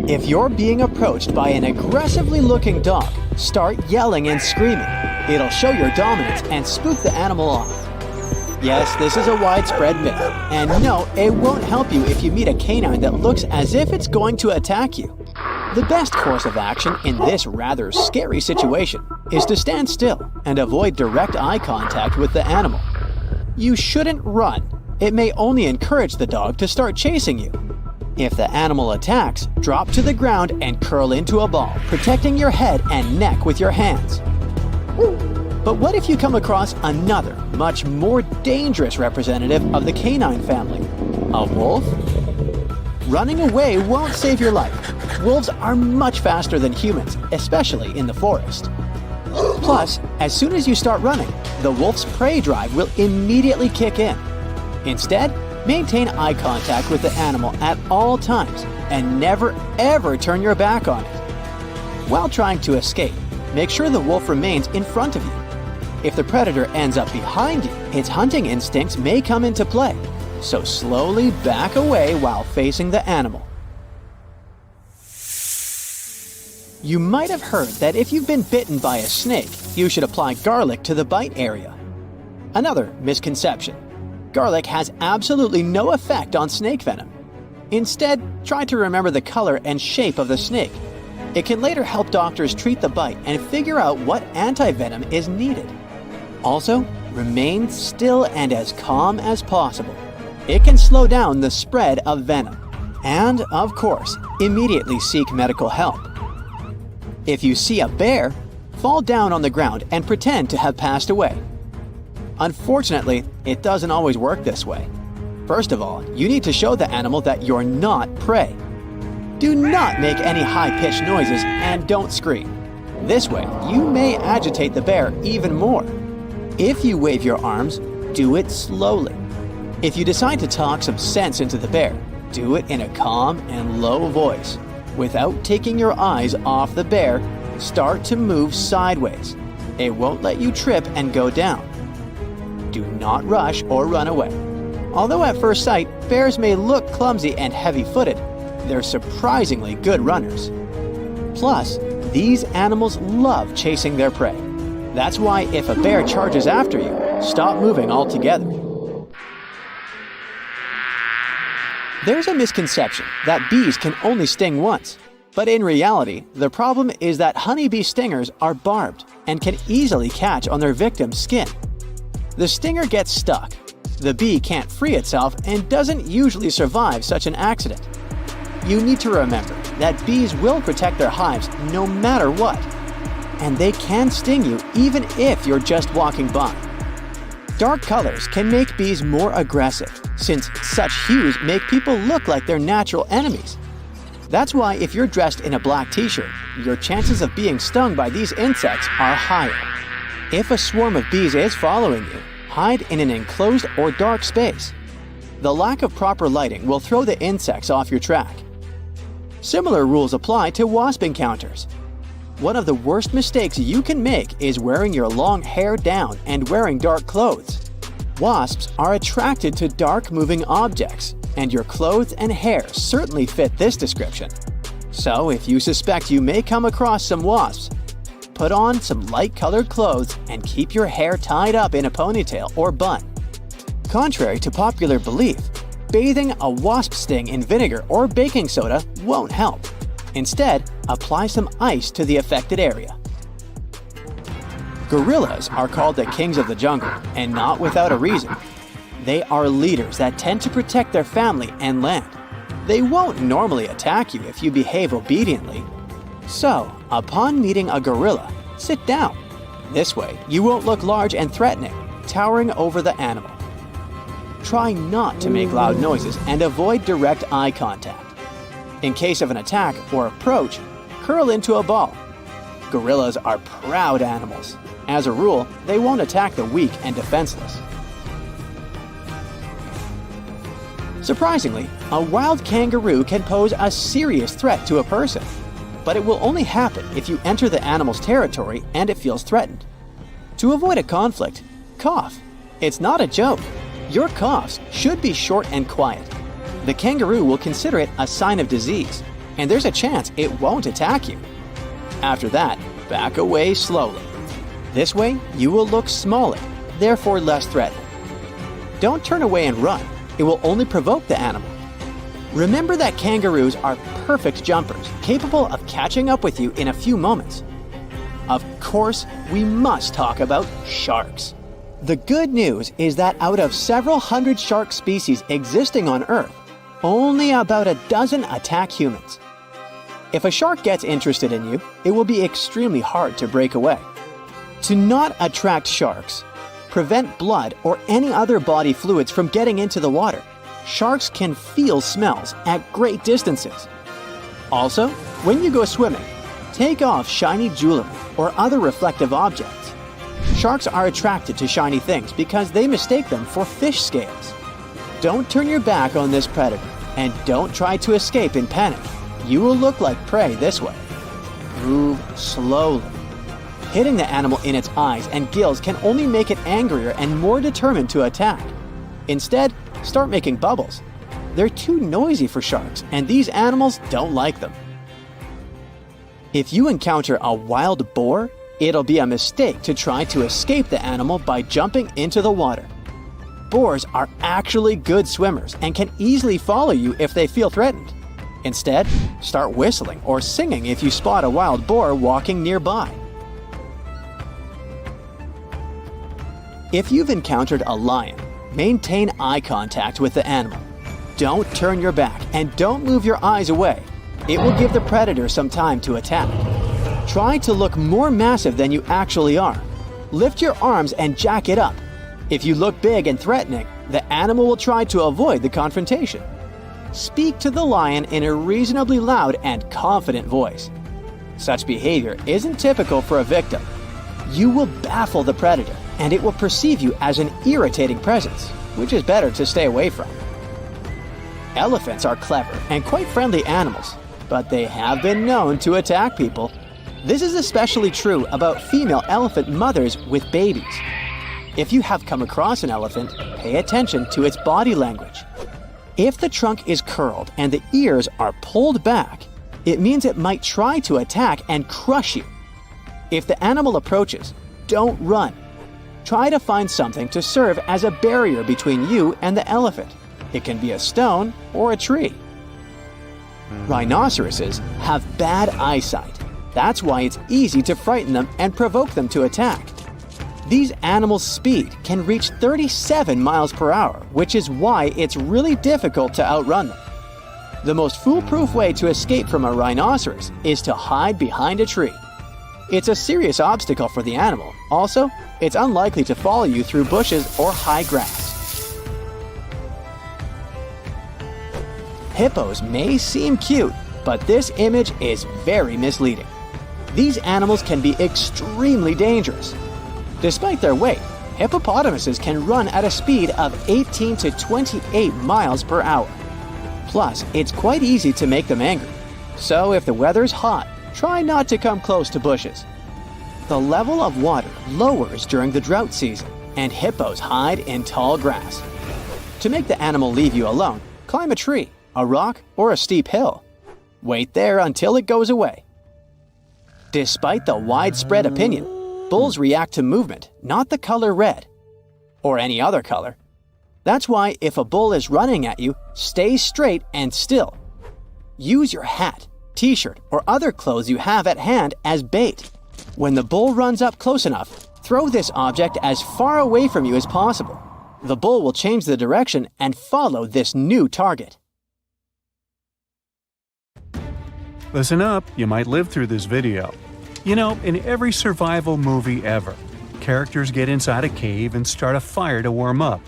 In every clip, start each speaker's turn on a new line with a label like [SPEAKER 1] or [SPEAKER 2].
[SPEAKER 1] If you're being approached by an aggressively looking dog, start yelling and screaming. It'll show your dominance and spook the animal off. Yes, this is a widespread myth, and no, it won't help you if you meet a canine that looks as if it's going to attack you. The best course of action in this rather scary situation is to stand still and avoid direct eye contact with the animal. You shouldn't run. It may only encourage the dog to start chasing you. If the animal attacks, drop to the ground and curl into a ball, protecting your head and neck with your hands. But what if you come across another, much more dangerous representative of the canine family? A wolf? Running away won't save your life. Wolves are much faster than humans, especially in the forest. Plus, as soon as you start running, the wolf's prey drive will immediately kick in. Instead, maintain eye contact with the animal at all times and never ever turn your back on it. While trying to escape, make sure the wolf remains in front of you. If the predator ends up behind you, its hunting instincts may come into play, so slowly back away while facing the animal. You might have heard that if you've been bitten by a snake, you should apply garlic to the bite area. Another misconception. Garlic has absolutely no effect on snake venom. Instead, try to remember the color and shape of the snake. It can later help doctors treat the bite and figure out what anti-venom is needed. Also, remain still and as calm as possible. It can slow down the spread of venom. And, of course, immediately seek medical help. If you see a bear, fall down on the ground and pretend to have passed away. Unfortunately, it doesn't always work this way. First of all, you need to show the animal that you're not prey. Do not make any high-pitched noises and don't scream. This way, you may agitate the bear even more. If you wave your arms, do it slowly. If you decide to talk some sense into the bear, do it in a calm and low voice. Without taking your eyes off the bear, start to move sideways. It won't let you trip and go down. Do not rush or run away. Although at first sight, bears may look clumsy and heavy-footed, they're surprisingly good runners. Plus, these animals love chasing their prey. That's why if a bear charges after you, stop moving altogether. There's a misconception that bees can only sting once. But in reality, the problem is that honeybee stingers are barbed and can easily catch on their victim's skin. The stinger gets stuck. The bee can't free itself and doesn't usually survive such an accident. You need to remember that bees will protect their hives no matter what. And they can sting you even if you're just walking by. Dark colors can make bees more aggressive, since such hues make people look like their natural enemies. That's why if you're dressed in a black t-shirt, your chances of being stung by these insects are higher. If a swarm of bees is following you, hide in an enclosed or dark space. The lack of proper lighting will throw the insects off your track. Similar rules apply to wasp encounters. One of the worst mistakes you can make is wearing your long hair down and wearing dark clothes. Wasps are attracted to dark moving objects, and your clothes and hair certainly fit this description. So if you suspect you may come across some wasps, put on some light-colored clothes and keep your hair tied up in a ponytail or bun. Contrary to popular belief, bathing a wasp sting in vinegar or baking soda won't help. Instead, apply some ice to the affected area. Gorillas are called the kings of the jungle, and not without a reason. They are leaders that tend to protect their family and land. They won't normally attack you if you behave obediently. So, upon meeting a gorilla, sit down. This way, you won't look large and threatening, towering over the animal. Try not to make loud noises and avoid direct eye contact. In case of an attack or approach, curl into a ball. Gorillas are proud animals. As a rule, they won't attack the weak and defenseless. Surprisingly, a wild kangaroo can pose a serious threat to a person. But it will only happen if you enter the animal's territory and it feels threatened. To avoid a conflict, cough. It's not a joke. Your coughs should be short and quiet. The kangaroo will consider it a sign of disease. and there's a chance it won't attack you. After that, back away slowly. This way, you will look smaller, therefore less threatening. Don't turn away and run. It will only provoke the animal. Remember that kangaroos are perfect jumpers, capable of catching up with you in a few moments. Of course, we must talk about sharks. The good news is that out of several hundred shark species existing on Earth, only about a dozen attack humans. If a shark gets interested in you, it will be extremely hard to break away. To not attract sharks, prevent blood or any other body fluids from getting into the water, sharks can feel smells at great distances. Also, when you go swimming, take off shiny jewelry or other reflective objects. Sharks are attracted to shiny things because they mistake them for fish scales. Don't turn your back on this predator and don't try to escape in panic. You will look like prey this way. Move slowly. Hitting the animal in its eyes and gills can only make it angrier and more determined to attack. Instead, start making bubbles. They're too noisy for sharks, and these animals don't like them. If you encounter a wild boar, it'll be a mistake to try to escape the animal by jumping into the water. Boars are actually good swimmers and can easily follow you if they feel threatened. Instead, start whistling or singing if you spot a wild boar walking nearby. If you've encountered a lion, maintain eye contact with the animal. Don't turn your back and don't move your eyes away. It will give the predator some time to attack. Try to look more massive than you actually are. Lift your arms and jack it up. If you look big and threatening, the animal will try to avoid the confrontation. Speak to the lion in a reasonably loud and confident voice. Such behavior isn't typical for a victim. You will baffle the predator, and it will perceive you as an irritating presence, which is better to stay away from. Elephants are clever and quite friendly animals, but they have been known to attack people. This is especially true about female elephant mothers with babies. If you have come across an elephant, pay attention to its body language. If the trunk is curled and the ears are pulled back, it means it might try to attack and crush you. If the animal approaches, don't run. Try to find something to serve as a barrier between you and the elephant. It can be a stone or a tree. Rhinoceroses have bad eyesight. That's why it's easy to frighten them and provoke them to attack. These animals' speed can reach 37 miles per hour, which is why it's really difficult to outrun them. The most foolproof way to escape from a rhinoceros is to hide behind a tree. It's a serious obstacle for the animal. Also, it's unlikely to follow you through bushes or high grass. Hippos may seem cute, but this image is very misleading. These animals can be extremely dangerous. Despite their weight, hippopotamuses can run at a speed of 18 to 28 miles per hour. Plus, it's quite easy to make them angry. So if the weather's hot, try not to come close to bushes. The level of water lowers during the drought season, and hippos hide in tall grass. To make the animal leave you alone, climb a tree, a rock, or a steep hill. Wait there until it goes away. Despite the widespread opinion, bulls react to movement, not the color red, or any other color. That's why if a bull is running at you, stay straight and still. Use your hat, t-shirt, or other clothes you have at hand as bait. When the bull runs up close enough, throw this object as far away from you as possible. The bull will change the direction and follow this new target.
[SPEAKER 2] Listen up, you might live through this video. You know, in every survival movie ever, characters get inside a cave and start a fire to warm up.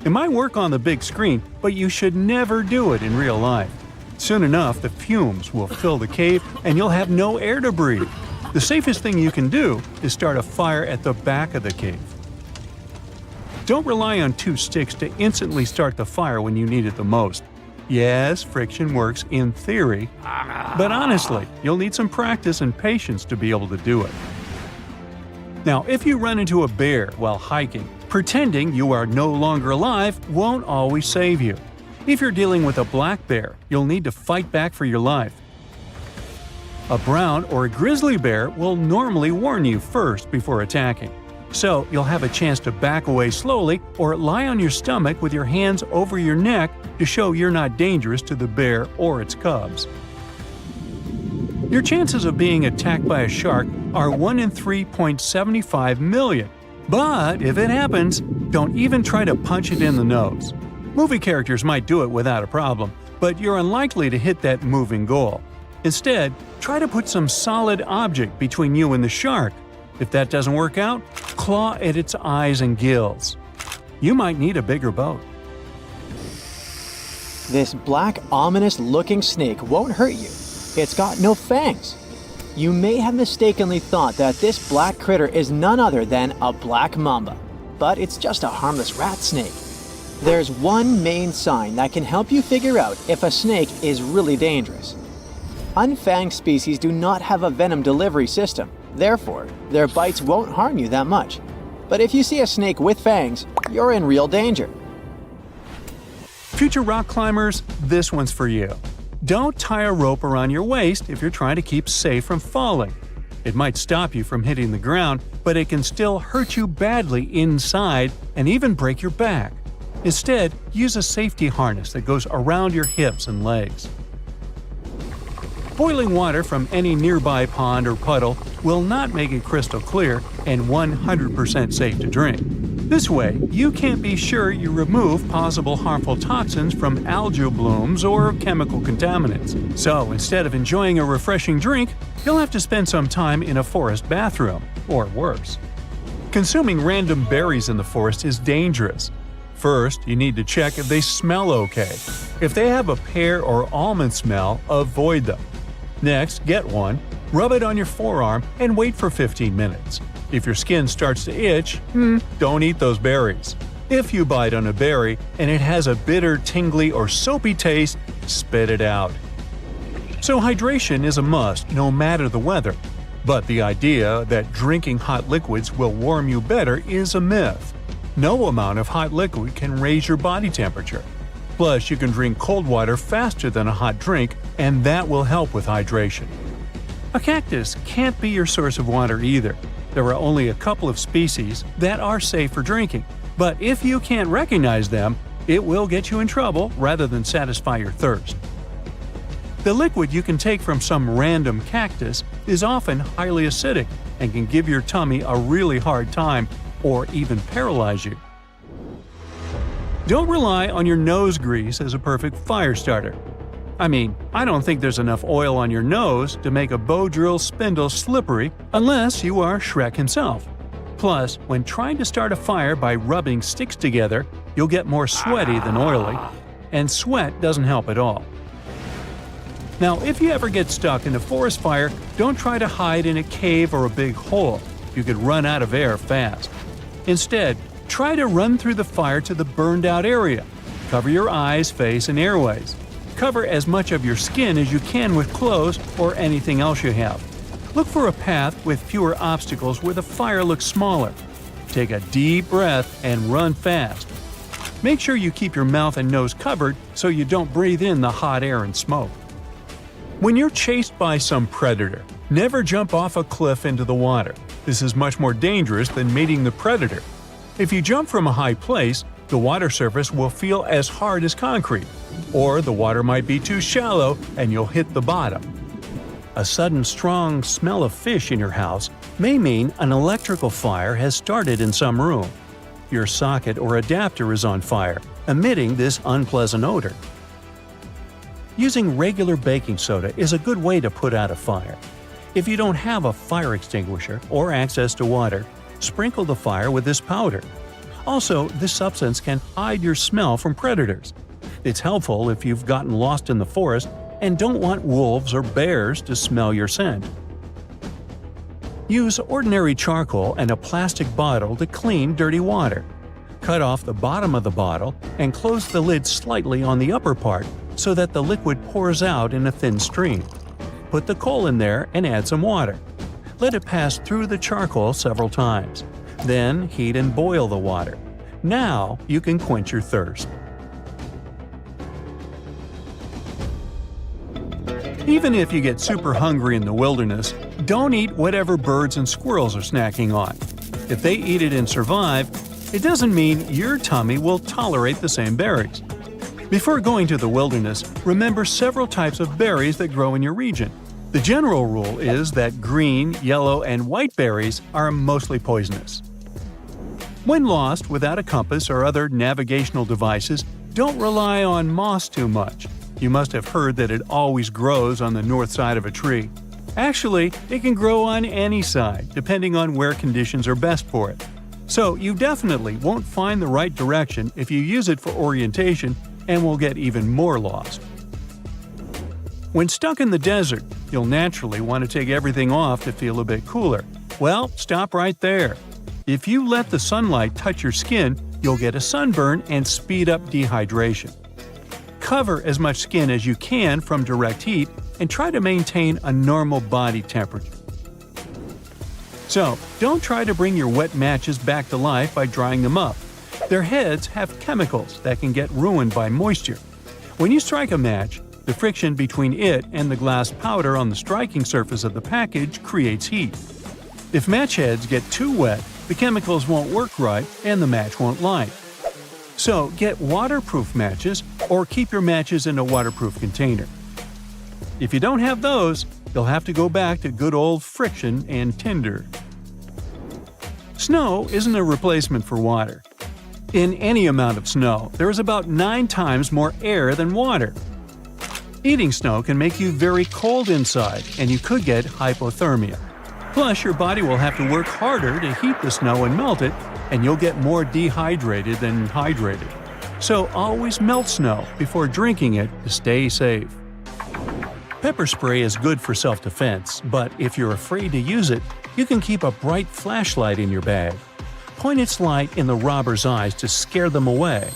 [SPEAKER 2] It might work on the big screen, but you should never do it in real life. Soon enough, the fumes will fill the cave and you'll have no air to breathe. The safest thing you can do is start a fire at the back of the cave. Don't rely on two sticks to instantly start the fire when you need it the most. Yes, friction works in theory, but honestly, you'll need some practice and patience to be able to do it. Now, if you run into a bear while hiking, pretending you are no longer alive won't always save you. If you're dealing with a black bear, you'll need to fight back for your life. A brown or a grizzly bear will normally warn you first before attacking. So you'll have a chance to back away slowly or lie on your stomach with your hands over your neck to show you're not dangerous to the bear or its cubs. Your chances of being attacked by a shark are 1 in 3.75 million. But if it happens, don't even try to punch it in the nose. Movie characters might do it without a problem, but you're unlikely to hit that moving goal. Instead, try to put some solid object between you and the shark. If that doesn't work out, claw at its eyes and gills. You might need a bigger boat.
[SPEAKER 1] This black, ominous-looking snake won't hurt you. It's got no fangs. You may have mistakenly thought that this black critter is none other than a black mamba, but it's just a harmless rat snake. There's one main sign that can help you figure out if a snake is really dangerous. Unfanged species do not have a venom delivery system, therefore, their bites won't harm you that much. But if you see a snake with fangs, you're in real danger.
[SPEAKER 2] Future rock climbers, this one's for you. Don't tie a rope around your waist if you're trying to keep safe from falling. It might stop you from hitting the ground, but it can still hurt you badly inside and even break your back. Instead, use a safety harness that goes around your hips and legs. Boiling water from any nearby pond or puddle will not make it crystal clear and 100% safe to drink. This way, you can't be sure you remove possible harmful toxins from algal blooms or chemical contaminants. So instead of enjoying a refreshing drink, you'll have to spend some time in a forest bathroom, or worse. Consuming random berries in the forest is dangerous. First, you need to check if they smell okay. If they have a pear or almond smell, avoid them. Next, get one, rub it on your forearm, and wait for 15 minutes. If your skin starts to itch, don't eat those berries. If you bite on a berry and it has a bitter, tingly, or soapy taste, spit it out. So hydration is a must no matter the weather. But the idea that drinking hot liquids will warm you better is a myth. No amount of hot liquid can raise your body temperature. Plus, you can drink cold water faster than a hot drink, and that will help with hydration. A cactus can't be your source of water either. There are only a couple of species that are safe for drinking, but if you can't recognize them, it will get you in trouble rather than satisfy your thirst. The liquid you can take from some random cactus is often highly acidic and can give your tummy a really hard time or even paralyze you. Don't rely on your nose grease as a perfect fire starter. I don't think there's enough oil on your nose to make a bow drill spindle slippery unless you are Shrek himself. Plus, when trying to start a fire by rubbing sticks together, you'll get more sweaty than oily, and sweat doesn't help at all. Now, if you ever get stuck in a forest fire, don't try to hide in a cave or a big hole. You could run out of air fast. Instead, try to run through the fire to the burned-out area. Cover your eyes, face, and airways. Cover as much of your skin as you can with clothes or anything else you have. Look for a path with fewer obstacles where the fire looks smaller. Take a deep breath and run fast. Make sure you keep your mouth and nose covered so you don't breathe in the hot air and smoke. When you're chased by some predator, never jump off a cliff into the water. This is much more dangerous than meeting the predator. If you jump from a high place, the water surface will feel as hard as concrete, or the water might be too shallow and you'll hit the bottom. A sudden strong smell of fish in your house may mean an electrical fire has started in some room. Your socket or adapter is on fire, emitting this unpleasant odor. Using regular baking soda is a good way to put out a fire. If you don't have a fire extinguisher or access to water, sprinkle the fire with this powder. Also, this substance can hide your smell from predators. It's helpful if you've gotten lost in the forest and don't want wolves or bears to smell your scent. Use ordinary charcoal and a plastic bottle to clean dirty water. Cut off the bottom of the bottle and close the lid slightly on the upper part so that the liquid pours out in a thin stream. Put the coal in there and add some water. Let it pass through the charcoal several times. Then heat and boil the water. Now you can quench your thirst. Even if you get super hungry in the wilderness, don't eat whatever birds and squirrels are snacking on. If they eat it and survive, it doesn't mean your tummy will tolerate the same berries. Before going to the wilderness, remember several types of berries that grow in your region. The general rule is that green, yellow, and white berries are mostly poisonous. When lost without a compass or other navigational devices, don't rely on moss too much. You must have heard that it always grows on the north side of a tree. Actually, it can grow on any side, depending on where conditions are best for it. So you definitely won't find the right direction if you use it for orientation and will get even more lost. When stuck in the desert, you'll naturally want to take everything off to feel a bit cooler. Well, stop right there. If you let the sunlight touch your skin, you'll get a sunburn and speed up dehydration. Cover as much skin as you can from direct heat and try to maintain a normal body temperature. So, don't try to bring your wet matches back to life by drying them up. Their heads have chemicals that can get ruined by moisture. When you strike a match, the friction between it and the glass powder on the striking surface of the package creates heat. If match heads get too wet, the chemicals won't work right and the match won't light. So get waterproof matches or keep your matches in a waterproof container. If you don't have those, you'll have to go back to good old friction and tinder. Snow isn't a replacement for water. In any amount of snow, there is about 9 times more air than water. Eating snow can make you very cold inside, and you could get hypothermia. Plus, your body will have to work harder to heat the snow and melt it, and you'll get more dehydrated than hydrated. So always melt snow before drinking it to stay safe. Pepper spray is good for self-defense, but if you're afraid to use it, you can keep a bright flashlight in your bag. Point its light in the robber's eyes to scare them away.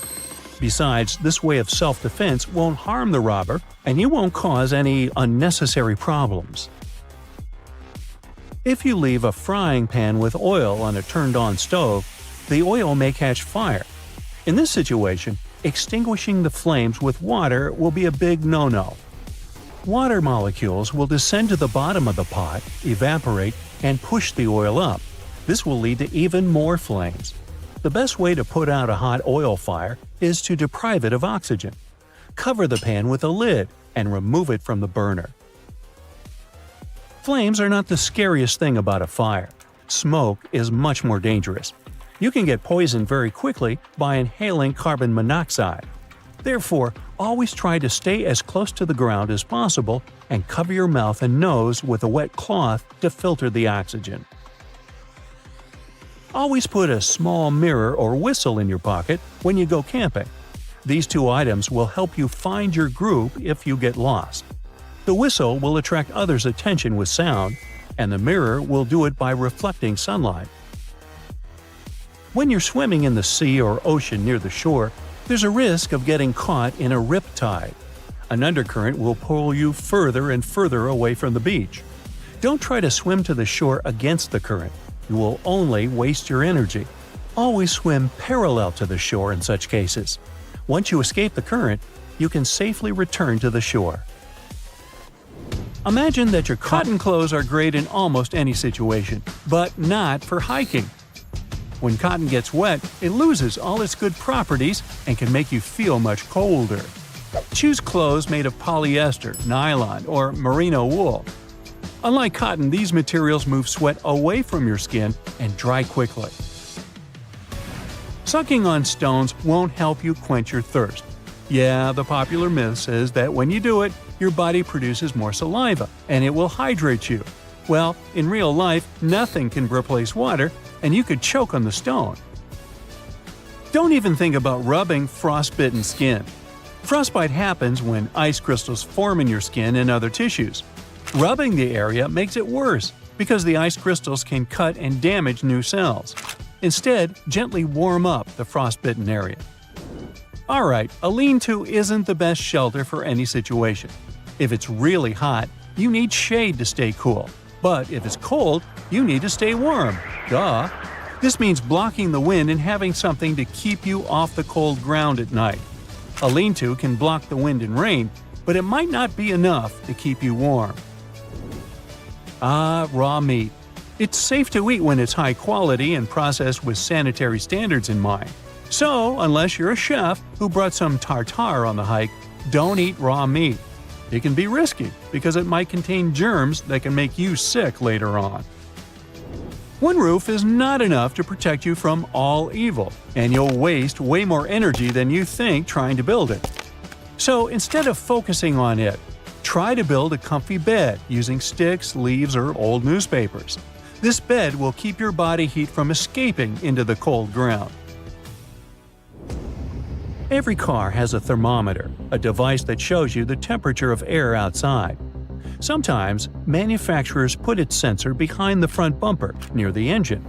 [SPEAKER 2] Besides, this way of self-defense won't harm the robber, and you won't cause any unnecessary problems. If you leave a frying pan with oil on a turned-on stove, the oil may catch fire. In this situation, extinguishing the flames with water will be a big no-no. Water molecules will descend to the bottom of the pot, evaporate, and push the oil up. This will lead to even more flames. The best way to put out a hot oil fire is to deprive it of oxygen. Cover the pan with a lid and remove it from the burner. Flames are not the scariest thing about a fire. Smoke is much more dangerous. You can get poisoned very quickly by inhaling carbon monoxide. Therefore, always try to stay as close to the ground as possible and cover your mouth and nose with a wet cloth to filter the oxygen. Always put a small mirror or whistle in your pocket when you go camping. These 2 items will help you find your group if you get lost. The whistle will attract others' attention with sound, and the mirror will do it by reflecting sunlight. When you're swimming in the sea or ocean near the shore, there's a risk of getting caught in a rip tide. An undercurrent will pull you further and further away from the beach. Don't try to swim to the shore against the current. You will only waste your energy. Always swim parallel to the shore in such cases. Once you escape the current, you can safely return to the shore. Imagine that your cotton clothes are great in almost any situation, but not for hiking. When cotton gets wet, it loses all its good properties and can make you feel much colder. Choose clothes made of polyester, nylon, or merino wool. Unlike cotton, these materials move sweat away from your skin and dry quickly. Sucking on stones won't help you quench your thirst. Yeah, the popular myth says that when you do it, your body produces more saliva, and it will hydrate you. Well, in real life, nothing can replace water, and you could choke on the stone. Don't even think about rubbing frostbitten skin. Frostbite happens when ice crystals form in your skin and other tissues. Rubbing the area makes it worse because the ice crystals can cut and damage new cells. Instead, gently warm up the frostbitten area. Alright, a lean-to isn't the best shelter for any situation. If it's really hot, you need shade to stay cool. But if it's cold, you need to stay warm. Duh! This means blocking the wind and having something to keep you off the cold ground at night. A lean-to can block the wind and rain, but it might not be enough to keep you warm. Raw meat. It's safe to eat when it's high quality and processed with sanitary standards in mind. So, unless you're a chef who brought some tartare on the hike, don't eat raw meat. It can be risky because it might contain germs that can make you sick later on. One roof is not enough to protect you from all evil, and you'll waste way more energy than you think trying to build it. So instead of focusing on it, try to build a comfy bed using sticks, leaves, or old newspapers. This bed will keep your body heat from escaping into the cold ground. Every car has a thermometer, a device that shows you the temperature of air outside. Sometimes, manufacturers put its sensor behind the front bumper, near the engine.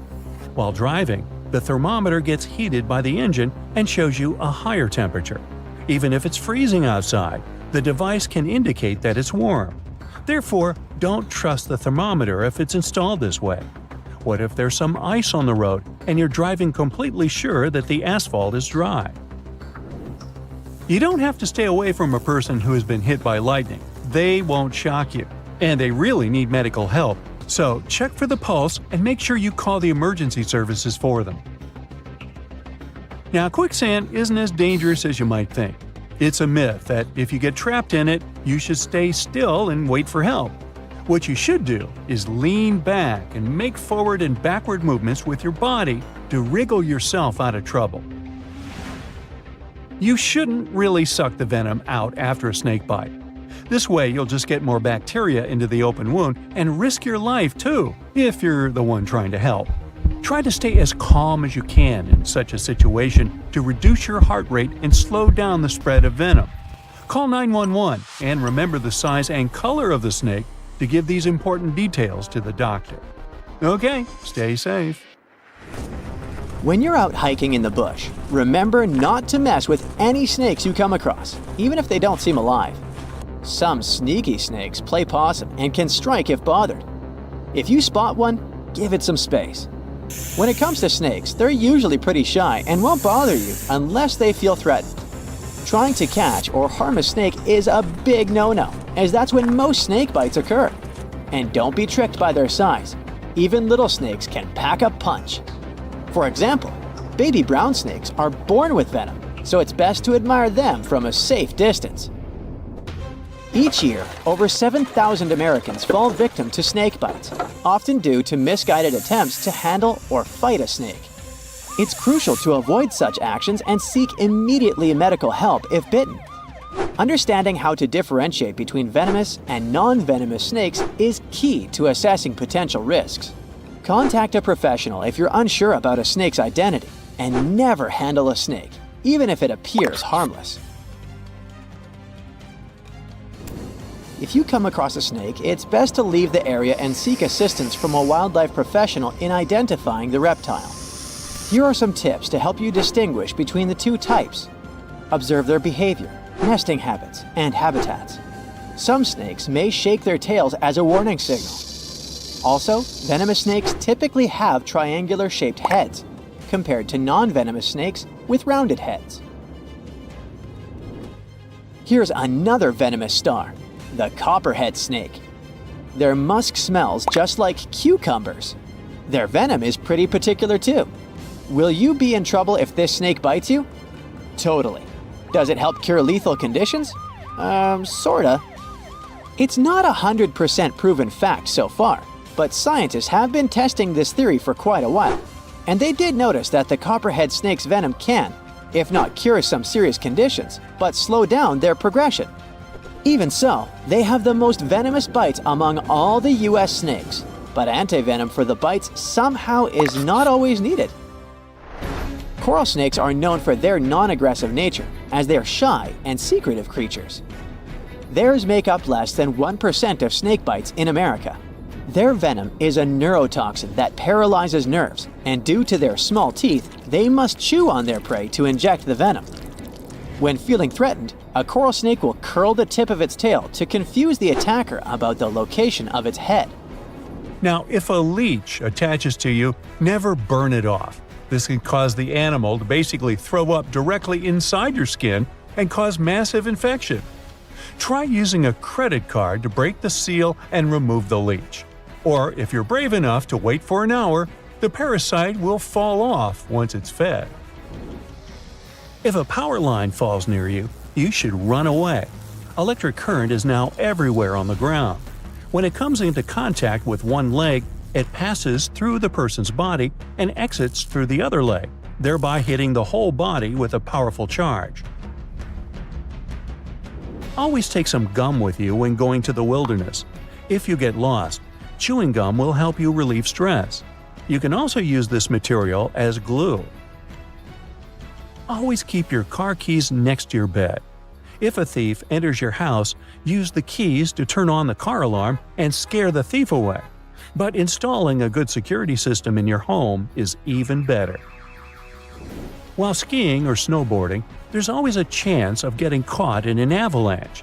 [SPEAKER 2] While driving, the thermometer gets heated by the engine and shows you a higher temperature. Even if it's freezing outside, the device can indicate that it's warm. Therefore, don't trust the thermometer if it's installed this way. What if there's some ice on the road and you're driving completely sure that the asphalt is dry? You don't have to stay away from a person who has been hit by lightning. They won't shock you, and they really need medical help. So check for the pulse and make sure you call the emergency services for them. Now, quicksand isn't as dangerous as you might think. It's a myth that if you get trapped in it, you should stay still and wait for help. What you should do is lean back and make forward and backward movements with your body to wriggle yourself out of trouble. You shouldn't really suck the venom out after a snake bite. This way you'll just get more bacteria into the open wound and risk your life too, if you're the one trying to help. Try to stay as calm as you can in such a situation to reduce your heart rate and slow down the spread of venom. Call 911 and remember the size and color of the snake to give these important details to the doctor. Okay, stay safe.
[SPEAKER 1] When you're out hiking in the bush, remember not to mess with any snakes you come across, even if they don't seem alive. Some sneaky snakes play possum and can strike if bothered. If you spot one, give it some space. When it comes to snakes, they're usually pretty shy and won't bother you unless they feel threatened. Trying to catch or harm a snake is a big no-no, as that's when most snake bites occur. And don't be tricked by their size. Even little snakes can pack a punch. For example, baby brown snakes are born with venom, so it's best to admire them from a safe distance. Each year, over 7,000 Americans fall victim to snake bites, often due to misguided attempts to handle or fight a snake. It's crucial to avoid such actions and seek immediately medical help if bitten. Understanding how to differentiate between venomous and non-venomous snakes is key to assessing potential risks. Contact a professional if you're unsure about a snake's identity, and never handle a snake, even if it appears harmless. If you come across a snake, it's best to leave the area and seek assistance from a wildlife professional in identifying the reptile. Here are some tips to help you distinguish between the two types. Observe their behavior, nesting habits, and habitats. Some snakes may shake their tails as a warning signal. Also, venomous snakes typically have triangular-shaped heads, compared to non-venomous snakes with rounded heads. Here's another venomous star, the copperhead snake. Their musk smells just like cucumbers. Their venom is pretty particular too. Will you be in trouble if this snake bites you? Totally. Does it help cure lethal conditions? Sorta. It's not 100% proven fact so far, but scientists have been testing this theory for quite a while. And they did notice that the copperhead snake's venom can, if not cure some serious conditions, but slow down their progression. Even so, they have the most venomous bites among all the US snakes, but antivenom for the bites somehow is not always needed. Coral snakes are known for their non-aggressive nature, as they are shy and secretive creatures. Theirs make up less than 1% of snake bites in America. Their venom is a neurotoxin that paralyzes nerves, and due to their small teeth, they must chew on their prey to inject the venom. When feeling threatened, a coral snake will curl the tip of its tail to confuse the attacker about the location of its head.
[SPEAKER 2] Now, if a leech attaches to you, never burn it off. This can cause the animal to basically throw up directly inside your skin and cause massive infection. Try using a credit card to break the seal and remove the leech. Or if you're brave enough to wait for an hour, the parasite will fall off once it's fed. If a power line falls near you, you should run away. Electric current is now everywhere on the ground. When it comes into contact with one leg, it passes through the person's body and exits through the other leg, thereby hitting the whole body with a powerful charge. Always take some gum with you when going to the wilderness. If you get lost, chewing gum will help you relieve stress. You can also use this material as glue. Always keep your car keys next to your bed. If a thief enters your house, use the keys to turn on the car alarm and scare the thief away. But installing a good security system in your home is even better. While skiing or snowboarding, there's always a chance of getting caught in an avalanche.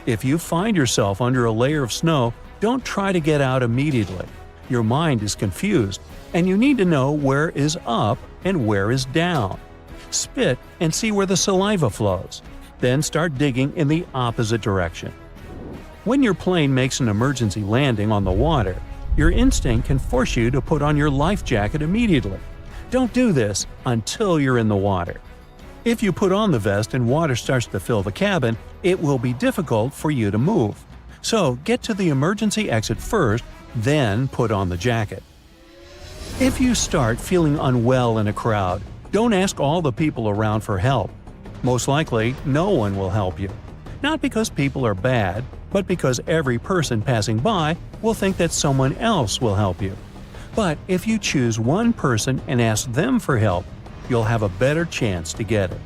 [SPEAKER 2] If you find yourself under a layer of snow, don't try to get out immediately. Your mind is confused, and you need to know where is up and where is down. Spit and see where the saliva flows. Then start digging in the opposite direction. When your plane makes an emergency landing on the water, your instinct can force you to put on your life jacket immediately. Don't do this until you're in the water. If you put on the vest and water starts to fill the cabin, it will be difficult for you to move. So get to the emergency exit first, then put on the jacket. If you start feeling unwell in a crowd, don't ask all the people around for help. Most likely, no one will help you. Not because people are bad, but because every person passing by will think that someone else will help you. But if you choose one person and ask them for help, you'll have a better chance to get it.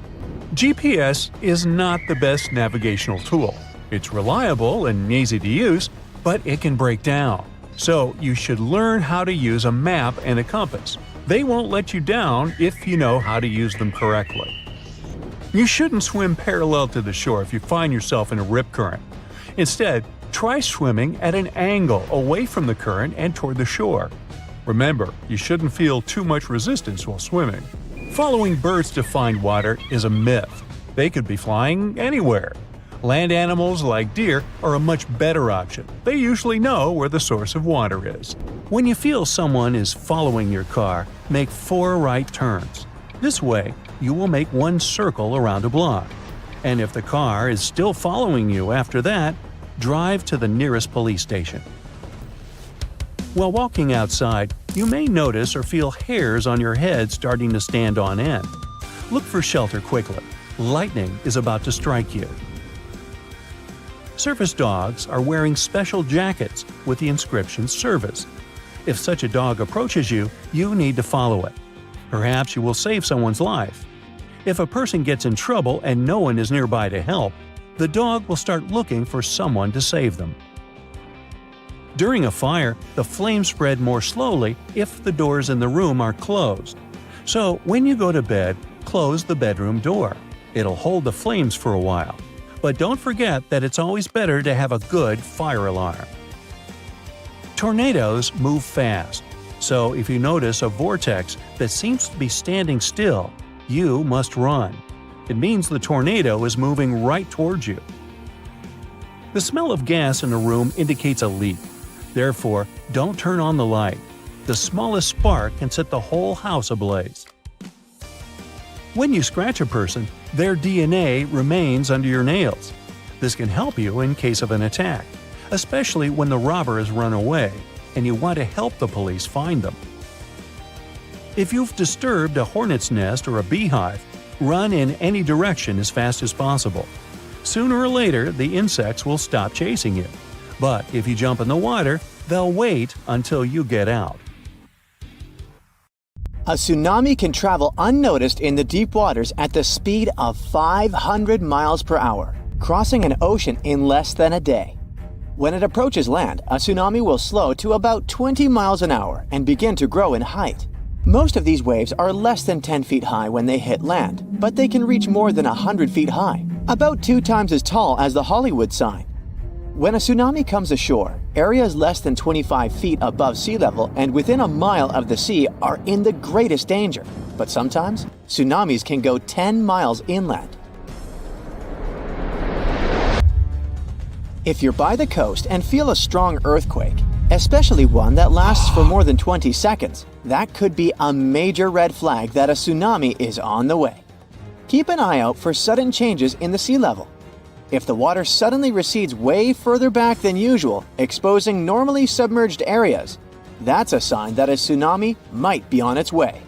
[SPEAKER 2] GPS is not the best navigational tool. It's reliable and easy to use, but it can break down. So you should learn how to use a map and a compass. They won't let you down if you know how to use them correctly. You shouldn't swim parallel to the shore if you find yourself in a rip current. Instead, try swimming at an angle away from the current and toward the shore. Remember, you shouldn't feel too much resistance while swimming. Following birds to find water is a myth. They could be flying anywhere. Land animals like deer are a much better option. They usually know where the source of water is. When you feel someone is following your car, make 4 right turns. This way, you will make 1 circle around a block. And if the car is still following you after that, drive to the nearest police station. While walking outside, you may notice or feel hairs on your head starting to stand on end. Look for shelter quickly. Lightning is about to strike you. Service dogs are wearing special jackets with the inscription "Service." If such a dog approaches you, you need to follow it. Perhaps you will save someone's life. If a person gets in trouble and no one is nearby to help, the dog will start looking for someone to save them. During a fire, the flames spread more slowly if the doors in the room are closed. So when you go to bed, close the bedroom door. It'll hold the flames for a while. But don't forget that it's always better to have a good fire alarm. Tornadoes move fast, so if you notice a vortex that seems to be standing still, you must run. It means the tornado is moving right towards you. The smell of gas in a room indicates a leak. Therefore, don't turn on the light. The smallest spark can set the whole house ablaze. When you scratch a person, their DNA remains under your nails. This can help you in case of an attack, especially when the robber has run away and you want to help the police find them. If you've disturbed a hornet's nest or a beehive, run in any direction as fast as possible. Sooner or later, the insects will stop chasing you. But if you jump in the water, they'll wait until you get out.
[SPEAKER 1] A tsunami can travel unnoticed in the deep waters at the speed of 500 miles per hour, crossing an ocean in less than a day. When it approaches land, a tsunami will slow to about 20 miles an hour and begin to grow in height. Most of these waves are less than 10 feet high when they hit land, but they can reach more than 100 feet high, about 2 times as tall as the Hollywood sign. When a tsunami comes ashore, areas less than 25 feet above sea level and within a mile of the sea are in the greatest danger. But sometimes, tsunamis can go 10 miles inland. If you're by the coast and feel a strong earthquake, especially one that lasts for more than 20 seconds, that could be a major red flag that a tsunami is on the way. Keep an eye out for sudden changes in the sea level. If the water suddenly recedes way further back than usual, exposing normally submerged areas, that's a sign that a tsunami might be on its way.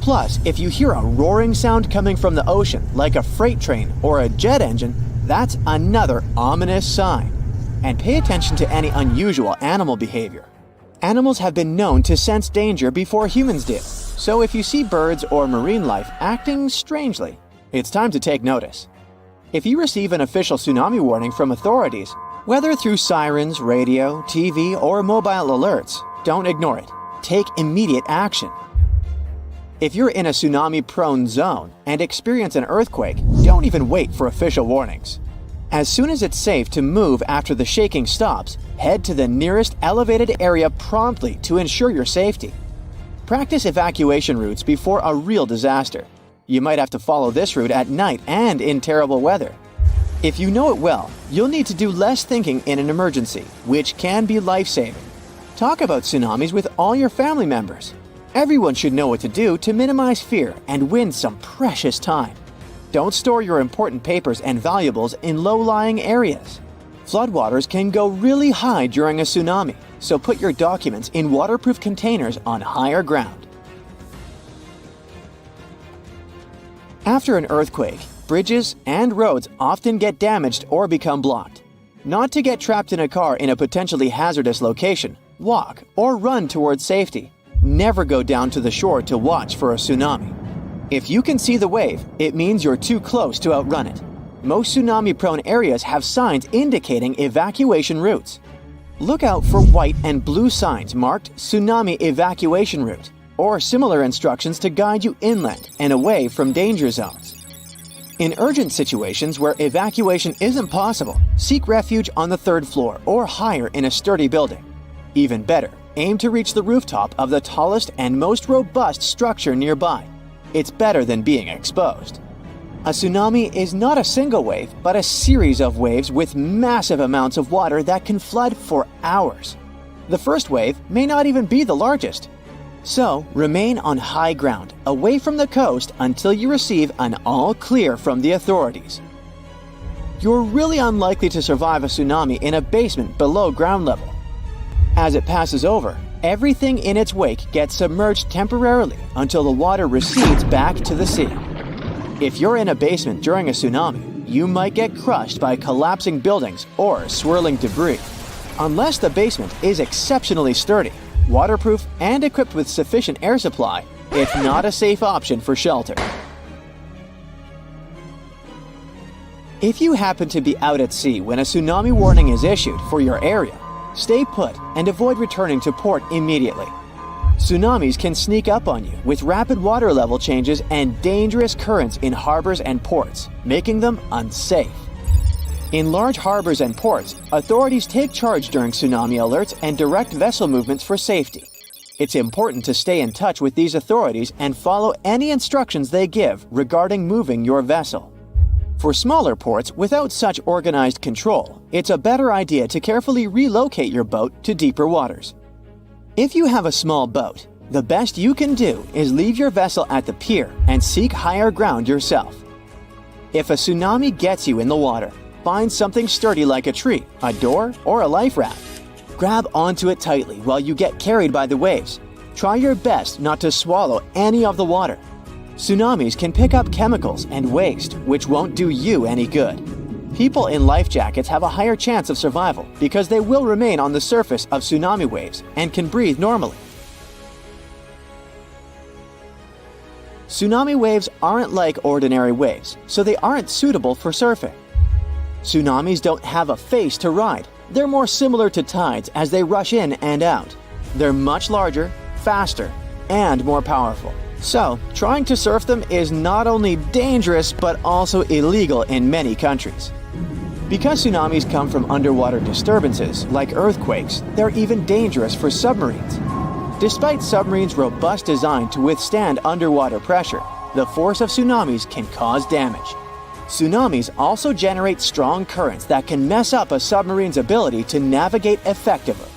[SPEAKER 1] Plus, if you hear a roaring sound coming from the ocean, like a freight train or a jet engine, that's another ominous sign. And pay attention to any unusual animal behavior. Animals have been known to sense danger before humans did, so if you see birds or marine life acting strangely, it's time to take notice. If you receive an official tsunami warning from authorities, whether through sirens, radio, TV, or mobile alerts, don't ignore it. Take immediate action. If you're in a tsunami-prone zone and experience an earthquake, don't even wait for official warnings. As soon as it's safe to move after the shaking stops, head to the nearest elevated area promptly to ensure your safety. Practice evacuation routes before a real disaster. You might have to follow this route at night and in terrible weather. If you know it well, you'll need to do less thinking in an emergency, which can be life-saving. Talk about tsunamis with all your family members. Everyone should know what to do to minimize fear and win some precious time. Don't store your important papers and valuables in low-lying areas. Floodwaters can go really high during a tsunami, so put your documents in waterproof containers on higher ground. After an earthquake, bridges and roads often get damaged or become blocked. Not to get trapped in a car in a potentially hazardous location, walk or run towards safety. Never go down to the shore to watch for a tsunami. If you can see the wave, it means you're too close to outrun it. Most tsunami-prone areas have signs indicating evacuation routes. Look out for white and blue signs marked Tsunami Evacuation Route, or similar instructions to guide you inland and away from danger zones. In urgent situations where evacuation isn't possible, seek refuge on the third floor or higher in a sturdy building. Even better, aim to reach the rooftop of the tallest and most robust structure nearby. It's better than being exposed. A tsunami is not a single wave, but a series of waves with massive amounts of water that can flood for hours. The first wave may not even be the largest. So, remain on high ground, away from the coast until you receive an all clear from the authorities. You're really unlikely to survive a tsunami in a basement below ground level. As it passes over, everything in its wake gets submerged temporarily until the water recedes back to the sea. If you're in a basement during a tsunami, you might get crushed by collapsing buildings or swirling debris. Unless the basement is exceptionally sturdy, waterproof, and equipped with sufficient air supply, it's not a safe option for shelter. If you happen to be out at sea when a tsunami warning is issued for your area, stay put and avoid returning to port immediately. Tsunamis can sneak up on you with rapid water level changes and dangerous currents in harbors and ports, making them unsafe. In large harbors and ports, authorities take charge during tsunami alerts and direct vessel movements for safety. It's important to stay in touch with these authorities and follow any instructions they give regarding moving your vessel. For smaller ports without such organized control, it's a better idea to carefully relocate your boat to deeper waters. If you have a small boat, the best you can do is leave your vessel at the pier and seek higher ground yourself. If a tsunami gets you in the water, find something sturdy like a tree, a door, or a life raft. Grab onto it tightly while you get carried by the waves. Try your best not to swallow any of the water. Tsunamis can pick up chemicals and waste, which won't do you any good. People in life jackets have a higher chance of survival because they will remain on the surface of tsunami waves and can breathe normally. Tsunami waves aren't like ordinary waves, so they aren't suitable for surfing. Tsunamis don't have a face to ride. They're more similar to tides as they rush in and out. They're much larger, faster, and more powerful. So, trying to surf them is not only dangerous but also illegal in many countries. Because tsunamis come from underwater disturbances, like earthquakes, they're even dangerous for submarines. Despite submarines' robust design to withstand underwater pressure, the force of tsunamis can cause damage. Tsunamis also generate strong currents that can mess up a submarine's ability to navigate effectively.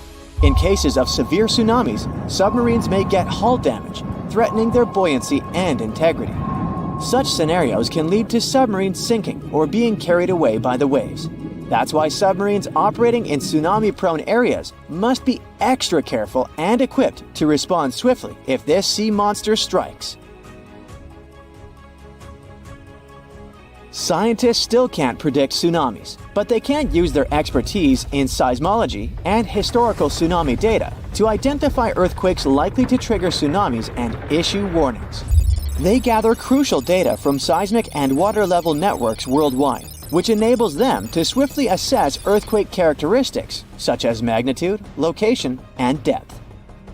[SPEAKER 1] In cases of severe tsunamis, submarines may get hull damage, threatening their buoyancy and integrity. Such scenarios can lead to submarines sinking or being carried away by the waves. That's why submarines operating in tsunami-prone areas must be extra careful and equipped to respond swiftly if this sea monster strikes. Scientists still can't predict tsunamis, but they can use their expertise in seismology and historical tsunami data to identify earthquakes likely to trigger tsunamis and issue warnings. They gather crucial data from seismic and water level networks worldwide, which enables them to swiftly assess earthquake characteristics such as magnitude, location, and depth.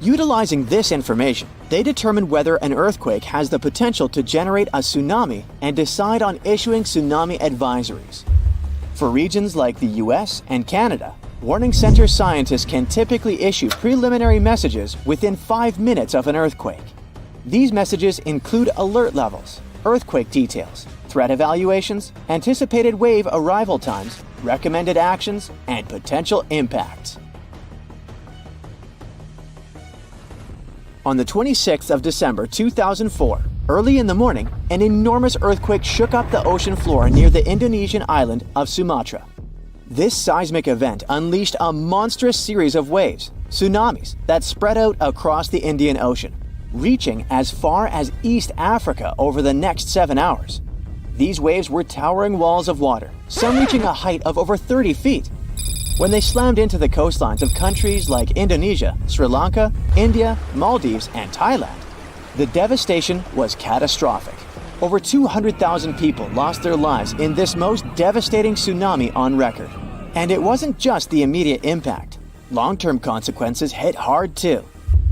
[SPEAKER 1] Utilizing this information, they determine whether an earthquake has the potential to generate a tsunami and decide on issuing tsunami advisories. For regions like the US and Canada, warning center scientists can typically issue preliminary messages within 5 minutes of an earthquake. These messages include alert levels, earthquake details, threat evaluations, anticipated wave arrival times, recommended actions, and potential impacts. On the 26th of December 2004, early in the morning, an enormous earthquake shook up the ocean floor near the Indonesian island of Sumatra. This seismic event unleashed a monstrous series of waves, tsunamis, that spread out across the Indian Ocean, reaching as far as East Africa over the next 7 hours. These waves were towering walls of water, some reaching a height of over 30 feet. When they slammed into the coastlines of countries like Indonesia, Sri Lanka, India, Maldives, and Thailand, the devastation was catastrophic. Over 200,000 people lost their lives in this most devastating tsunami on record. And it wasn't just the immediate impact. Long-term consequences hit hard too.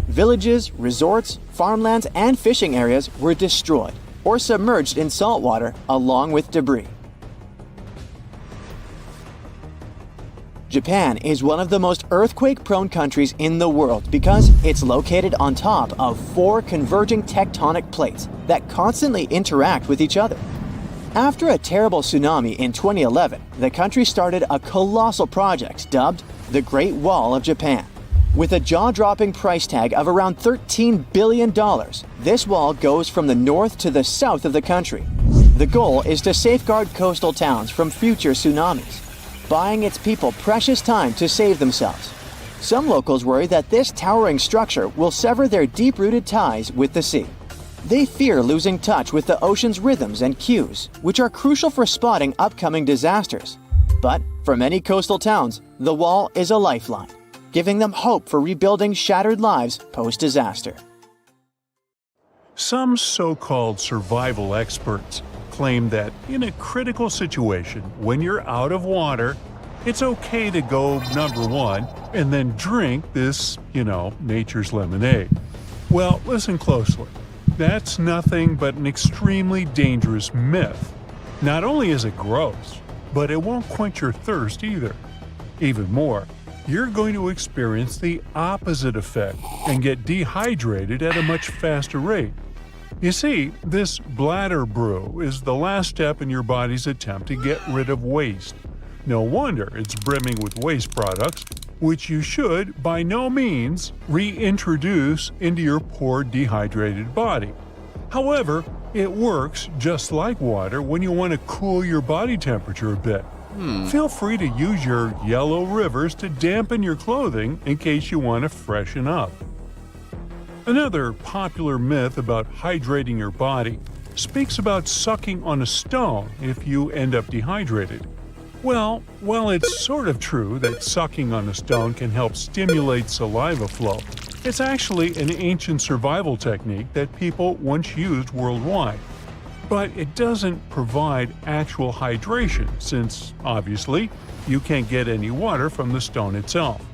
[SPEAKER 1] Villages, resorts, farmlands, and fishing areas were destroyed or submerged in salt water along with debris. Japan is one of the most earthquake-prone countries in the world because it's located on top of 4 converging tectonic plates that constantly interact with each other. After a terrible tsunami in 2011, the country started a colossal project dubbed the Great Wall of Japan. With a jaw-dropping price tag of around $13 billion, this wall goes from the north to the south of the country. The goal is to safeguard coastal towns from future tsunamis, buying its people precious time to save themselves. Some locals worry that this towering structure will sever their deep-rooted ties with the sea. They fear losing touch with the ocean's rhythms and cues, which are crucial for spotting upcoming disasters. But for many coastal towns, the wall is a lifeline, giving them hope for rebuilding shattered lives post-disaster.
[SPEAKER 2] Some so-called survival experts claim that in a critical situation, when you're out of water, it's okay to go number 1 and then drink this, nature's lemonade. Well, listen closely. That's nothing but an extremely dangerous myth. Not only is it gross, but it won't quench your thirst either. Even more, you're going to experience the opposite effect and get dehydrated at a much faster rate. You see, this bladder brew is the last step in your body's attempt to get rid of waste. No wonder it's brimming with waste products, which you should, by no means, reintroduce into your poor dehydrated body. However, it works just like water when you want to cool your body temperature a bit. Feel free to use your yellow rivers to dampen your clothing in case you want to freshen up. Another popular myth about hydrating your body speaks about sucking on a stone if you end up dehydrated. Well, while it's sort of true that sucking on a stone can help stimulate saliva flow, it's actually an ancient survival technique that people once used worldwide. But it doesn't provide actual hydration since, obviously, you can't get any water from the stone itself.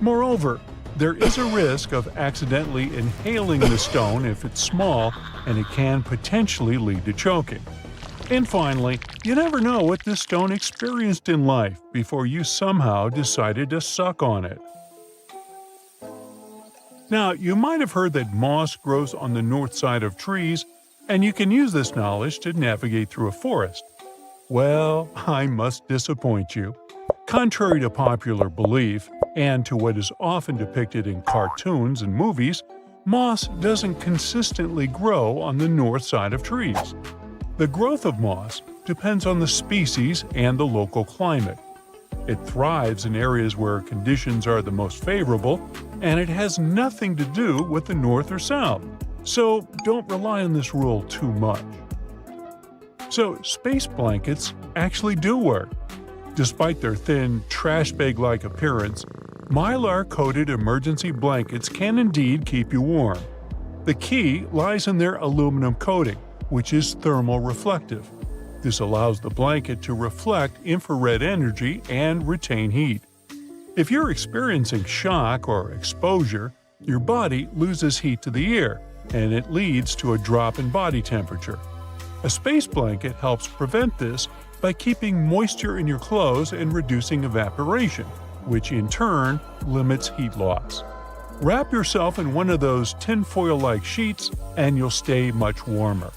[SPEAKER 2] Moreover, there is a risk of accidentally inhaling the stone if it's small, and it can potentially lead to choking. And finally, you never know what this stone experienced in life before you somehow decided to suck on it. Now, you might have heard that moss grows on the north side of trees, and you can use this knowledge to navigate through a forest. Well, I must disappoint you. Contrary to popular belief, and to what is often depicted in cartoons and movies, moss doesn't consistently grow on the north side of trees. The growth of moss depends on the species and the local climate. It thrives in areas where conditions are the most favorable, and it has nothing to do with the north or south, so don't rely on this rule too much. So, space blankets actually do work. Despite their thin, trash bag-like appearance, mylar-coated emergency blankets can indeed keep you warm. The key lies in their aluminum coating, which is thermal reflective. This allows the blanket to reflect infrared energy and retain heat. If you're experiencing shock or exposure, your body loses heat to the air, and it leads to a drop in body temperature. A space blanket helps prevent this by keeping moisture in your clothes and reducing evaporation, which in turn limits heat loss. Wrap yourself in one of those tinfoil-like sheets and you'll stay much warmer.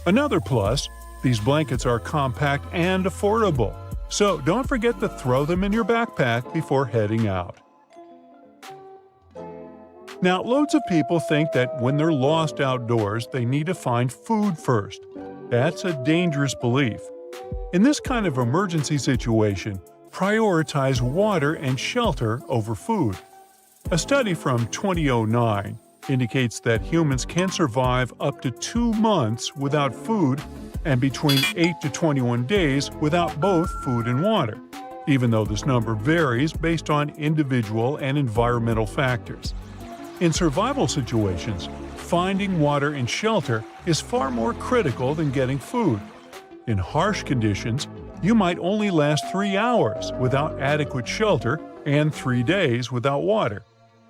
[SPEAKER 2] Another plus, these blankets are compact and affordable, so don't forget to throw them in your backpack before heading out. Now, loads of people think that when they're lost outdoors, they need to find food first. That's a dangerous belief. In this kind of emergency situation, prioritize water and shelter over food. A study from 2009 indicates that humans can survive up to 2 months without food and between 8 to 21 days without both food and water, even though this number varies based on individual and environmental factors. In survival situations, finding water and shelter is far more critical than getting food. In harsh conditions, you might only last 3 hours without adequate shelter and 3 days without water.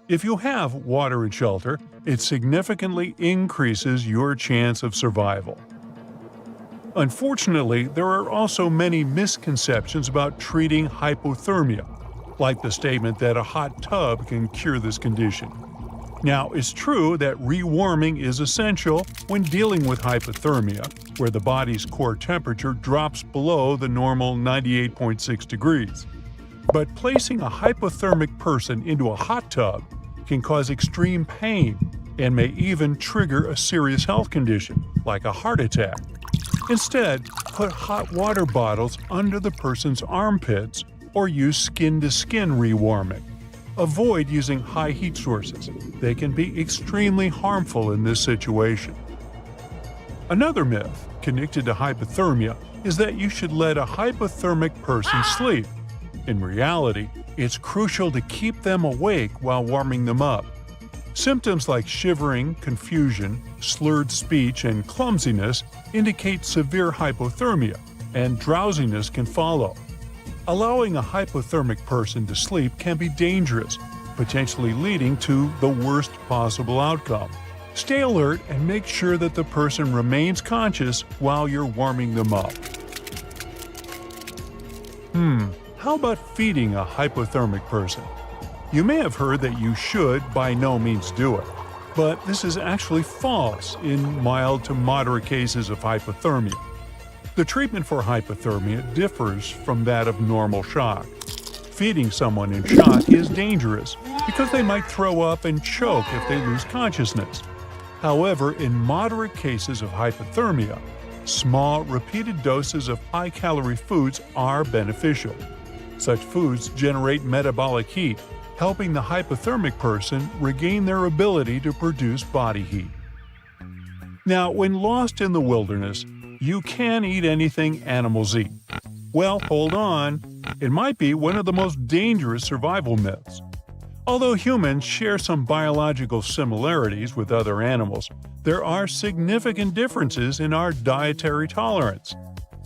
[SPEAKER 2] If you have water and shelter, it significantly increases your chance of survival. Unfortunately, there are also many misconceptions about treating hypothermia, like the statement that a hot tub can cure this condition. Now, it's true that rewarming is essential when dealing with hypothermia, where the body's core temperature drops below the normal 98.6 degrees. But placing a hypothermic person into a hot tub can cause extreme pain and may even trigger a serious health condition, like a heart attack. Instead, put hot water bottles under the person's armpits or use skin-to-skin rewarming. Avoid using high heat sources. They can be extremely harmful in this situation. Another myth connected to hypothermia is that you should let a hypothermic person sleep. In reality, it's crucial to keep them awake while warming them up. Symptoms like shivering, confusion, slurred speech, and clumsiness indicate severe hypothermia, and drowsiness can follow. Allowing a hypothermic person to sleep can be dangerous, potentially leading to the worst possible outcome. Stay alert and make sure that the person remains conscious while you're warming them up. How about feeding a hypothermic person? You may have heard that you should by no means do it, but this is actually false in mild to moderate cases of hypothermia. The treatment for hypothermia differs from that of normal shock. Feeding someone in shock is dangerous because they might throw up and choke if they lose consciousness. However, in moderate cases of hypothermia, small, repeated doses of high-calorie foods are beneficial. Such foods generate metabolic heat, helping the hypothermic person regain their ability to produce body heat. Now, when lost in the wilderness, you can eat anything animals eat. Well, hold on. It might be one of the most dangerous survival myths. Although humans share some biological similarities with other animals, there are significant differences in our dietary tolerance.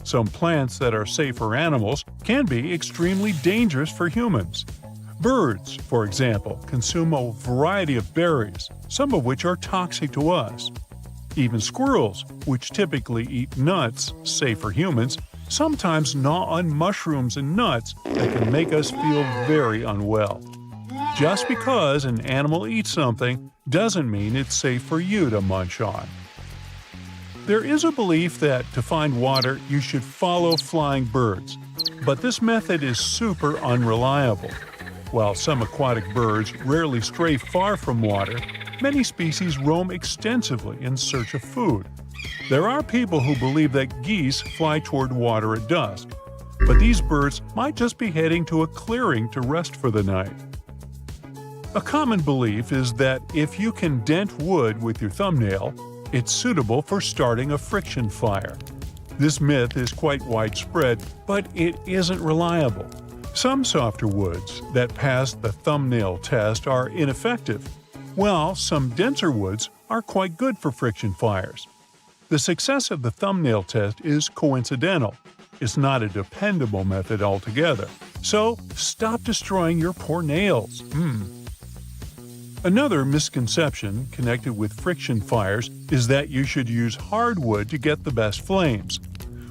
[SPEAKER 2] Some plants that are safe for animals can be extremely dangerous for humans. Birds, for example, consume a variety of berries, some of which are toxic to us. Even squirrels, which typically eat nuts, safe for humans, sometimes gnaw on mushrooms and nuts that can make us feel very unwell. Just because an animal eats something doesn't mean it's safe for you to munch on. There is a belief that to find water, you should follow flying birds, but this method is super unreliable. While some aquatic birds rarely stray far from water, many species roam extensively in search of food. There are people who believe that geese fly toward water at dusk, but these birds might just be heading to a clearing to rest for the night. A common belief is that if you can dent wood with your thumbnail, it's suitable for starting a friction fire. This myth is quite widespread, but it isn't reliable. Some softer woods that pass the thumbnail test are ineffective, while some denser woods are quite good for friction fires. The success of the thumbnail test is coincidental. It's not a dependable method altogether. So stop destroying your poor nails. Another misconception connected with friction fires is that you should use hardwood to get the best flames.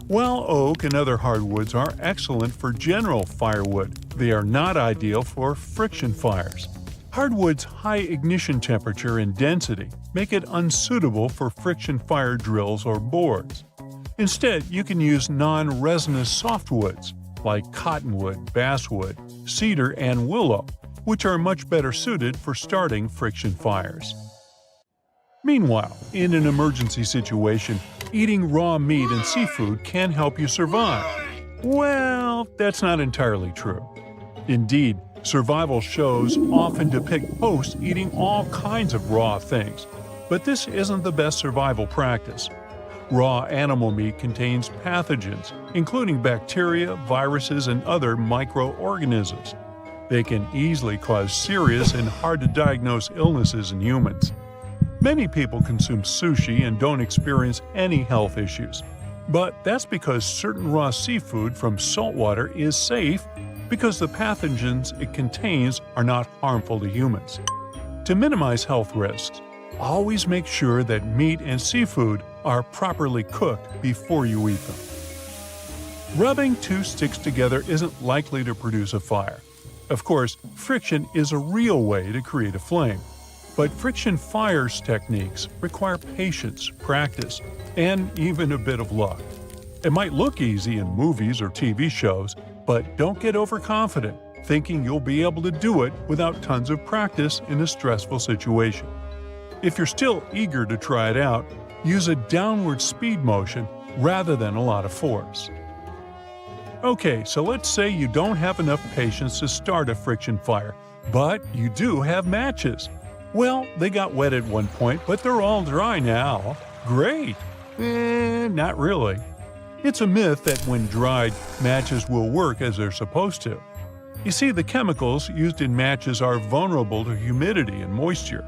[SPEAKER 2] While oak and other hardwoods are excellent for general firewood, they are not ideal for friction fires. Hardwood's high ignition temperature and density make it unsuitable for friction fire drills or boards. Instead, you can use non-resinous softwoods like cottonwood, basswood, cedar, and willow, which are much better suited for starting friction fires. Meanwhile, in an emergency situation, eating raw meat and seafood can help you survive. Well, that's not entirely true. Indeed, survival shows often depict hosts eating all kinds of raw things, but this isn't the best survival practice. Raw animal meat contains pathogens, including bacteria, viruses, and other microorganisms. They can easily cause serious and hard-to-diagnose illnesses in humans. Many people consume sushi and don't experience any health issues. But that's because certain raw seafood from saltwater is safe because the pathogens it contains are not harmful to humans. To minimize health risks, always make sure that meat and seafood are properly cooked before you eat them. Rubbing two sticks together isn't likely to produce a fire. Of course, friction is a real way to create a flame. But friction fires techniques require patience, practice, and even a bit of luck. It might look easy in movies or TV shows, but don't get overconfident, thinking you'll be able to do it without tons of practice in a stressful situation. If you're still eager to try it out, use a downward speed motion rather than a lot of force. Okay, so let's say you don't have enough patience to start a friction fire, but you do have matches. Well, they got wet at one point, but they're all dry now. Great! Not really. It's a myth that when dried, matches will work as they're supposed to. You see, the chemicals used in matches are vulnerable to humidity and moisture.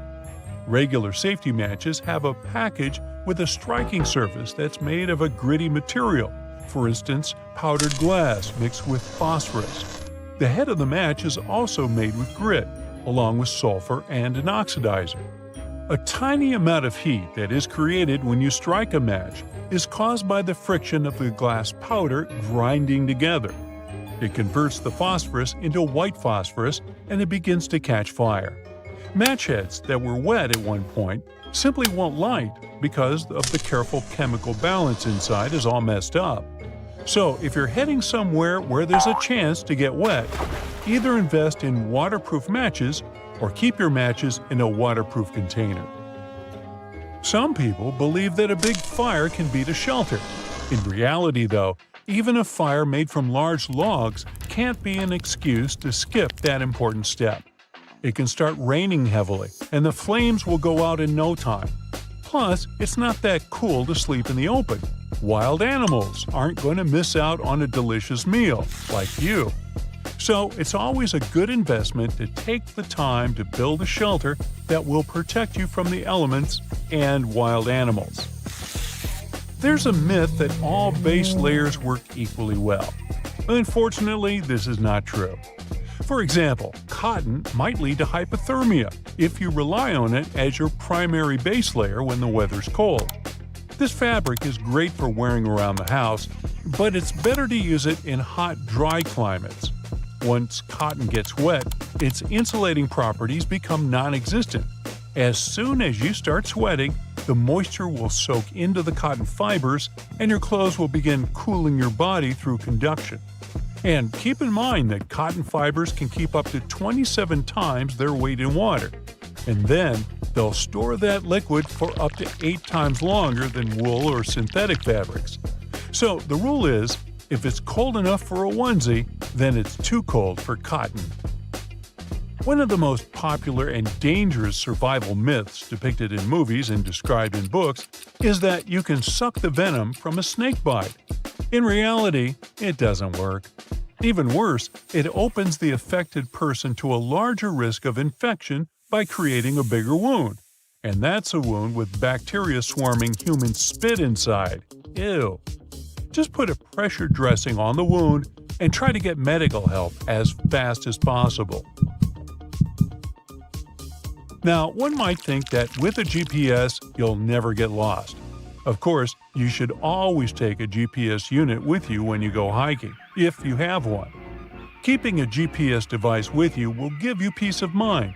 [SPEAKER 2] Regular safety matches have a package with a striking surface that's made of a gritty material, for instance, powdered glass mixed with phosphorus. The head of the match is also made with grit, along with sulfur and an oxidizer. A tiny amount of heat that is created when you strike a match is caused by the friction of the glass powder grinding together. It converts the phosphorus into white phosphorus and it begins to catch fire. Match heads that were wet at one point simply won't light because of the careful chemical balance inside is all messed up. So if you're heading somewhere where there's a chance to get wet, either invest in waterproof matches or keep your matches in a waterproof container. Some people believe that a big fire can beat a shelter. In reality, though, even a fire made from large logs can't be an excuse to skip that important step. It can start raining heavily, and the flames will go out in no time. Plus, it's not that cool to sleep in the open. Wild animals aren't going to miss out on a delicious meal, like you. So it's always a good investment to take the time to build a shelter that will protect you from the elements and wild animals. There's a myth that all base layers work equally well. Unfortunately, this is not true. For example, cotton might lead to hypothermia if you rely on it as your primary base layer when the weather's cold. This fabric is great for wearing around the house, but it's better to use it in hot, dry climates. Once cotton gets wet, its insulating properties become non-existent. As soon as you start sweating, the moisture will soak into the cotton fibers and your clothes will begin cooling your body through conduction. And keep in mind that cotton fibers can keep up to 27 times their weight in water. And then, they'll store that liquid for up to 8 times longer than wool or synthetic fabrics. So the rule is, if it's cold enough for a onesie, then it's too cold for cotton. One of the most popular and dangerous survival myths depicted in movies and described in books is that you can suck the venom from a snake bite. In reality, it doesn't work. Even worse, it opens the affected person to a larger risk of infection by creating a bigger wound. And that's a wound with bacteria swarming human spit inside. Ew. Just put a pressure dressing on the wound and try to get medical help as fast as possible. Now, one might think that with a GPS, you'll never get lost. Of course, you should always take a GPS unit with you when you go hiking, if you have one. Keeping a GPS device with you will give you peace of mind,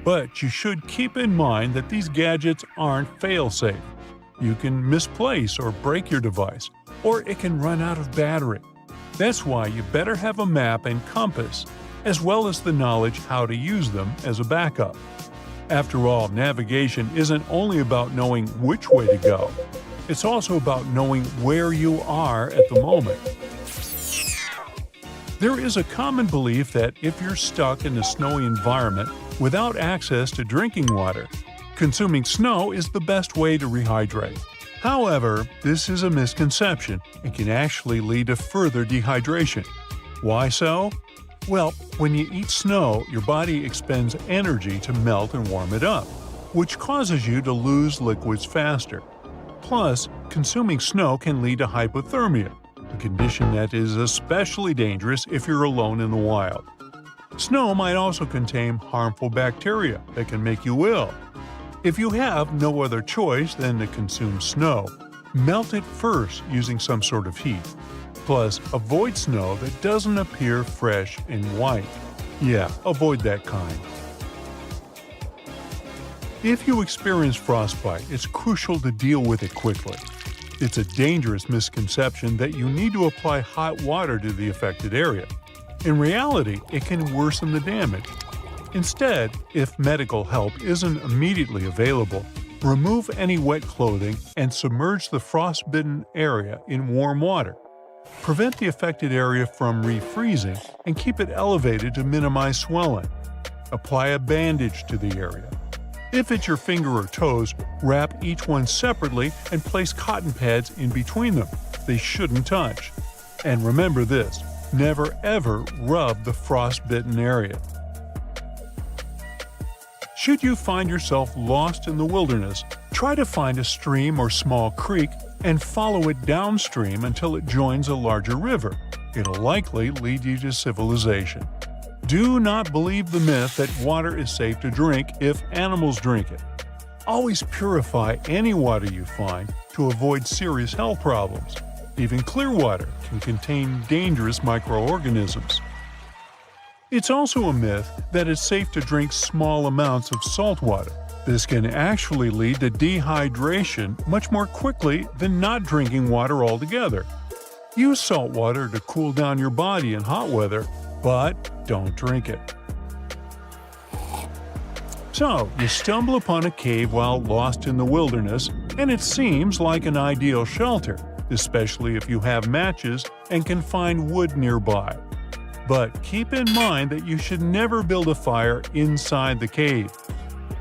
[SPEAKER 2] but you should keep in mind that these gadgets aren't fail-safe. You can misplace or break your device, or it can run out of battery. That's why you better have a map and compass, as well as the knowledge how to use them as a backup. After all, navigation isn't only about knowing which way to go. It's also about knowing where you are at the moment. There is a common belief that if you're stuck in a snowy environment without access to drinking water, consuming snow is the best way to rehydrate. However, this is a misconception and can actually lead to further dehydration. Why so? Well, when you eat snow, your body expends energy to melt and warm it up, which causes you to lose liquids faster. Plus, consuming snow can lead to hypothermia, a condition that is especially dangerous if you're alone in the wild. Snow might also contain harmful bacteria that can make you ill. If you have no other choice than to consume snow, melt it first using some sort of heat. Plus, avoid snow that doesn't appear fresh and white. Yeah, avoid that kind. If you experience frostbite, it's crucial to deal with it quickly. It's a dangerous misconception that you need to apply hot water to the affected area. In reality, it can worsen the damage. Instead, if medical help isn't immediately available, remove any wet clothing and submerge the frostbitten area in warm water. Prevent the affected area from refreezing and keep it elevated to minimize swelling. Apply a bandage to the area. If it's your finger or toes, wrap each one separately and place cotton pads in between them. They shouldn't touch. And remember this, never ever rub the frostbitten area. Should you find yourself lost in the wilderness, try to find a stream or small creek and follow it downstream until it joins a larger river. It'll likely lead you to civilization. Do not believe the myth that water is safe to drink if animals drink it. Always purify any water you find to avoid serious health problems. Even clear water can contain dangerous microorganisms. It's also a myth that it's safe to drink small amounts of salt water. This can actually lead to dehydration much more quickly than not drinking water altogether. Use salt water to cool down your body in hot weather, but don't drink it. So, you stumble upon a cave while lost in the wilderness, and it seems like an ideal shelter, especially if you have matches and can find wood nearby. But keep in mind that you should never build a fire inside the cave.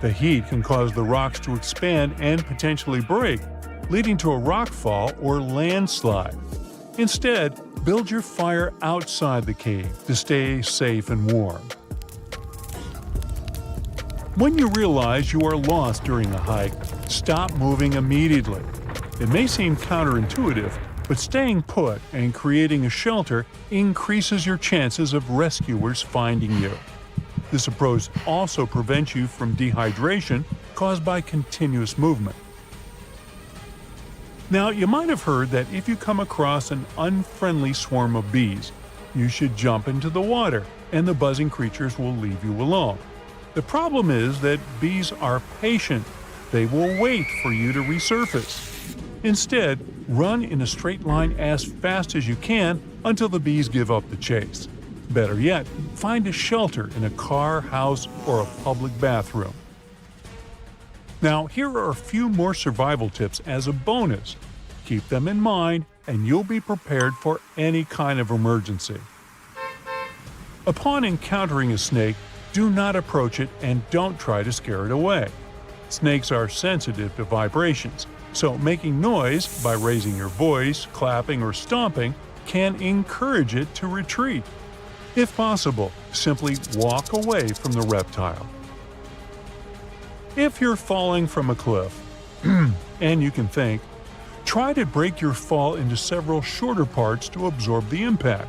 [SPEAKER 2] The heat can cause the rocks to expand and potentially break, leading to a rock fall or landslide. Instead, build your fire outside the cave to stay safe and warm. When you realize you are lost during a hike, stop moving immediately. It may seem counterintuitive, but staying put and creating a shelter increases your chances of rescuers finding you. This approach also prevents you from dehydration caused by continuous movement. Now, you might have heard that if you come across an unfriendly swarm of bees, you should jump into the water and the buzzing creatures will leave you alone. The problem is that bees are patient. They will wait for you to resurface. Instead, run in a straight line as fast as you can until the bees give up the chase. Better yet, find a shelter in a car, house, or a public bathroom. Now, here are a few more survival tips as a bonus. Keep them in mind, and you'll be prepared for any kind of emergency. Upon encountering a snake, do not approach it and don't try to scare it away. Snakes are sensitive to vibrations, so making noise by raising your voice, clapping, or stomping can encourage it to retreat. If possible, simply walk away from the reptile. If you're falling from a cliff, and you can think, try to break your fall into several shorter parts to absorb the impact.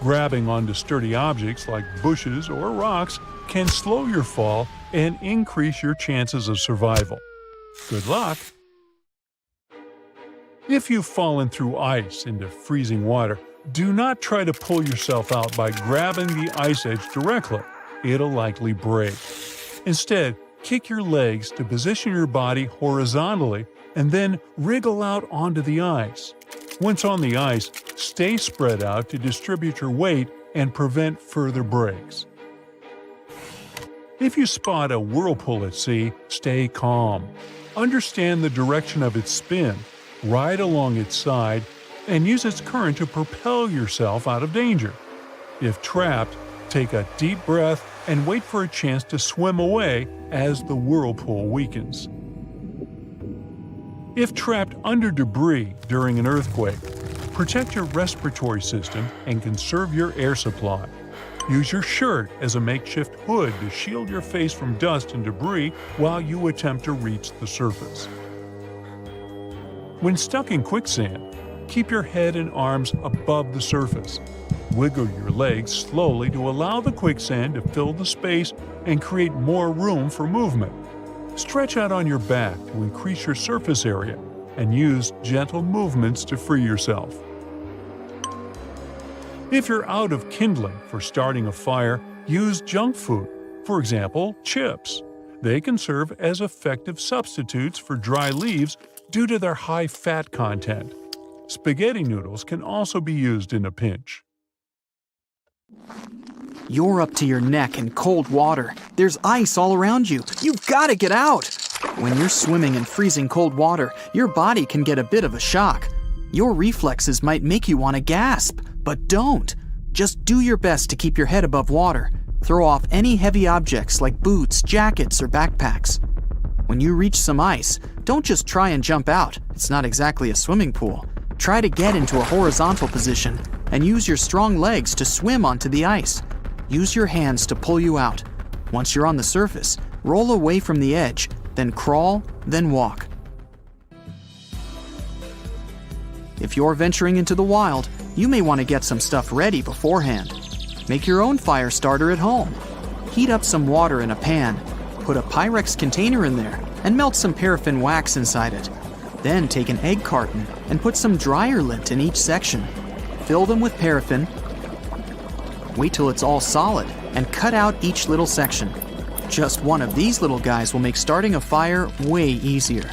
[SPEAKER 2] Grabbing onto sturdy objects like bushes or rocks can slow your fall and increase your chances of survival. Good luck! If you've fallen through ice into freezing water, do not try to pull yourself out by grabbing the ice edge directly. It'll likely break. Instead, kick your legs to position your body horizontally and then wriggle out onto the ice. Once on the ice, stay spread out to distribute your weight and prevent further breaks. If you spot a whirlpool at sea, stay calm. Understand the direction of its spin, ride along its side, and use its current to propel yourself out of danger. If trapped, take a deep breath and wait for a chance to swim away as the whirlpool weakens. If trapped under debris during an earthquake, protect your respiratory system and conserve your air supply. Use your shirt as a makeshift hood to shield your face from dust and debris while you attempt to reach the surface. When stuck in quicksand, keep your head and arms above the surface. Wiggle your legs slowly to allow the quicksand to fill the space and create more room for movement. Stretch out on your back to increase your surface area and use gentle movements to free yourself. If you're out of kindling for starting a fire, use junk food, for example, chips. They can serve as effective substitutes for dry leaves due to their high fat content. Spaghetti noodles can also be used in a pinch.
[SPEAKER 3] You're up to your neck in cold water. There's ice all around you. You've got to get out! When you're swimming in freezing cold water, your body can get a bit of a shock. Your reflexes might make you want to gasp, but don't. Just do your best to keep your head above water. Throw off any heavy objects like boots, jackets, or backpacks. When you reach some ice, don't just try and jump out. It's not exactly a swimming pool. Try to get into a horizontal position and use your strong legs to swim onto the ice. Use your hands to pull you out. Once you're on the surface, roll away from the edge, then crawl, then walk. If you're venturing into the wild, you may want to get some stuff ready beforehand. Make your own fire starter at home. Heat up some water in a pan, put a Pyrex container in there, and melt some paraffin wax inside it. Then take an egg carton and put some dryer lint in each section. Fill them with paraffin. Wait till it's all solid and cut out each little section. Just one of these little guys will make starting a fire way easier.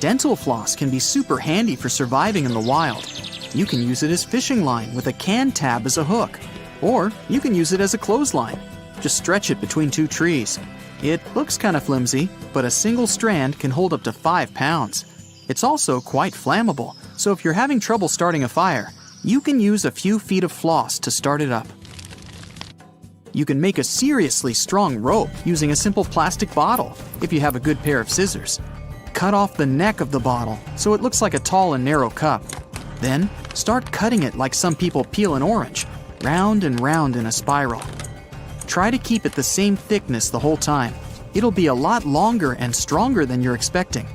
[SPEAKER 3] Dental floss can be super handy for surviving in the wild. You can use it as fishing line with a can tab as a hook, or you can use it as a clothesline. Just stretch it between two trees. It looks kind of flimsy, but a single strand can hold up to 5 pounds. It's also quite flammable, so if you're having trouble starting a fire, you can use a few feet of floss to start it up. You can make a seriously strong rope using a simple plastic bottle if you have a good pair of scissors. Cut off the neck of the bottle so it looks like a tall and narrow cup. Then start cutting it like some people peel an orange, round and round in a spiral. Try to keep it the same thickness the whole time. It'll be a lot longer and stronger than you're expecting.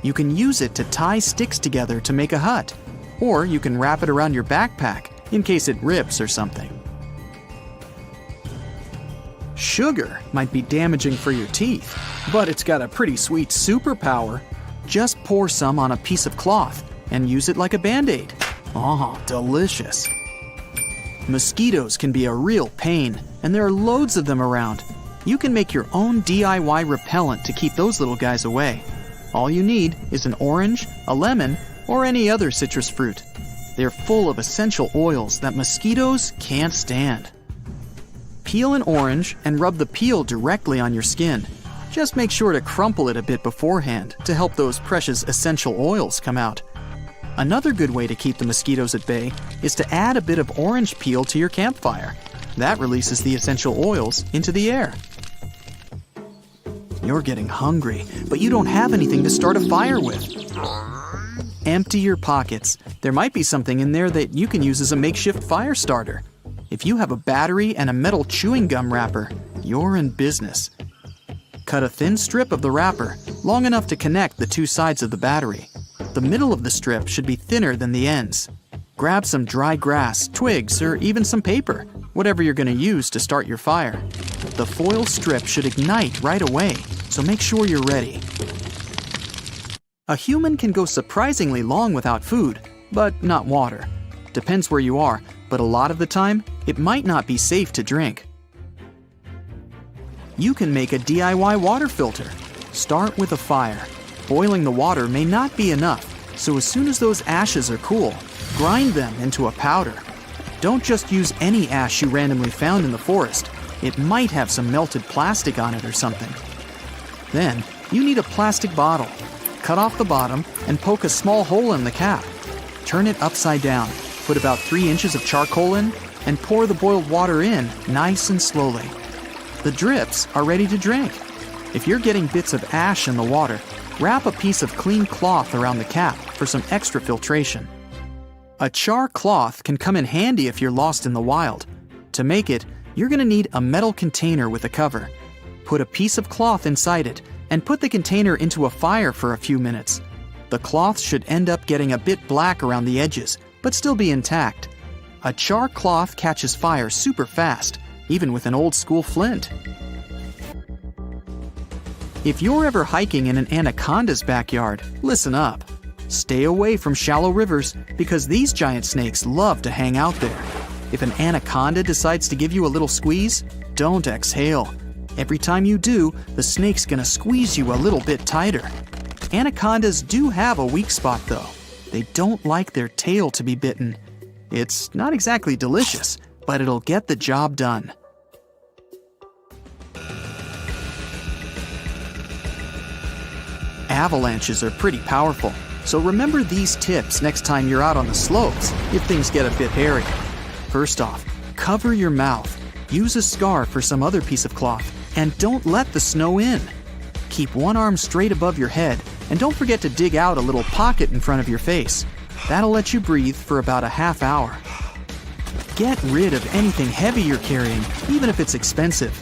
[SPEAKER 3] You can use it to tie sticks together to make a hut, or you can wrap it around your backpack in case it rips or something. Sugar might be damaging for your teeth, but it's got a pretty sweet superpower. Just pour some on a piece of cloth and use it like a Band-Aid. Oh, delicious. Mosquitoes can be a real pain, and there are loads of them around. You can make your own DIY repellent to keep those little guys away. All you need is an orange, a lemon, or any other citrus fruit. They're full of essential oils that mosquitoes can't stand. Peel an orange and rub the peel directly on your skin. Just make sure to crumple it a bit beforehand to help those precious essential oils come out. Another good way to keep the mosquitoes at bay is to add a bit of orange peel to your campfire. That releases the essential oils into the air. You're getting hungry, but you don't have anything to start a fire with. Empty your pockets. There might be something in there that you can use as a makeshift fire starter. If you have a battery and a metal chewing gum wrapper, you're in business. Cut a thin strip of the wrapper, long enough to connect the two sides of the battery. The middle of the strip should be thinner than the ends. Grab some dry grass, twigs, or even some paper, whatever you're going to use to start your fire. The foil strip should ignite right away, so make sure you're ready. A human can go surprisingly long without food, but not water. Depends where you are, but a lot of the time, it might not be safe to drink. You can make a DIY water filter. Start with a fire. Boiling the water may not be enough, so as soon as those ashes are cool, grind them into a powder. Don't just use any ash you randomly found in the forest. It might have some melted plastic on it or something. Then, you need a plastic bottle. Cut off the bottom and poke a small hole in the cap. Turn it upside down. Put about 3 inches of charcoal in and pour the boiled water in nice and slowly. The drips are ready to drink. If you're getting bits of ash in the water, wrap a piece of clean cloth around the cap for some extra filtration. A char cloth can come in handy if you're lost in the wild. To make it, you're going to need a metal container with a cover. Put a piece of cloth inside it and put the container into a fire for a few minutes. The cloth should end up getting a bit black around the edges, but still be intact. A char cloth catches fire super fast, even with an old school flint. If you're ever hiking in an anaconda's backyard, listen up. Stay away from shallow rivers because these giant snakes love to hang out there. If an anaconda decides to give you a little squeeze, don't exhale. Every time you do, the snake's gonna squeeze you a little bit tighter. Anacondas do have a weak spot though. They don't like their tail to be bitten. It's not exactly delicious, but it'll get the job done. Avalanches are pretty powerful, so remember these tips next time you're out on the slopes if things get a bit hairy. First off, cover your mouth. Use a scarf or some other piece of cloth, and don't let the snow in. Keep one arm straight above your head, and don't forget to dig out a little pocket in front of your face. That'll let you breathe for about a half hour. Get rid of anything heavy you're carrying, even if it's expensive.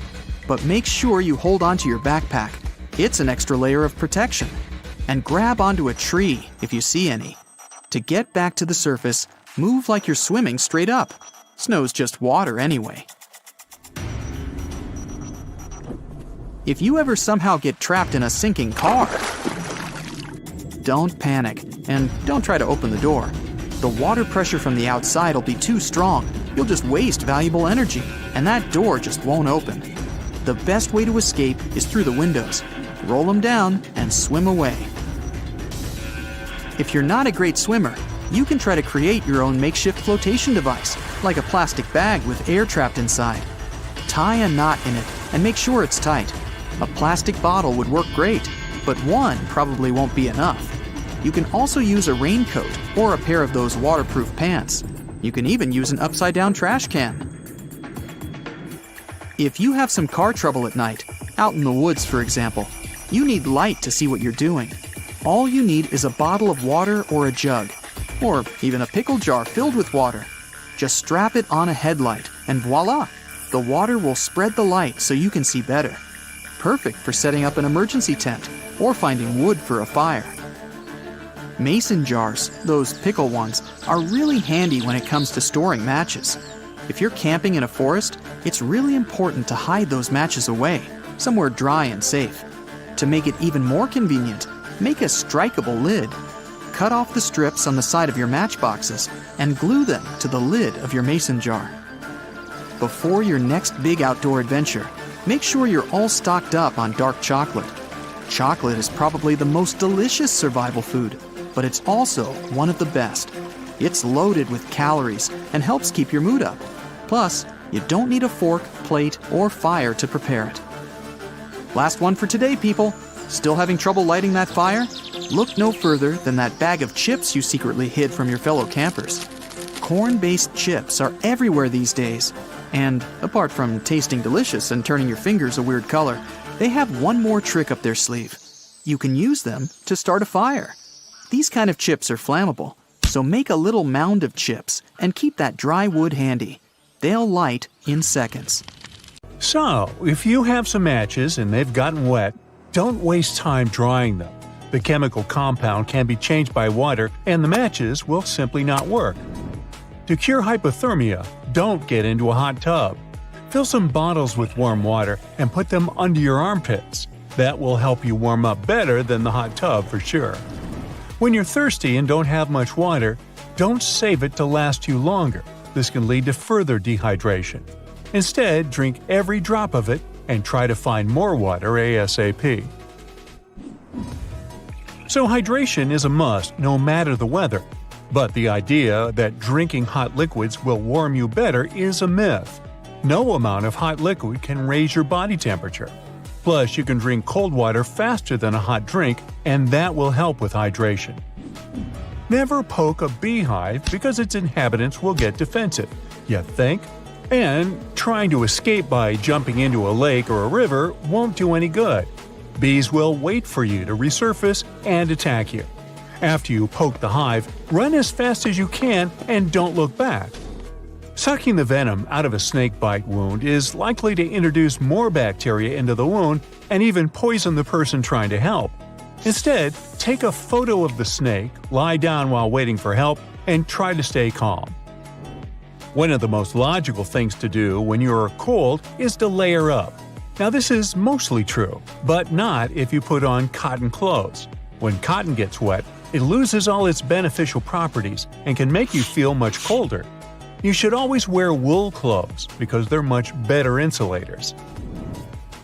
[SPEAKER 3] But make sure you hold onto your backpack. It's an extra layer of protection. And grab onto a tree if you see any. To get back to the surface, move like you're swimming straight up. Snow's just water anyway. If you ever somehow get trapped in a sinking car, don't panic and don't try to open the door. The water pressure from the outside will be too strong. You'll just waste valuable energy, and that door just won't open. The best way to escape is through the windows. Roll them down and swim away. If you're not a great swimmer, you can try to create your own makeshift flotation device, like a plastic bag with air trapped inside. Tie a knot in it and make sure it's tight. A plastic bottle would work great, but one probably won't be enough. You can also use a raincoat or a pair of those waterproof pants. You can even use an upside-down trash can. If you have some car trouble at night, out in the woods for example, you need light to see what you're doing. All you need is a bottle of water or a jug, or even a pickle jar filled with water. Just strap it on a headlight and voila! The water will spread the light so you can see better. Perfect for setting up an emergency tent or finding wood for a fire. Mason jars, those pickle ones, are really handy when it comes to storing matches. If you're camping in a forest, it's really important to hide those matches away, somewhere dry and safe. To make it even more convenient, make a strikeable lid. Cut off the strips on the side of your matchboxes and glue them to the lid of your mason jar. Before your next big outdoor adventure, Make sure you're all stocked up on dark chocolate. Chocolate is probably the most delicious survival food, but it's also one of the best. It's loaded with calories and helps keep your mood up. Plus, you don't need a fork, plate, or fire to prepare it. Last one for today, people. Still having trouble lighting that fire? Look no further than that bag of chips you secretly hid from your fellow campers. Corn-based chips are everywhere these days. And apart from tasting delicious and turning your fingers a weird color, they have one more trick up their sleeve. You can use them to start a fire. These kind of chips are flammable, so make a little mound of chips and keep that dry wood handy. They'll light in seconds.
[SPEAKER 2] So, if you have some matches and they've gotten wet, don't waste time drying them. The chemical compound can be changed by water and the matches will simply not work. To cure hypothermia, don't get into a hot tub. Fill some bottles with warm water and put them under your armpits. That will help you warm up better than the hot tub for sure. When you're thirsty and don't have much water, don't save it to last you longer. This can lead to further dehydration. Instead, drink every drop of it and try to find more water ASAP. So hydration is a must no matter the weather. But the idea that drinking hot liquids will warm you better is a myth. No amount of hot liquid can raise your body temperature. Plus, you can drink cold water faster than a hot drink, and that will help with hydration. Never poke a beehive because its inhabitants will get defensive. You think? And trying to escape by jumping into a lake or a river won't do any good. Bees will wait for you to resurface and attack you. After you poke the hive, run as fast as you can and don't look back. Sucking the venom out of a snake bite wound is likely to introduce more bacteria into the wound and even poison the person trying to help. Instead, take a photo of the snake, lie down while waiting for help, and try to stay calm. One of the most logical things to do when you are cold is to layer up. Now this is mostly true, but not if you put on cotton clothes. When cotton gets wet, it loses all its beneficial properties and can make you feel much colder. You should always wear wool clothes because they're much better insulators.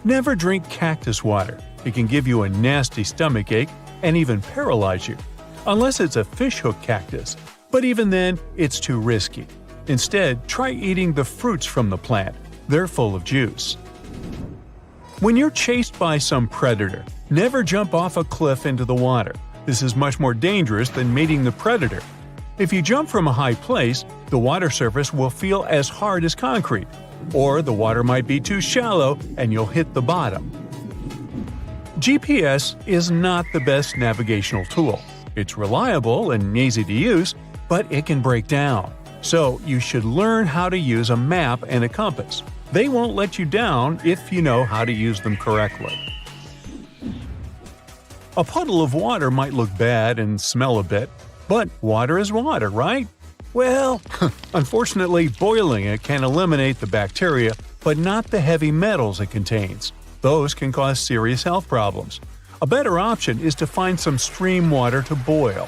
[SPEAKER 2] Never drink cactus water. It can give you a nasty stomachache and even paralyze you, unless it's a fishhook cactus. But even then, it's too risky. Instead, try eating the fruits from the plant. They're full of juice. When you're chased by some predator, never jump off a cliff into the water. This is much more dangerous than meeting the predator. If you jump from a high place, the water surface will feel as hard as concrete, or the water might be too shallow and you'll hit the bottom. GPS is not the best navigational tool. It's reliable and easy to use, but it can break down. So you should learn how to use a map and a compass. They won't let you down if you know how to use them correctly. A puddle of water might look bad and smell a bit, but water is water, right? Well, unfortunately, boiling it can eliminate the bacteria, but not the heavy metals it contains. Those can cause serious health problems. A better option is to find some stream water to boil.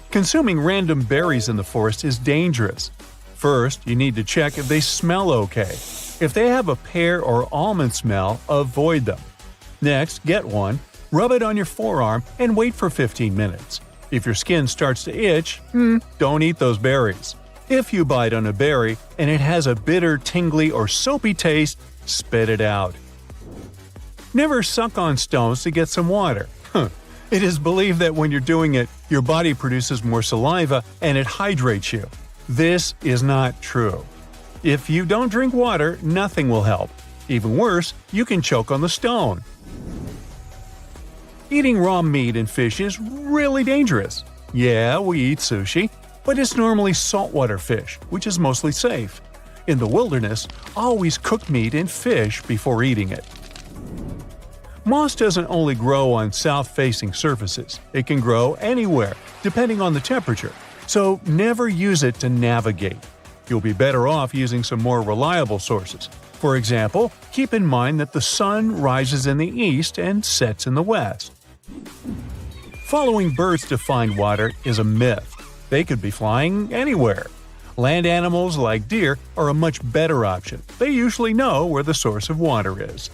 [SPEAKER 2] Consuming random berries in the forest is dangerous. First, you need to check if they smell okay. If they have a pear or almond smell, avoid them. Next, get one, rub it on your forearm, and wait for 15 minutes. If your skin starts to itch, don't eat those berries. If you bite on a berry and it has a bitter, tingly, or soapy taste, spit it out. Never suck on stones to get some water. It is believed that when you're doing it, your body produces more saliva and it hydrates you. This is not true. If you don't drink water, nothing will help. Even worse, you can choke on the stone. Eating raw meat and fish is really dangerous. Yeah, we eat sushi, but it's normally saltwater fish, which is mostly safe. In the wilderness, always cook meat and fish before eating it. Moss doesn't only grow on south-facing surfaces. It can grow anywhere, depending on the temperature, so never use it to navigate. You'll be better off using some more reliable sources. For example, keep in mind that the sun rises in the east and sets in the west. Following birds to find water is a myth. They could be flying anywhere. Land animals like deer are a much better option. They usually know where the source of water is.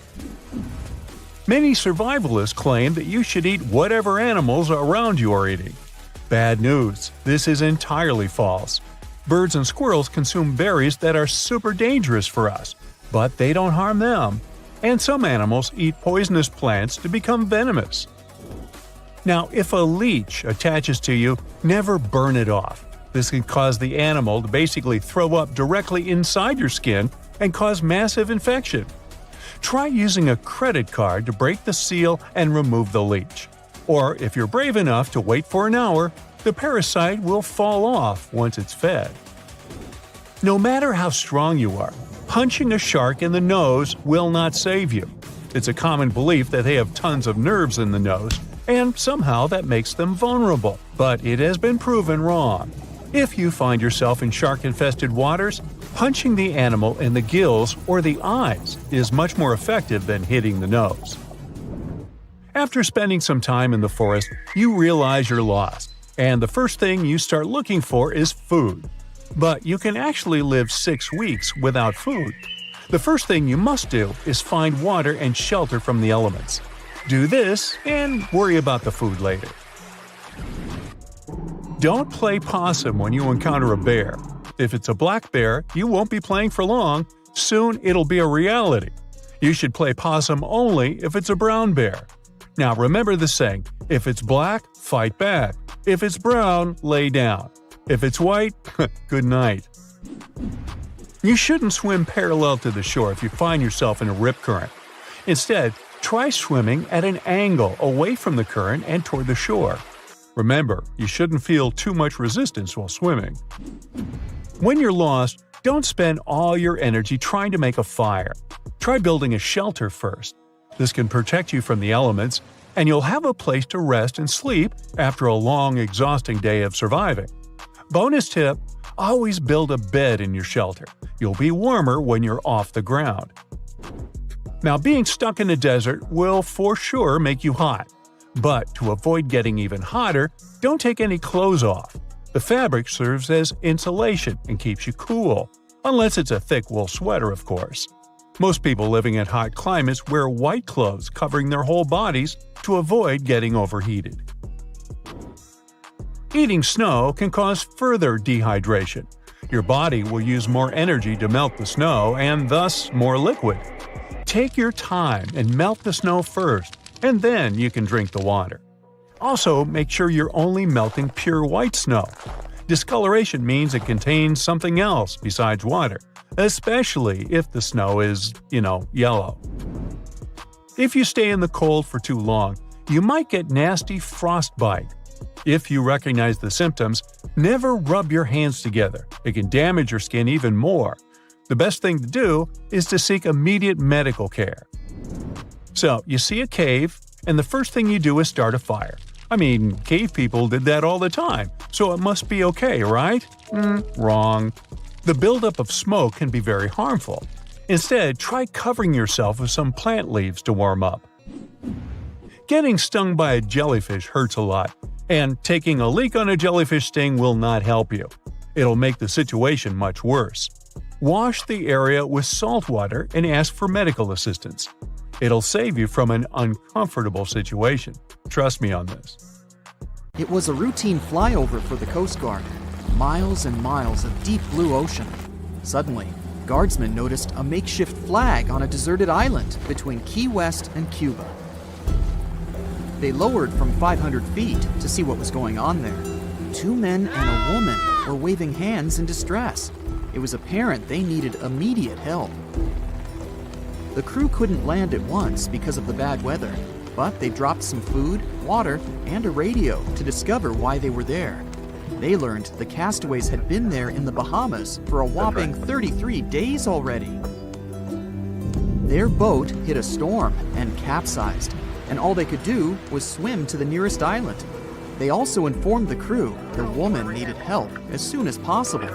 [SPEAKER 2] Many survivalists claim that you should eat whatever animals around you are eating. Bad news, this is entirely false. Birds and squirrels consume berries that are super dangerous for us, but they don't harm them. And some animals eat poisonous plants to become venomous. Now, if a leech attaches to you, never burn it off. This can cause the animal to basically throw up directly inside your skin and cause massive infection. Try using a credit card to break the seal and remove the leech. Or if you're brave enough to wait for an hour, the parasite will fall off once it's fed. No matter how strong you are, punching a shark in the nose will not save you. It's a common belief that they have tons of nerves in the nose, and somehow that makes them vulnerable, but it has been proven wrong. If you find yourself in shark-infested waters, punching the animal in the gills or the eyes is much more effective than hitting the nose. After spending some time in the forest, you realize you're lost, and the first thing you start looking for is food. But you can actually live 6 weeks without food. The first thing you must do is find water and shelter from the elements. Do this and worry about the food later. Don't play possum when you encounter a bear. If it's a black bear, you won't be playing for long. Soon it'll be a reality. You should play possum only if it's a brown bear. Now remember the saying, if it's black, fight back. If it's brown, lay down. If it's white, good night. You shouldn't swim parallel to the shore if you find yourself in a rip current. Instead, try swimming at an angle away from the current and toward the shore. Remember, you shouldn't feel too much resistance while swimming. When you're lost, don't spend all your energy trying to make a fire. Try building a shelter first. This can protect you from the elements, and you'll have a place to rest and sleep after a long, exhausting day of surviving. Bonus tip: always build a bed in your shelter. You'll be warmer when you're off the ground. Now, being stuck in the desert will for sure make you hot. But to avoid getting even hotter, don't take any clothes off. The fabric serves as insulation and keeps you cool, unless it's a thick wool sweater, of course. Most people living in hot climates wear white clothes covering their whole bodies to avoid getting overheated. Eating snow can cause further dehydration. Your body will use more energy to melt the snow and thus more liquid. Take your time and melt the snow first, and then you can drink the water. Also, make sure you're only melting pure white snow. Discoloration means it contains something else besides water, especially if the snow is, yellow. If you stay in the cold for too long, you might get nasty frostbite. If you recognize the symptoms, never rub your hands together. It can damage your skin even more. The best thing to do is to seek immediate medical care. So, you see a cave, and the first thing you do is start a fire. Cave people did that all the time, so it must be okay, right? Wrong. The buildup of smoke can be very harmful. Instead, try covering yourself with some plant leaves to warm up. Getting stung by a jellyfish hurts a lot, and taking a leak on a jellyfish sting will not help you. It'll make the situation much worse. Wash the area with salt water and ask for medical assistance. It'll save you from an uncomfortable situation. Trust me on this.
[SPEAKER 3] It was a routine flyover for the Coast Guard. Miles and miles of deep blue ocean. Suddenly, guardsmen noticed a makeshift flag on a deserted island between Key West and Cuba. They lowered from 500 feet to see what was going on there. 2 men and a woman were waving hands in distress. It was apparent they needed immediate help. The crew couldn't land at once because of the bad weather, but they dropped some food, water, and a radio to discover why they were there. They learned the castaways had been there in the Bahamas for a whopping 33 days already. Their boat hit a storm and capsized, and all they could do was swim to the nearest island. They also informed the crew the woman needed help as soon as possible.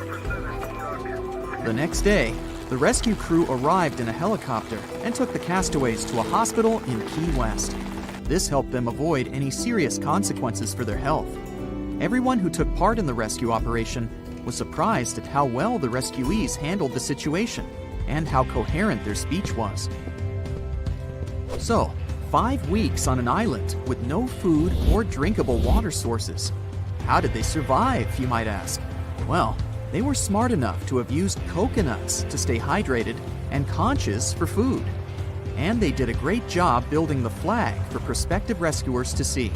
[SPEAKER 3] The next day, the rescue crew arrived in a helicopter and took the castaways to a hospital in Key West. This helped them avoid any serious consequences for their health. Everyone who took part in the rescue operation was surprised at how well the rescuees handled the situation and how coherent their speech was. So, 5 weeks on an island with no food or drinkable water sources. How did they survive, you might ask? Well, they were smart enough to have used coconuts to stay hydrated and conchs for food. And they did a great job building the flag for prospective rescuers to see.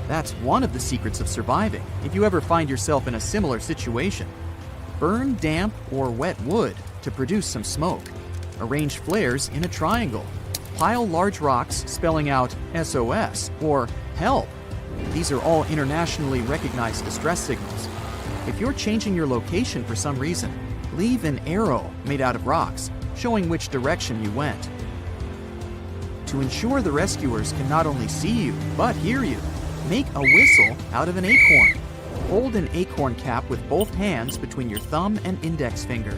[SPEAKER 3] That's one of the secrets of surviving if you ever find yourself in a similar situation. Burn damp or wet wood to produce some smoke. Arrange flares in a triangle. Pile large rocks spelling out SOS or help. These are all internationally recognized distress signals. If you're changing your location for some reason, leave an arrow made out of rocks, showing which direction you went. To ensure the rescuers can not only see you, but hear you, make a whistle out of an acorn. Hold an acorn cap with both hands between your thumb and index finger.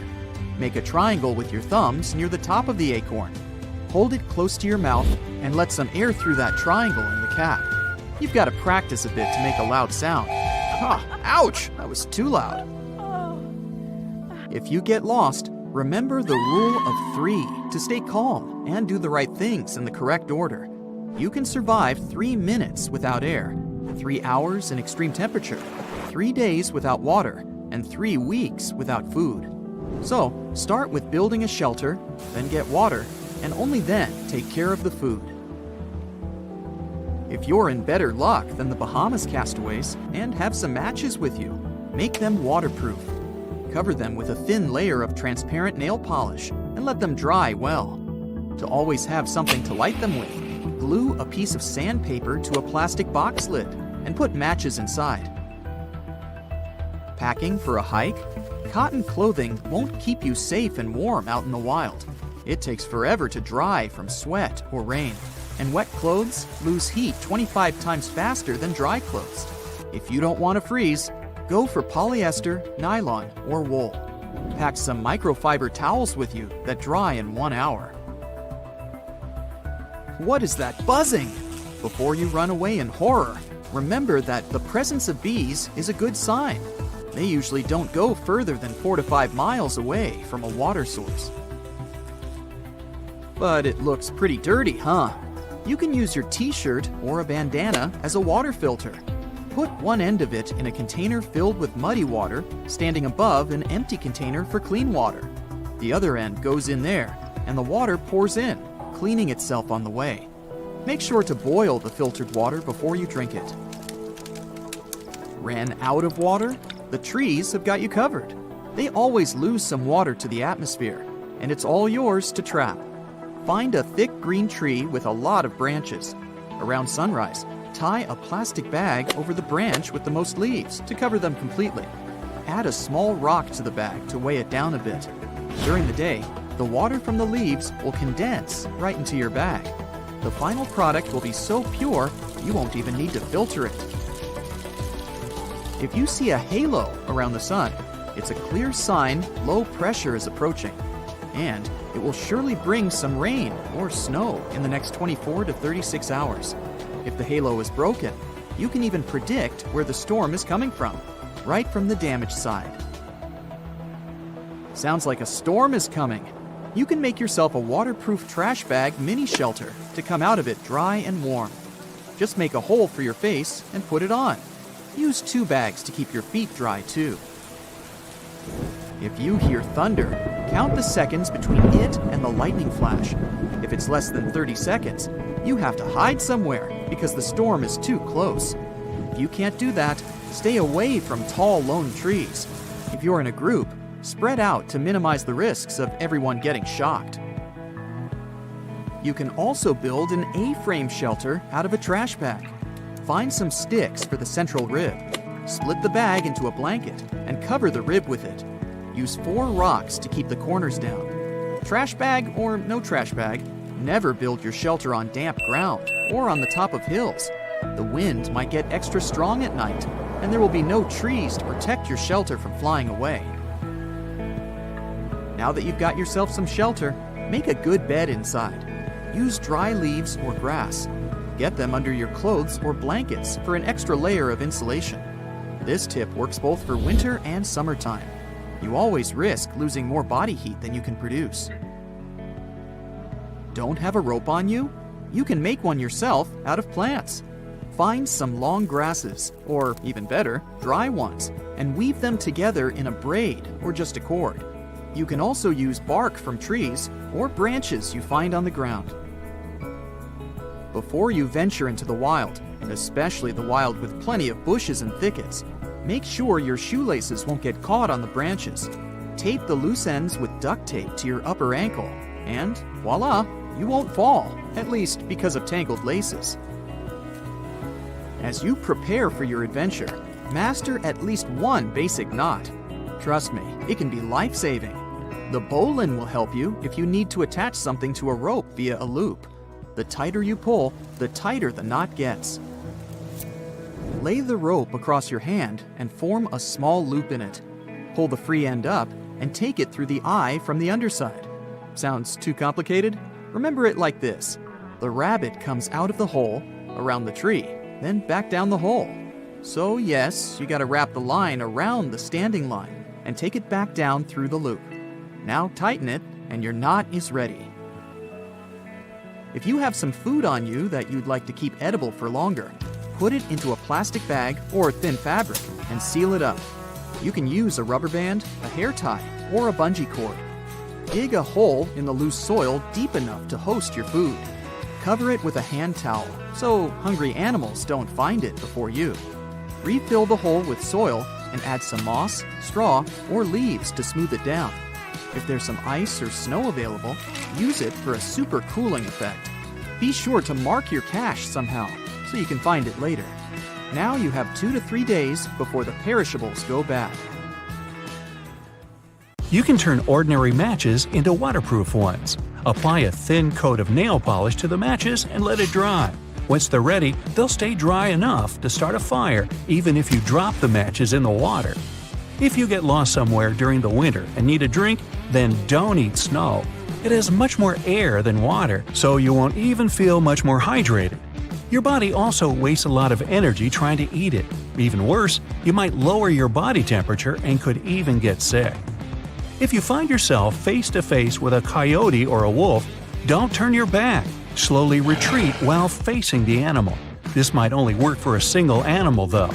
[SPEAKER 3] Make a triangle with your thumbs near the top of the acorn. Hold it close to your mouth and let some air through that triangle in the cap. You've got to practice a bit to make a loud sound. Ouch! That was too loud. If you get lost, remember the rule of 3 to stay calm and do the right things in the correct order. You can survive 3 minutes without air, 3 hours in extreme temperature, 3 days without water, and 3 weeks without food. So, start with building a shelter, then get water, and only then take care of the food. If you're in better luck than the Bahamas castaways and have some matches with you, make them waterproof. Cover them with a thin layer of transparent nail polish and let them dry well. To always have something to light them with, glue a piece of sandpaper to a plastic box lid and put matches inside. Packing for a hike? Cotton clothing won't keep you safe and warm out in the wild. It takes forever to dry from sweat or rain, and wet clothes lose heat 25 times faster than dry clothes. If you don't want to freeze, go for polyester, nylon, or wool. Pack some microfiber towels with you that dry in 1 hour. What is that buzzing? Before you run away in horror, remember that the presence of bees is a good sign. They usually don't go further than 4 to 5 miles away from a water source. But it looks pretty dirty, huh? You can use your t-shirt or a bandana as a water filter. Put one end of it in a container filled with muddy water, standing above an empty container for clean water. The other end goes in there, and the water pours in, cleaning itself on the way. Make sure to boil the filtered water before you drink it. Ran out of water? The trees have got you covered. They always lose some water to the atmosphere, and it's all yours to trap. Find a thick green tree with a lot of branches. Around sunrise, tie a plastic bag over the branch with the most leaves to cover them completely. Add a small rock to the bag to weigh it down a bit. During the day, the water from the leaves will condense right into your bag. The final product will be so pure, you won't even need to filter it. If you see a halo around the sun, it's a clear sign low pressure is approaching. And it will surely bring some rain or snow in the next 24 to 36 hours. If the halo is broken, you can even predict where the storm is coming from, right from the damaged side. Sounds like a storm is coming. You can make yourself a waterproof trash bag mini shelter to come out of it dry and warm. Just make a hole for your face and put it on. Use 2 bags to keep your feet dry too. If you hear thunder, count the seconds between it and the lightning flash. If it's less than 30 seconds, you have to hide somewhere because the storm is too close. If you can't do that, stay away from tall lone trees. If you're in a group, spread out to minimize the risks of everyone getting shocked. You can also build an A-frame shelter out of a trash bag. Find some sticks for the central rib. Split the bag into a blanket and cover the rib with it. Use 4 rocks to keep the corners down. Trash bag or no trash bag, never build your shelter on damp ground or on the top of hills. The wind might get extra strong at night, and there will be no trees to protect your shelter from flying away. Now that you've got yourself some shelter, make a good bed inside. Use dry leaves or grass. Get them under your clothes or blankets for an extra layer of insulation. This tip works both for winter and summertime. You always risk losing more body heat than you can produce. Don't have a rope on you? You can make one yourself out of plants. Find some long grasses, or even better, dry ones, and weave them together in a braid or just a cord. You can also use bark from trees or branches you find on the ground. Before you venture into the wild, especially the wild with plenty of bushes and thickets, make sure your shoelaces won't get caught on the branches. Tape the loose ends with duct tape to your upper ankle, and voila, you won't fall, at least because of tangled laces. As you prepare for your adventure, master at least one basic knot. Trust me, it can be life-saving. The bowline will help you if you need to attach something to a rope via a loop. The tighter you pull, the tighter the knot gets. Lay the rope across your hand and form a small loop in it. Pull the free end up and take it through the eye from the underside. Sounds too complicated? Remember it like this. The rabbit comes out of the hole, around the tree, then back down the hole. So yes, you gotta wrap the line around the standing line and take it back down through the loop. Now tighten it and your knot is ready. If you have some food on you that you'd like to keep edible for longer, put it into a plastic bag or thin fabric and seal it up. You can use a rubber band, a hair tie, or a bungee cord. Dig a hole in the loose soil deep enough to host your food. Cover it with a hand towel so hungry animals don't find it before you. Refill the hole with soil and add some moss, straw, or leaves to smooth it down. If there's some ice or snow available, use it for a super cooling effect. Be sure to mark your cache somehow so you can find it later. Now you have 2 to 3 days before the perishables go bad.
[SPEAKER 2] You can turn ordinary matches into waterproof ones. Apply a thin coat of nail polish to the matches and let it dry. Once they're ready, they'll stay dry enough to start a fire even if you drop the matches in the water. If you get lost somewhere during the winter and need a drink, then don't eat snow. It has much more air than water, so you won't even feel much more hydrated. Your body also wastes a lot of energy trying to eat it. Even worse, you might lower your body temperature and could even get sick. If you find yourself face to face with a coyote or a wolf, don't turn your back. Slowly retreat while facing the animal. This might only work for a single animal though.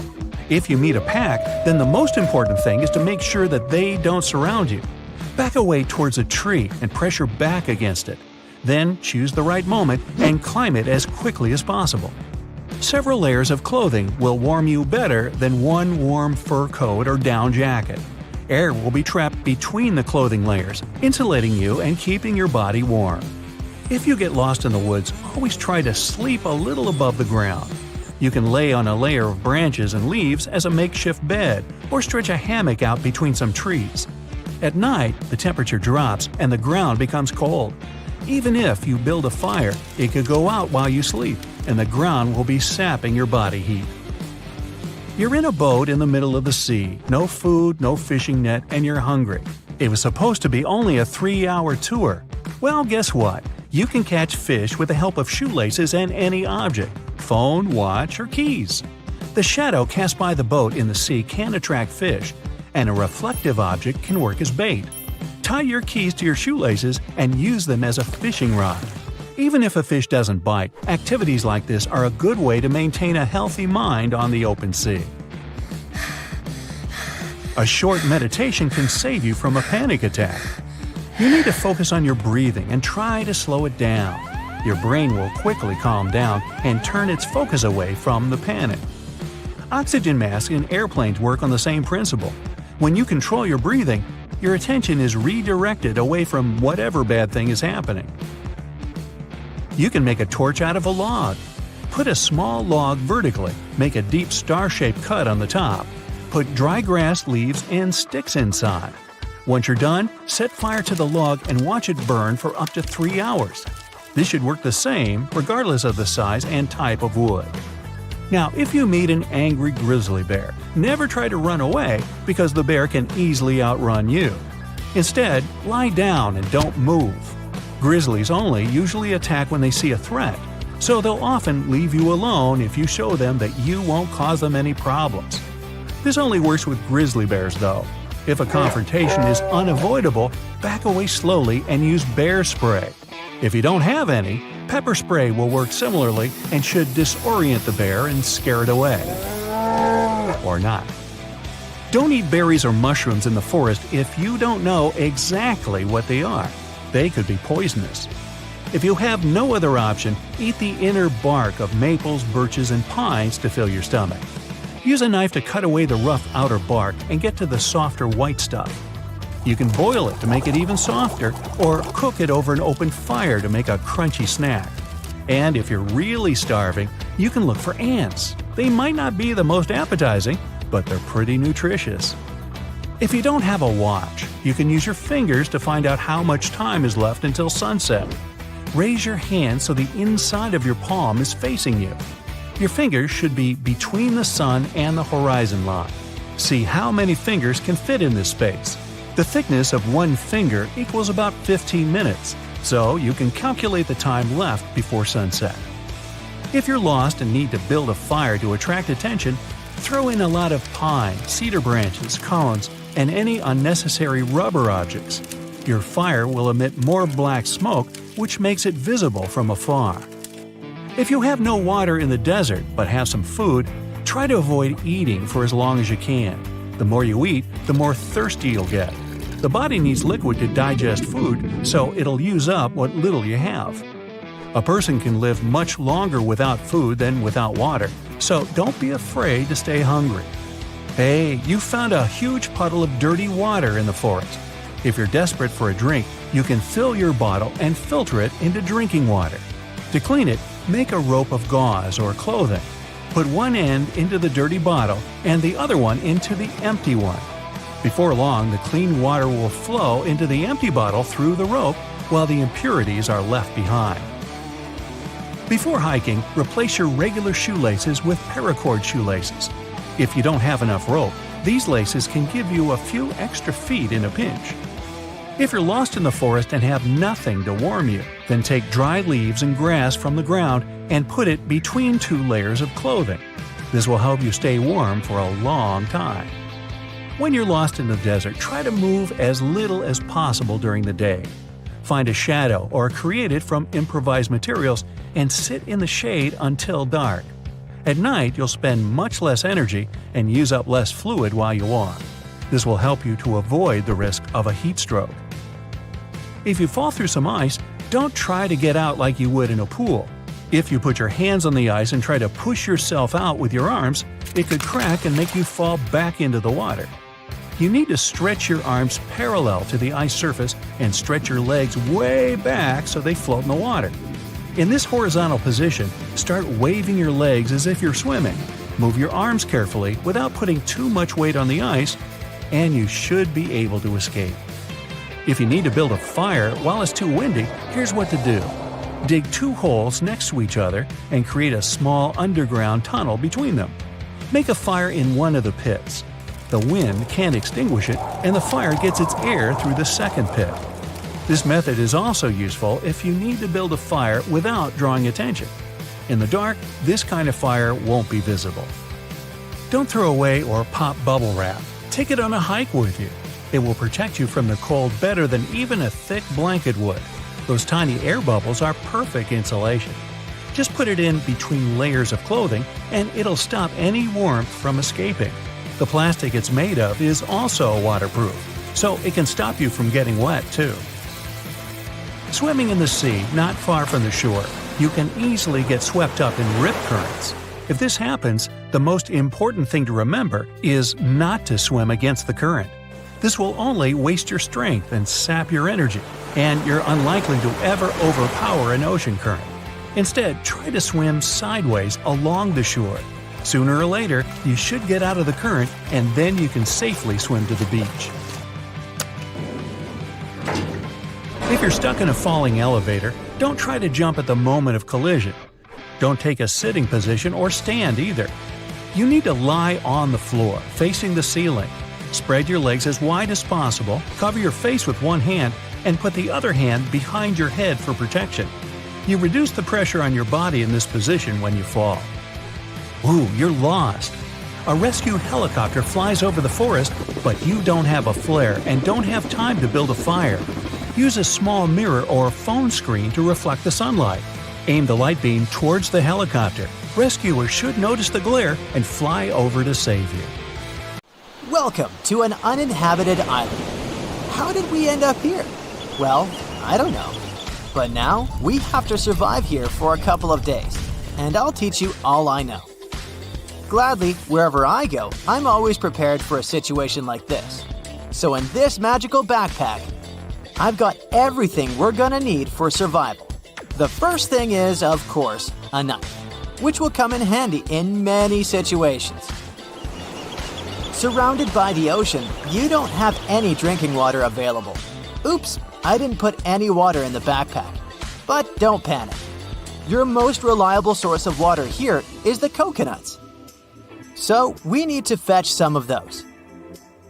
[SPEAKER 2] If you meet a pack, then the most important thing is to make sure that they don't surround you. Back away towards a tree and press your back against it. Then choose the right moment and climb it as quickly as possible. Several layers of clothing will warm you better than one warm fur coat or down jacket. Air will be trapped between the clothing layers, insulating you and keeping your body warm. If you get lost in the woods, always try to sleep a little above the ground. You can lay on a layer of branches and leaves as a makeshift bed, or stretch a hammock out between some trees. At night, the temperature drops and the ground becomes cold. Even if you build a fire, it could go out while you sleep, and the ground will be sapping your body heat. You're in a boat in the middle of the sea, no food, no fishing net, and you're hungry. It was supposed to be only a 3-hour tour. Well, guess what? You can catch fish with the help of shoelaces and any object – phone, watch, or keys. The shadow cast by the boat in the sea can attract fish, and a reflective object can work as bait. Tie your keys to your shoelaces and use them as a fishing rod. Even if a fish doesn't bite, activities like this are a good way to maintain a healthy mind on the open sea. A short meditation can save you from a panic attack. You need to focus on your breathing and try to slow it down. Your brain will quickly calm down and turn its focus away from the panic. Oxygen masks in airplanes work on the same principle. When you control your breathing, your attention is redirected away from whatever bad thing is happening. You can make a torch out of a log. Put a small log vertically, make a deep star-shaped cut on the top. Put dry grass, leaves, and sticks inside. Once you're done, set fire to the log and watch it burn for up to 3 hours. This should work the same regardless of the size and type of wood. Now, if you meet an angry grizzly bear, never try to run away because the bear can easily outrun you. Instead, lie down and don't move. Grizzlies only usually attack when they see a threat, so they'll often leave you alone if you show them that you won't cause them any problems. This only works with grizzly bears, though. If a confrontation is unavoidable, back away slowly and use bear spray. If you don't have any, pepper spray will work similarly and should disorient the bear and scare it away. Or not. Don't eat berries or mushrooms in the forest if you don't know exactly what they are. They could be poisonous. If you have no other option, eat the inner bark of maples, birches, and pines to fill your stomach. Use a knife to cut away the rough outer bark and get to the softer white stuff. You can boil it to make it even softer, or cook it over an open fire to make a crunchy snack. And if you're really starving, you can look for ants. They might not be the most appetizing, but they're pretty nutritious. If you don't have a watch, you can use your fingers to find out how much time is left until sunset. Raise your hand so the inside of your palm is facing you. Your fingers should be between the sun and the horizon line. See how many fingers can fit in this space. The thickness of one finger equals about 15 minutes, so you can calculate the time left before sunset. If you're lost and need to build a fire to attract attention, throw in a lot of pine, cedar branches, cones, and any unnecessary rubber objects. Your fire will emit more black smoke, which makes it visible from afar. If you have no water in the desert but have some food, try to avoid eating for as long as you can. The more you eat, the more thirsty you'll get. The body needs liquid to digest food, so it'll use up what little you have. A person can live much longer without food than without water, so don't be afraid to stay hungry. Hey, you found a huge puddle of dirty water in the forest. If you're desperate for a drink, you can fill your bottle and filter it into drinking water. To clean it, make a rope of gauze or clothing. Put one end into the dirty bottle and the other one into the empty one. Before long, the clean water will flow into the empty bottle through the rope, while the impurities are left behind. Before hiking, replace your regular shoelaces with paracord shoelaces. If you don't have enough rope, these laces can give you a few extra feet in a pinch. If you're lost in the forest and have nothing to warm you, then take dry leaves and grass from the ground and put it between 2 layers of clothing. This will help you stay warm for a long time. When you're lost in the desert, try to move as little as possible during the day. Find a shadow or create it from improvised materials and sit in the shade until dark. At night, you'll spend much less energy and use up less fluid while you walk. This will help you to avoid the risk of a heat stroke. If you fall through some ice, don't try to get out like you would in a pool. If you put your hands on the ice and try to push yourself out with your arms, it could crack and make you fall back into the water. You need to stretch your arms parallel to the ice surface and stretch your legs way back so they float in the water. In this horizontal position, start waving your legs as if you're swimming. Move your arms carefully without putting too much weight on the ice, and you should be able to escape. If you need to build a fire while it's too windy, here's what to do. Dig 2 holes next to each other and create a small underground tunnel between them. Make a fire in one of the pits. The wind can't extinguish it, and the fire gets its air through the second pit. This method is also useful if you need to build a fire without drawing attention. In the dark, this kind of fire won't be visible. Don't throw away or pop bubble wrap. Take it on a hike with you. It will protect you from the cold better than even a thick blanket would. Those tiny air bubbles are perfect insulation. Just put it in between layers of clothing and it'll stop any warmth from escaping. The plastic it's made of is also waterproof, so it can stop you from getting wet too. Swimming in the sea not far from the shore, you can easily get swept up in rip currents. If this happens, the most important thing to remember is not to swim against the current. This will only waste your strength and sap your energy, and you're unlikely to ever overpower an ocean current. Instead, try to swim sideways along the shore. Sooner or later, you should get out of the current, and then you can safely swim to the beach. If you're stuck in a falling elevator, don't try to jump at the moment of collision. Don't take a sitting position or stand either. You need to lie on the floor, facing the ceiling. Spread your legs as wide as possible, cover your face with one hand, and put the other hand behind your head for protection. You reduce the pressure on your body in this position when you fall. Ooh, you're lost. A rescue helicopter flies over the forest, but you don't have a flare and don't have time to build a fire. Use a small mirror or phone screen to reflect the sunlight. Aim the light beam towards the helicopter. Rescuers should notice the glare and fly over to save you.
[SPEAKER 1] Welcome to an uninhabited island. How did we end up here? Well, I don't know. But now we have to survive here for a couple of days, and I'll teach you all I know. Gladly, wherever I go, I'm always prepared for a situation like this. So in this magical backpack, I've got everything we're gonna need for survival. The first thing is, of course, a knife, which will come in handy in many situations. Surrounded by the ocean, you don't have any drinking water available. Oops, I didn't put any water in the backpack. But don't panic. Your most reliable source of water here is the coconuts. So we need to fetch some of those.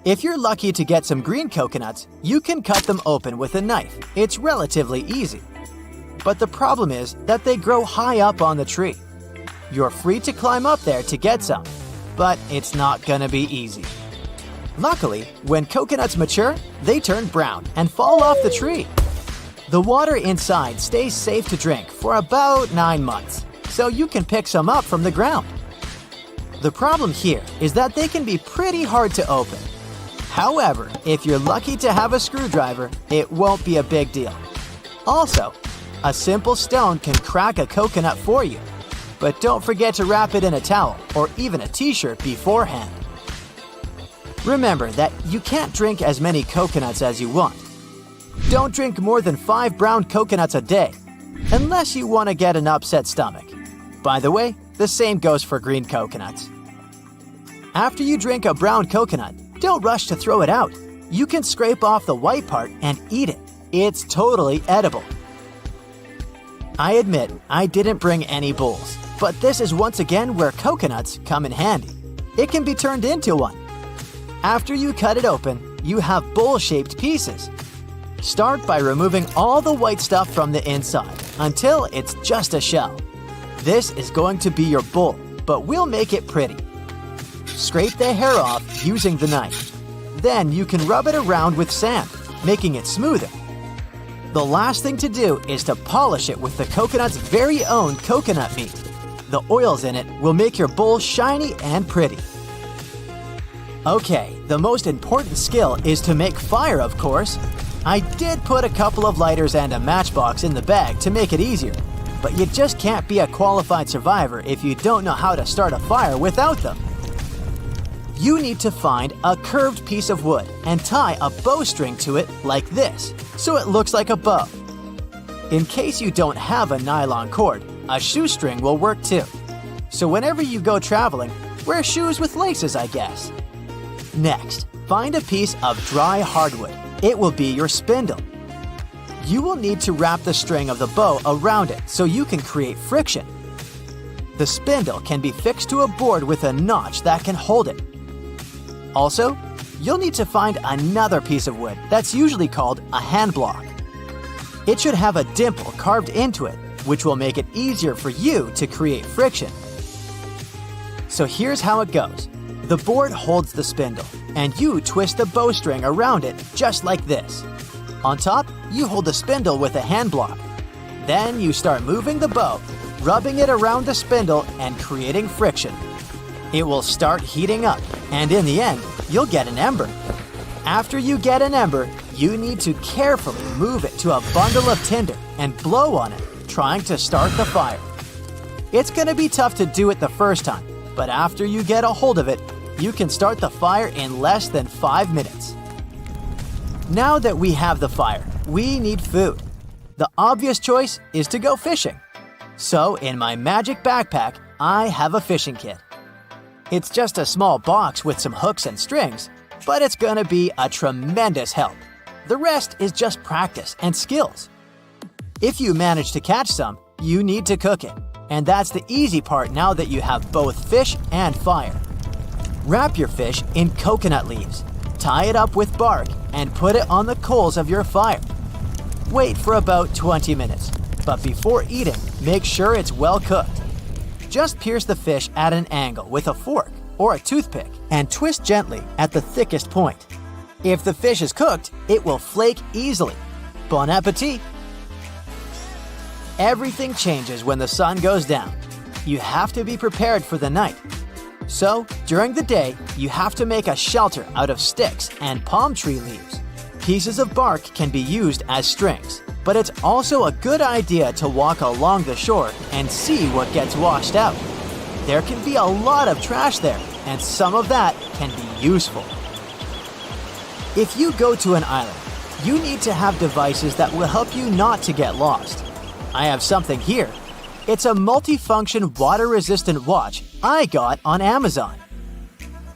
[SPEAKER 1] If you're lucky to get some green coconuts, you can cut them open with a knife. It's relatively easy. But the problem is that they grow high up on the tree. You're free to climb up there to get some, but it's not gonna be easy. Luckily, when coconuts mature, they turn brown and fall off the tree. The water inside stays safe to drink for about 9 months, so you can pick some up from the ground. The problem here is that they can be pretty hard to open. However, if you're lucky to have a screwdriver, it won't be a big deal. Also, a simple stone can crack a coconut for you, but don't forget to wrap it in a towel or even a t-shirt beforehand. Remember that you can't drink as many coconuts as you want. Don't drink more than 5 brown coconuts a day, unless you want to get an upset stomach. By the way, the same goes for green coconuts. After you drink a brown coconut, don't rush to throw it out. You can scrape off the white part and eat it. It's totally edible. I admit I didn't bring any bowls, but this is once again where coconuts come in handy. It can be turned into one. After you cut it open, you have bowl-shaped pieces. Start by removing all the white stuff from the inside until it's just a shell. This is going to be your bowl, but we'll make it pretty. Scrape the hair off using the knife. Then you can rub it around with sand, making it smoother. The last thing to do is to polish it with the coconut's very own coconut meat. The oils in it will make your bowl shiny and pretty. Okay, the most important skill is to make fire, of course. I did put a couple of lighters and a matchbox in the bag to make it easier, but you just can't be a qualified survivor if you don't know how to start a fire without them. You need to find a curved piece of wood and tie a bowstring to it like this, so it looks like a bow. In case you don't have a nylon cord, a shoestring will work too. So whenever you go traveling, wear shoes with laces, I guess. Next, find a piece of dry hardwood. It will be your spindle. You will need to wrap the string of the bow around it so you can create friction. The spindle can be fixed to a board with a notch that can hold it. Also, you'll need to find another piece of wood that's usually called a hand block. It should have a dimple carved into it, which will make it easier for you to create friction. So here's how it goes. The board holds the spindle, and you twist the bowstring around it just like this. On top, you hold the spindle with a hand block. Then you start moving the bow, rubbing it around the spindle and creating friction. It will start heating up, and in the end, you'll get an ember. After you get an ember, you need to carefully move it to a bundle of tinder and blow on it, trying to start the fire. It's gonna be tough to do it the first time, but after you get a hold of it, you can start the fire in less than 5 minutes. Now that we have the fire, we need food. The obvious choice is to go fishing. So in my magic backpack, I have a fishing kit. It's just a small box with some hooks and strings, but it's gonna be a tremendous help. The rest is just practice and skills. If you manage to catch some, you need to cook it, and that's the easy part now that you have both fish and fire. Wrap your fish in coconut leaves, tie it up with bark, and put it on the coals of your fire. Wait for about 20 minutes, but before eating, make sure it's well cooked. Just pierce the fish at an angle with a fork or a toothpick and twist gently at the thickest point. If the fish is cooked, it will flake easily. Bon appetit! Everything changes when the sun goes down. You have to be prepared for the night. So, during the day, you have to make a shelter out of sticks and palm tree leaves. Pieces of bark can be used as strings, but it's also a good idea to walk along the shore and see what gets washed out. There can be a lot of trash there, and some of that can be useful. If you go to an island, you need to have devices that will help you not to get lost. I have something here. It's a multifunction water-resistant watch I got on Amazon.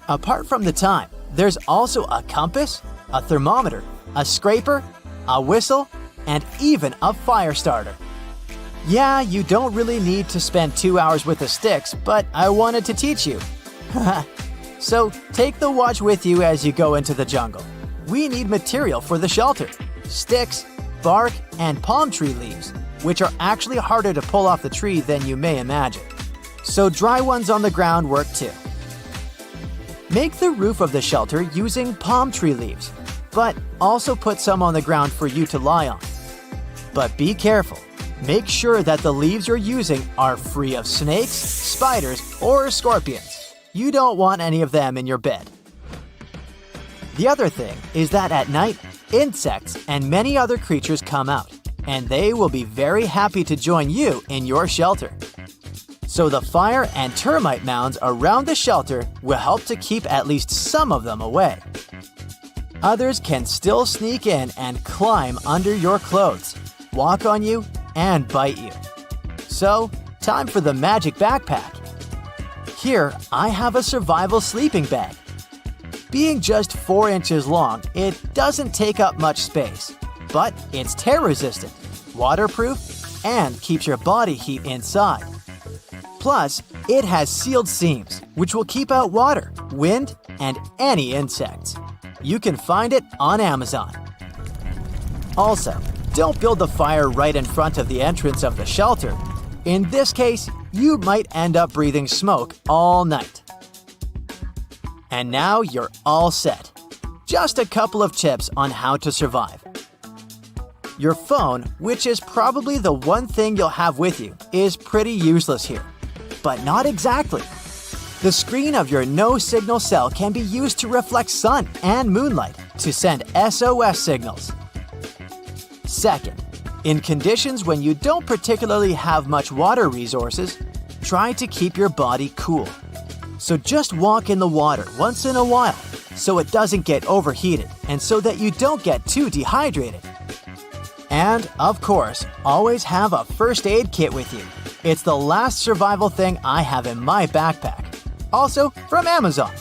[SPEAKER 1] Apart from the time, there's also a compass, a thermometer, a scraper, a whistle, and even a fire starter. Yeah, you don't really need to spend 2 hours with the sticks, but I wanted to teach you. So take the watch with you as you go into the jungle. We need material for the shelter: sticks, bark, and palm tree leaves, which are actually harder to pull off the tree than you may imagine. So dry ones on the ground work too. Make the roof of the shelter using palm tree leaves, but also put some on the ground for you to lie on. But be careful. Make sure that the leaves you're using are free of snakes, spiders, or scorpions. You don't want any of them in your bed. The other thing is that at night, insects and many other creatures come out, and they will be very happy to join you in your shelter. So the fire and termite mounds around the shelter will help to keep at least some of them away. Others can still sneak in and climb under your clothes, walk on you, and bite you. So, time for the magic backpack. Here, I have a survival sleeping bag. Being just 4 inches long, it doesn't take up much space, but it's tear-resistant, waterproof, and keeps your body heat inside. Plus, it has sealed seams, which will keep out water, wind, and any insects. You can find it on Amazon. Also, don't build the fire right in front of the entrance of the shelter. In this case, you might end up breathing smoke all night. And now you're all set. Just a couple of tips on how to survive. Your phone, which is probably the one thing you'll have with you, is pretty useless here. But not exactly. The screen of your no-signal cell can be used to reflect sun and moonlight to send SOS signals. Second, in conditions when you don't particularly have much water resources, try to keep your body cool. So just walk in the water once in a while so it doesn't get overheated and so that you don't get too dehydrated. And, of course, always have a first aid kit with you. It's the last survival thing I have in my backpack. Also from Amazon.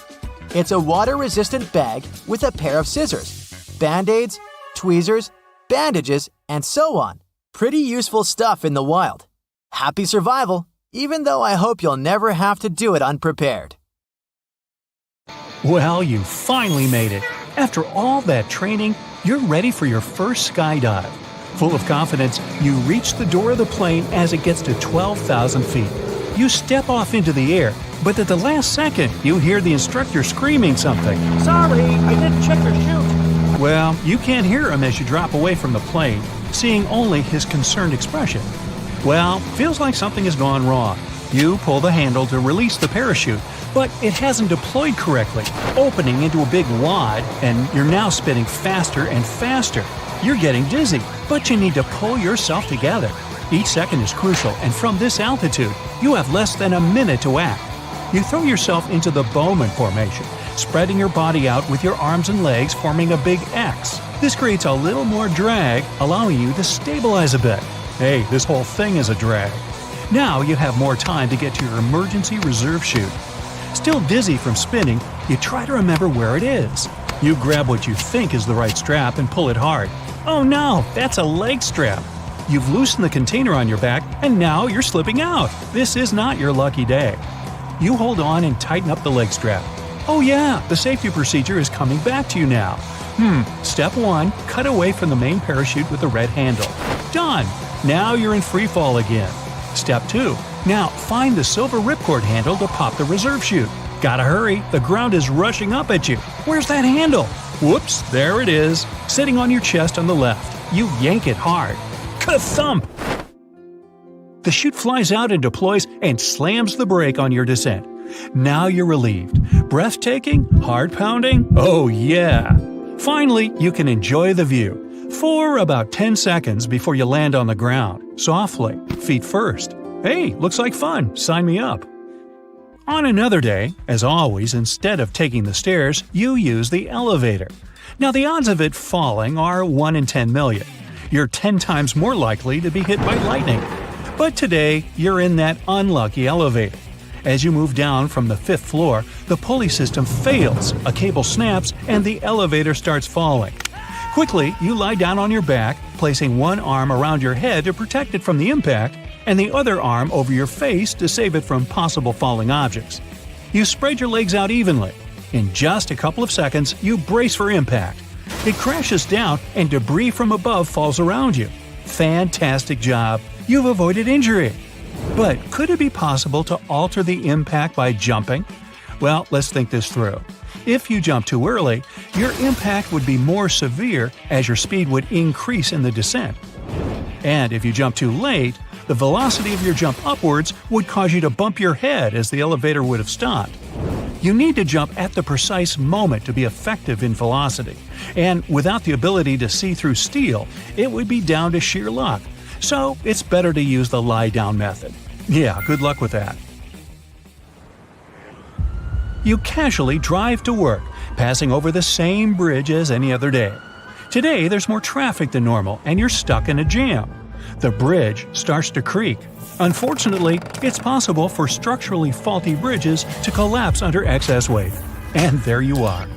[SPEAKER 1] It's a water-resistant bag with a pair of scissors, band-aids, tweezers, bandages, and so on. Pretty useful stuff in the wild. Happy survival, even though I hope you'll never have to do it unprepared.
[SPEAKER 2] Well, you finally made it. After all that training, you're ready for your first skydive. Full of confidence, you reach the door of the plane as it gets to 12,000 feet. You step off into the air, but at the last second, you hear the instructor screaming something.
[SPEAKER 4] Sorry, I didn't check your chute.
[SPEAKER 2] Well, you can't hear him as you drop away from the plane, seeing only his concerned expression. Well, feels like something has gone wrong. You pull the handle to release the parachute, but it hasn't deployed correctly, opening into a big wad, and you're now spinning faster and faster. You're getting dizzy, but you need to pull yourself together. Each second is crucial, and from this altitude, you have less than a minute to act. You throw yourself into the Bowman formation, spreading your body out with your arms and legs forming a big X. This creates a little more drag, allowing you to stabilize a bit. Hey, this whole thing is a drag. Now you have more time to get to your emergency reserve chute. Still dizzy from spinning, you try to remember where it is. You grab what you think is the right strap and pull it hard. Oh no, that's a leg strap. You've loosened the container on your back, and now you're slipping out. This is not your lucky day. You hold on and tighten up the leg strap. Oh yeah, the safety procedure is coming back to you now. Step 1, cut away from the main parachute with the red handle. Done! Now you're in free fall again. Step 2, now find the silver ripcord handle to pop the reserve chute. Gotta hurry, the ground is rushing up at you. Where's that handle? Whoops, there it is, sitting on your chest on the left. You yank it hard. Ka-thump! The chute flies out and deploys and slams the brake on your descent. Now you're relieved. Breathtaking? Heart-pounding? Oh yeah! Finally, you can enjoy the view. For about 10 seconds before you land on the ground, softly, feet first. Hey, looks like fun, sign me up. On another day, as always, instead of taking the stairs, you use the elevator. Now the odds of it falling are 1 in 10 million. You're 10 times more likely to be hit by lightning. But today, you're in that unlucky elevator. As you move down from the 5th floor, the pulley system fails, a cable snaps, and the elevator starts falling. Quickly, you lie down on your back, placing one arm around your head to protect it from the impact, and the other arm over your face to save it from possible falling objects. You spread your legs out evenly. In just a couple of seconds, you brace for impact. It crashes down and debris from above falls around you. Fantastic job! You've avoided injury. But could it be possible to alter the impact by jumping? Well, let's think this through. If you jump too early, your impact would be more severe as your speed would increase in the descent. And if you jump too late, the velocity of your jump upwards would cause you to bump your head as the elevator would have stopped. You need to jump at the precise moment to be effective in velocity, and without the ability to see through steel, it would be down to sheer luck. So it's better to use the lie-down method. Yeah, good luck with that. You casually drive to work, passing over the same bridge as any other day. Today, there's more traffic than normal, and you're stuck in a jam. The bridge starts to creak. Unfortunately, it's possible for structurally faulty bridges to collapse under excess weight. And there you are.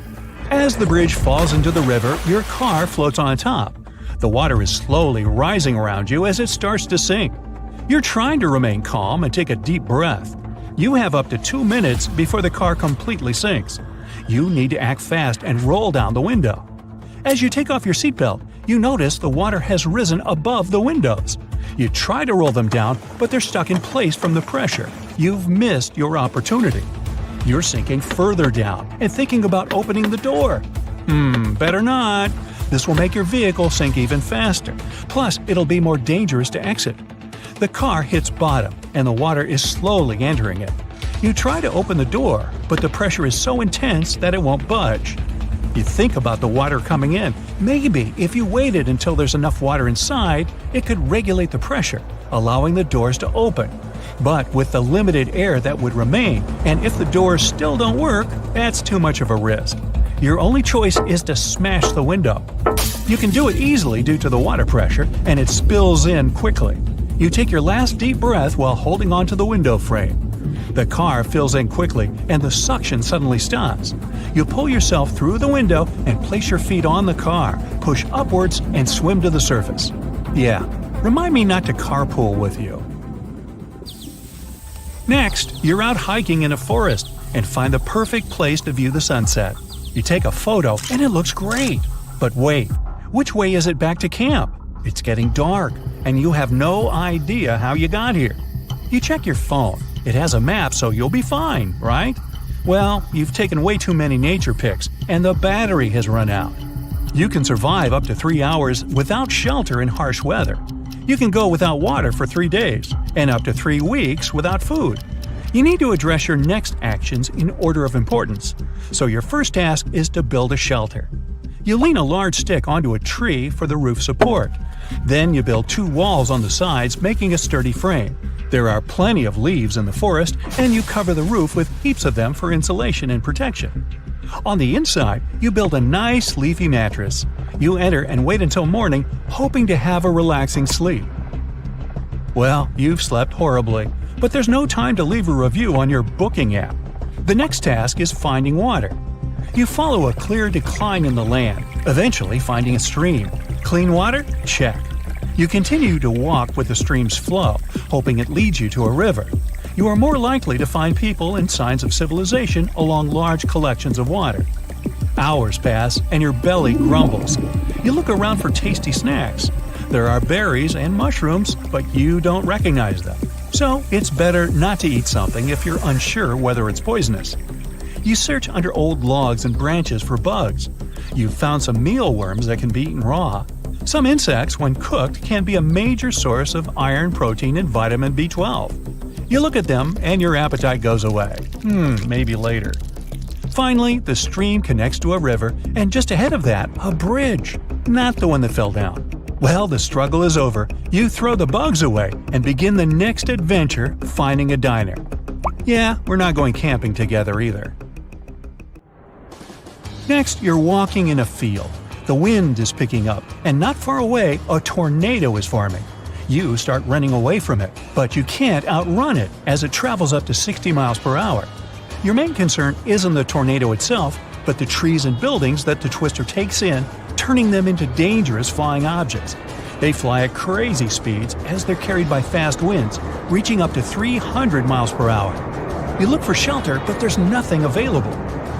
[SPEAKER 2] As the bridge falls into the river, your car floats on top. The water is slowly rising around you as it starts to sink. You're trying to remain calm and take a deep breath. You have up to 2 minutes before the car completely sinks. You need to act fast and roll down the window. As you take off your seatbelt, you notice the water has risen above the windows. You try to roll them down, but they're stuck in place from the pressure. You've missed your opportunity. You're sinking further down and thinking about opening the door. Better not. This will make your vehicle sink even faster. Plus, it'll be more dangerous to exit. The car hits bottom, and the water is slowly entering it. You try to open the door, but the pressure is so intense that it won't budge. You think about the water coming in. Maybe if you waited until there's enough water inside, it could regulate the pressure, allowing the doors to open. But with the limited air that would remain, and if the doors still don't work, that's too much of a risk. Your only choice is to smash the window. You can do it easily due to the water pressure, and it spills in quickly. You take your last deep breath while holding onto the window frame. The car fills in quickly, and the suction suddenly stops. You pull yourself through the window and place your feet on the car, push upwards, and swim to the surface. Yeah, remind me not to carpool with you. Next, you're out hiking in a forest and find the perfect place to view the sunset. You take a photo, and it looks great. But wait, which way is it back to camp? It's getting dark, and you have no idea how you got here. You check your phone. It has a map, so you'll be fine, right? Well, you've taken way too many nature pics, and the battery has run out. You can survive up to 3 hours without shelter in harsh weather. You can go without water for 3 days, and up to 3 weeks without food. You need to address your next actions in order of importance. So your first task is to build a shelter. You lean a large stick onto a tree for the roof support. Then you build 2 walls on the sides, making a sturdy frame. There are plenty of leaves in the forest, and you cover the roof with heaps of them for insulation and protection. On the inside, you build a nice leafy mattress. You enter and wait until morning, hoping to have a relaxing sleep. Well, you've slept horribly, but there's no time to leave a review on your booking app. The next task is finding water. You follow a clear decline in the land, eventually finding a stream. Clean water? Check. You continue to walk with the stream's flow, hoping it leads you to a river. You are more likely to find people and signs of civilization along large collections of water. Hours pass, and your belly grumbles. You look around for tasty snacks. There are berries and mushrooms, but you don't recognize them. So it's better not to eat something if you're unsure whether it's poisonous. You search under old logs and branches for bugs. You've found some mealworms that can be eaten raw. Some insects, when cooked, can be a major source of iron, protein, and vitamin B12. You look at them and your appetite goes away. Maybe later. Finally, the stream connects to a river, and just ahead of that, a bridge. Not the one that fell down. Well, the struggle is over. You throw the bugs away and begin the next adventure, finding a diner. Yeah, we're not going camping together either. Next, you're walking in a field. The wind is picking up, and not far away, a tornado is forming. You start running away from it, but you can't outrun it as it travels up to 60 miles per hour. Your main concern isn't the tornado itself, but the trees and buildings that the twister takes in, turning them into dangerous flying objects. They fly at crazy speeds as they're carried by fast winds, reaching up to 300 miles per hour. You look for shelter, but there's nothing available.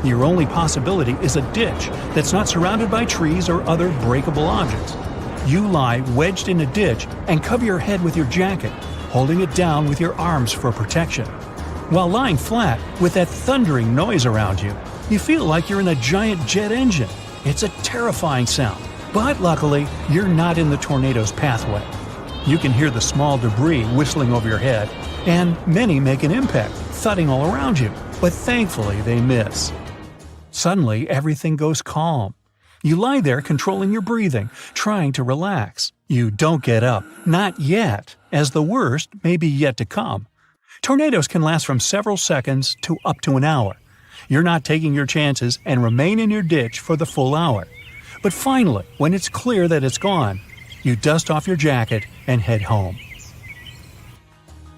[SPEAKER 2] Your only possibility is a ditch that's not surrounded by trees or other breakable objects. You lie wedged in a ditch and cover your head with your jacket, holding it down with your arms for protection. While lying flat, with that thundering noise around you, you feel like you're in a giant jet engine. It's a terrifying sound, but luckily, you're not in the tornado's pathway. You can hear the small debris whistling over your head, and many make an impact, thudding all around you, but thankfully they miss. Suddenly, everything goes calm. You lie there controlling your breathing, trying to relax. You don't get up, not yet, as the worst may be yet to come. Tornadoes can last from several seconds to up to an hour. You're not taking your chances and remain in your ditch for the full hour. But finally, when it's clear that it's gone, you dust off your jacket and head home.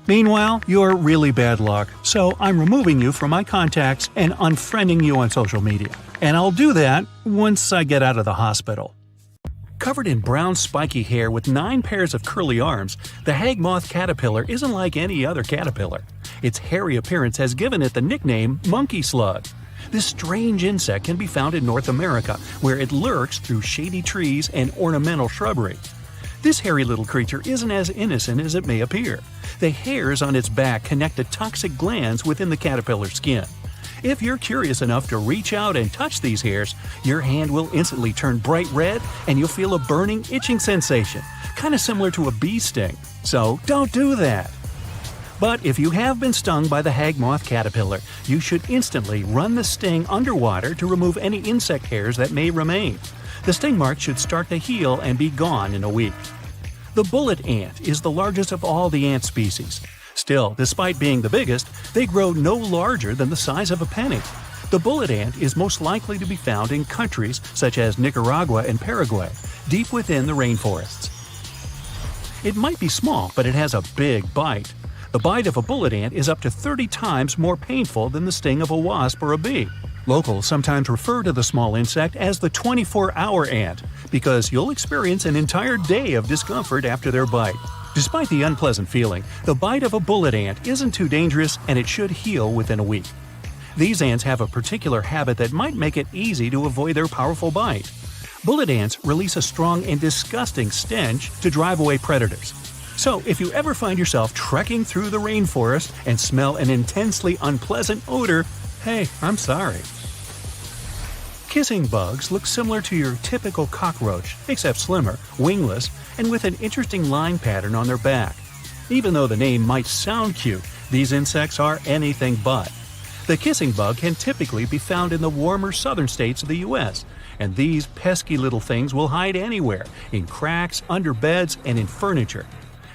[SPEAKER 2] Meanwhile, you're really bad luck, so I'm removing you from my contacts and unfriending you on social media. And I'll do that once I get out of the hospital. Covered in brown spiky hair with 9 pairs of curly arms, the hag moth caterpillar isn't like any other caterpillar. Its hairy appearance has given it the nickname monkey slug. This strange insect can be found in North America, where it lurks through shady trees and ornamental shrubbery. This hairy little creature isn't as innocent as it may appear. The hairs on its back connect to toxic glands within the caterpillar's skin. If you're curious enough to reach out and touch these hairs, your hand will instantly turn bright red and you'll feel a burning, itching sensation, kind of similar to a bee sting. So don't do that. But if you have been stung by the hag moth caterpillar, you should instantly run the sting underwater to remove any insect hairs that may remain. The sting mark should start to heal and be gone in a week. The bullet ant is the largest of all the ant species. Still, despite being the biggest, they grow no larger than the size of a penny. The bullet ant is most likely to be found in countries such as Nicaragua and Paraguay, deep within the rainforests. It might be small, but it has a big bite. The bite of a bullet ant is up to 30 times more painful than the sting of a wasp or a bee. Locals sometimes refer to the small insect as the 24-hour ant because you'll experience an entire day of discomfort after their bite. Despite the unpleasant feeling, the bite of a bullet ant isn't too dangerous and it should heal within a week. These ants have a particular habit that might make it easy to avoid their powerful bite. Bullet ants release a strong and disgusting stench to drive away predators. So if you ever find yourself trekking through the rainforest and smell an intensely unpleasant odor, hey, I'm sorry. Kissing bugs look similar to your typical cockroach, except slimmer, wingless, and with an interesting line pattern on their back. Even though the name might sound cute, these insects are anything but. The kissing bug can typically be found in the warmer southern states of the U.S., and these pesky little things will hide anywhere, in cracks, under beds, and in furniture.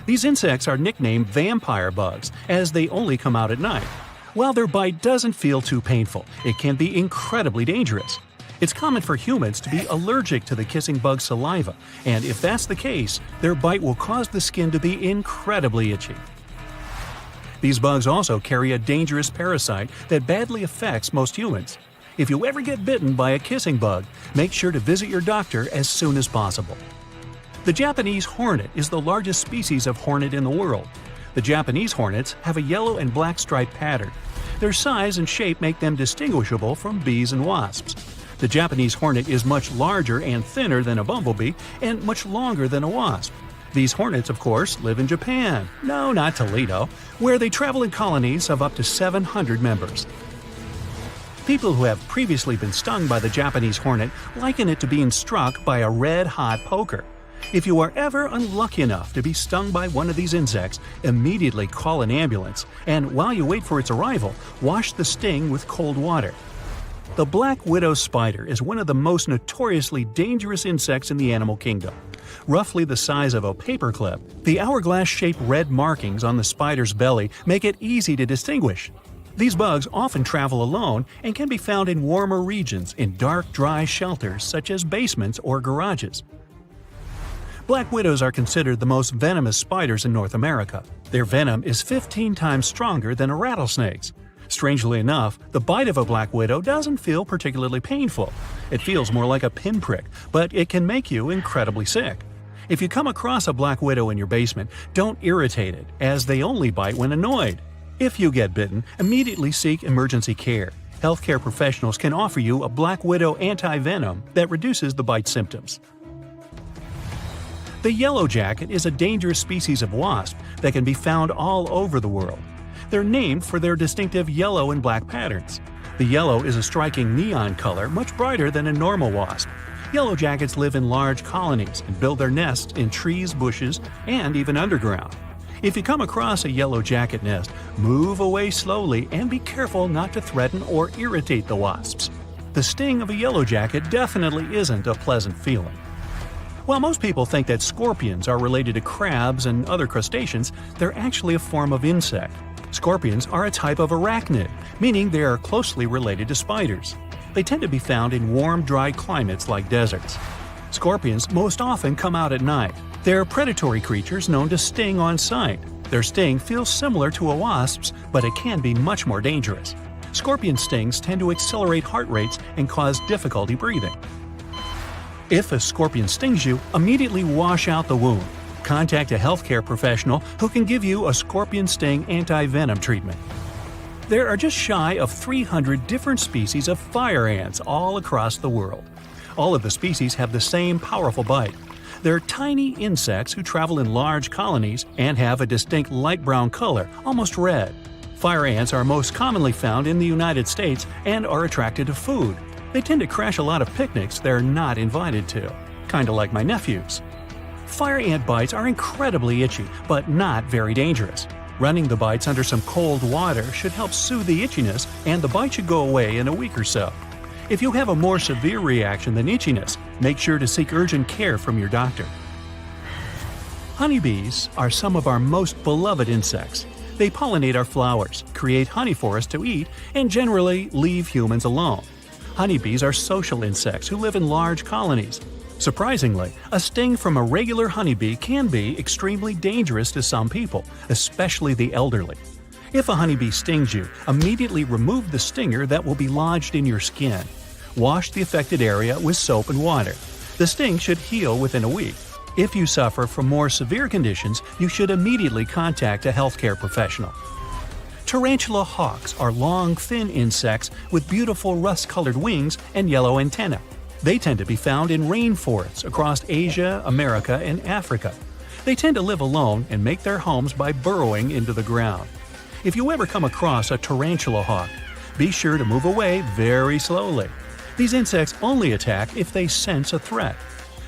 [SPEAKER 2] These insects are nicknamed vampire bugs, as they only come out at night. While their bite doesn't feel too painful, it can be incredibly dangerous. It's common for humans to be allergic to the kissing bug's saliva, and if that's the case, their bite will cause the skin to be incredibly itchy. These bugs also carry a dangerous parasite that badly affects most humans. If you ever get bitten by a kissing bug, make sure to visit your doctor as soon as possible. The Japanese hornet is the largest species of hornet in the world. The Japanese hornets have a yellow and black striped pattern. Their size and shape make them distinguishable from bees and wasps. The Japanese hornet is much larger and thinner than a bumblebee and much longer than a wasp. These hornets, of course, live in Japan, no, not Toledo, where they travel in colonies of up to 700 members. People who have previously been stung by the Japanese hornet liken it to being struck by a red-hot poker. If you are ever unlucky enough to be stung by one of these insects, immediately call an ambulance, and while you wait for its arrival, wash the sting with cold water. The black widow spider is one of the most notoriously dangerous insects in the animal kingdom. Roughly the size of a paperclip, the hourglass-shaped red markings on the spider's belly make it easy to distinguish. These bugs often travel alone and can be found in warmer regions in dark, dry shelters such as basements or garages. Black widows are considered the most venomous spiders in North America. Their venom is 15 times stronger than a rattlesnake's. Strangely enough, the bite of a black widow doesn't feel particularly painful. It feels more like a pinprick, but it can make you incredibly sick. If you come across a black widow in your basement, don't irritate it, as they only bite when annoyed. If you get bitten, immediately seek emergency care. Healthcare professionals can offer you a black widow anti-venom that reduces the bite symptoms. The yellow jacket is a dangerous species of wasp that can be found all over the world. They're named for their distinctive yellow and black patterns. The yellow is a striking neon color, much brighter than a normal wasp. Yellow jackets live in large colonies and build their nests in trees, bushes, and even underground. If you come across a yellow jacket nest, move away slowly and be careful not to threaten or irritate the wasps. The sting of a yellow jacket definitely isn't a pleasant feeling. While most people think that scorpions are related to crabs and other crustaceans, they're actually a form of insect. Scorpions are a type of arachnid, meaning they are closely related to spiders. They tend to be found in warm, dry climates like deserts. Scorpions most often come out at night. They're predatory creatures known to sting on sight. Their sting feels similar to a wasp's, but it can be much more dangerous. Scorpion stings tend to accelerate heart rates and cause difficulty breathing. If a scorpion stings you, immediately wash out the wound. Contact a healthcare professional who can give you a scorpion sting anti-venom treatment. There are just shy of 300 different species of fire ants all across the world. All of the species have the same powerful bite. They're tiny insects who travel in large colonies and have a distinct light brown color, almost red. Fire ants are most commonly found in the United States and are attracted to food. They tend to crash a lot of picnics they're not invited to, kinda like my nephews. Fire ant bites are incredibly itchy, but not very dangerous. Running the bites under some cold water should help soothe the itchiness, and the bite should go away in a week or so. If you have a more severe reaction than itchiness, make sure to seek urgent care from your doctor. Honeybees are some of our most beloved insects. They pollinate our flowers, create honey for us to eat, and generally leave humans alone. Honeybees are social insects who live in large colonies. Surprisingly, a sting from a regular honeybee can be extremely dangerous to some people, especially the elderly. If a honeybee stings you, immediately remove the stinger that will be lodged in your skin. Wash the affected area with soap and water. The sting should heal within a week. If you suffer from more severe conditions, you should immediately contact a healthcare professional. Tarantula hawks are long, thin insects with beautiful rust-colored wings and yellow antennae. They tend to be found in rainforests across Asia, America, and Africa. They tend to live alone and make their homes by burrowing into the ground. If you ever come across a tarantula hawk, be sure to move away very slowly. These insects only attack if they sense a threat.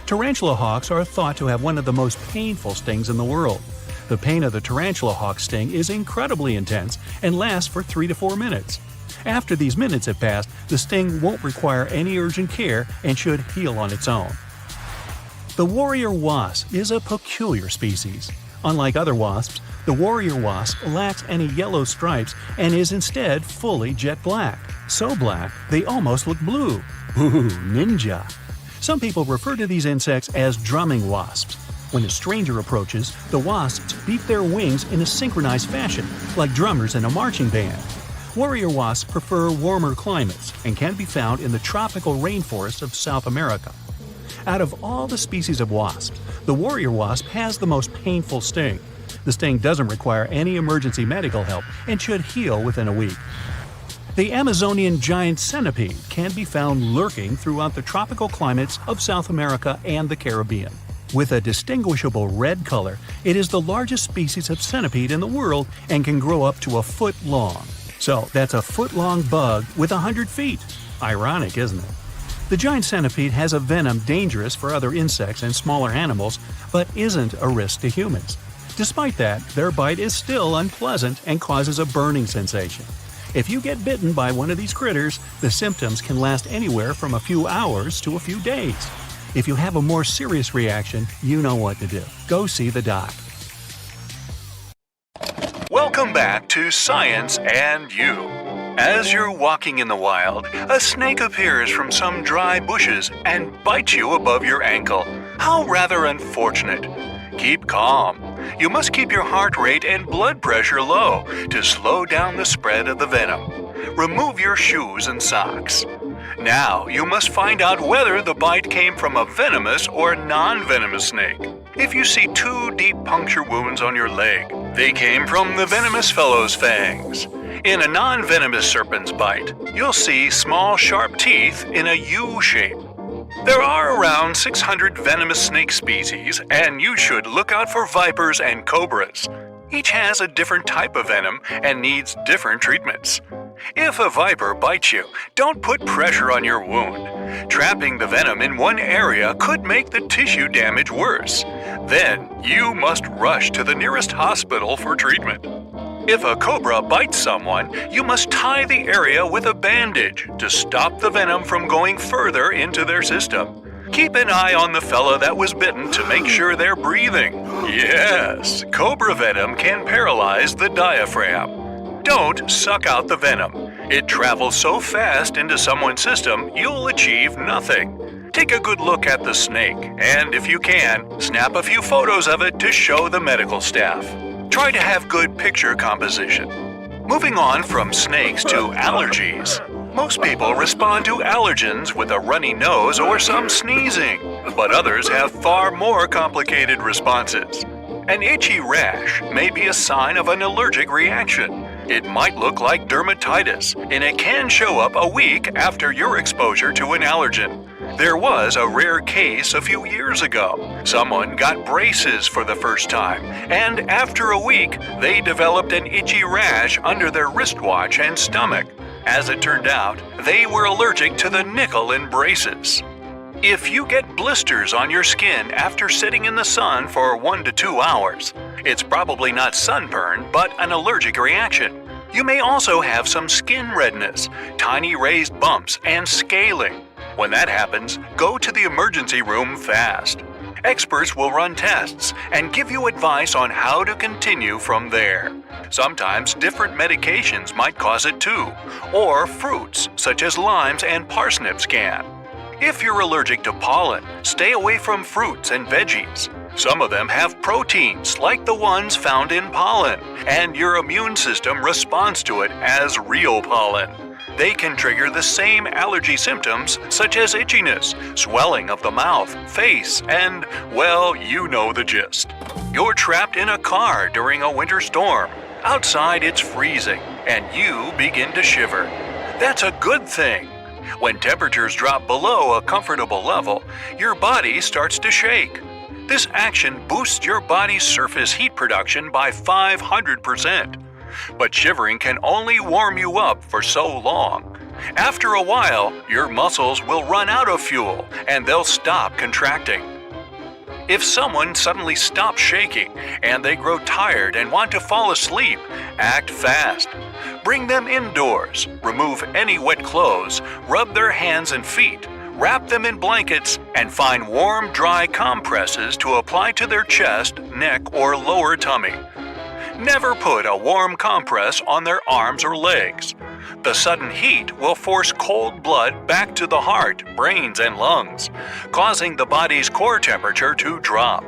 [SPEAKER 2] Tarantula hawks are thought to have one of the most painful stings in the world. The pain of the tarantula hawk sting is incredibly intense and lasts for 3 to 4 minutes. After these minutes have passed, the sting won't require any urgent care and should heal on its own. The warrior wasp is a peculiar species. Unlike other wasps, the warrior wasp lacks any yellow stripes and is instead fully jet black. So black, they almost look blue. Ooh, ninja! Some people refer to these insects as drumming wasps. When a stranger approaches, the wasps beat their wings in a synchronized fashion, like drummers in a marching band. Warrior wasps prefer warmer climates and can be found in the tropical rainforests of South America. Out of all the species of wasps, the warrior wasp has the most painful sting. The sting doesn't require any emergency medical help and should heal within a week. The Amazonian giant centipede can be found lurking throughout the tropical climates of South America and the Caribbean. With a distinguishable red color, it is the largest species of centipede in the world and can grow up to a foot long. So that's a foot-long bug with 100 feet. Ironic, isn't it? The giant centipede has a venom dangerous for other insects and smaller animals, but isn't a risk to humans. Despite that, their bite is still unpleasant and causes a burning sensation. If you get bitten by one of these critters, the symptoms can last anywhere from a few hours to a few days. If you have a more serious reaction, you know what to do. Go see the doc.
[SPEAKER 5] Welcome back to Science and You. As you're walking in the wild, a snake appears from some dry bushes and bites you above your ankle. How rather unfortunate. Keep calm. You must keep your heart rate and blood pressure low to slow down the spread of the venom. Remove your shoes and socks. Now, you must find out whether the bite came from a venomous or non-venomous snake. If you see 2 deep puncture wounds on your leg, they came from the venomous fellow's fangs. In a non-venomous serpent's bite, you'll see small sharp teeth in a U shape. There are around 600 venomous snake species, and you should look out for vipers and cobras. Each has a different type of venom and needs different treatments. If a viper bites you, don't put pressure on your wound. Trapping the venom in one area could make the tissue damage worse. Then, you must rush to the nearest hospital for treatment. If a cobra bites someone, you must tie the area with a bandage to stop the venom from going further into their system. Keep an eye on the fella that was bitten to make sure they're breathing. Yes, cobra venom can paralyze the diaphragm. Don't suck out the venom. It travels so fast into someone's system, you'll achieve nothing. Take a good look at the snake, and if you can, snap a few photos of it to show the medical staff. Try to have good picture composition. Moving on from snakes to allergies. Most people respond to allergens with a runny nose or some sneezing, but others have far more complicated responses. An itchy rash may be a sign of an allergic reaction. It might look like dermatitis, and it can show up a week after your exposure to an allergen. There was a rare case a few years ago. Someone got braces for the first time, and after a week, they developed an itchy rash under their wristwatch and stomach. As it turned out, they were allergic to the nickel in braces. If you get blisters on your skin after sitting in the sun for 1 to 2 hours, it's probably not sunburn, but an allergic reaction. You may also have some skin redness, tiny raised bumps, and scaling. When that happens, go to the emergency room fast. Experts will run tests and give you advice on how to continue from there. Sometimes different medications might cause it too, or fruits such as limes and parsnips can. If you're allergic to pollen, stay away from fruits and veggies. Some of them have proteins like the ones found in pollen, and your immune system responds to it as real pollen. They can trigger the same allergy symptoms such as itchiness, swelling of the mouth, face, and, well, you know the gist. You're trapped in a car during a winter storm. Outside it's freezing, and you begin to shiver. That's a good thing. When temperatures drop below a comfortable level, your body starts to shake. This action boosts your body's surface heat production by 500%. But shivering can only warm you up for so long. After a while, your muscles will run out of fuel and they'll stop contracting. If someone suddenly stops shaking and they grow tired and want to fall asleep, act fast. Bring them indoors, remove any wet clothes, rub their hands and feet, wrap them in blankets, and find warm, dry compresses to apply to their chest, neck, or lower tummy. Never put a warm compress on their arms or legs. The sudden heat will force cold blood back to the heart, brains, and lungs, causing the body's core temperature to drop.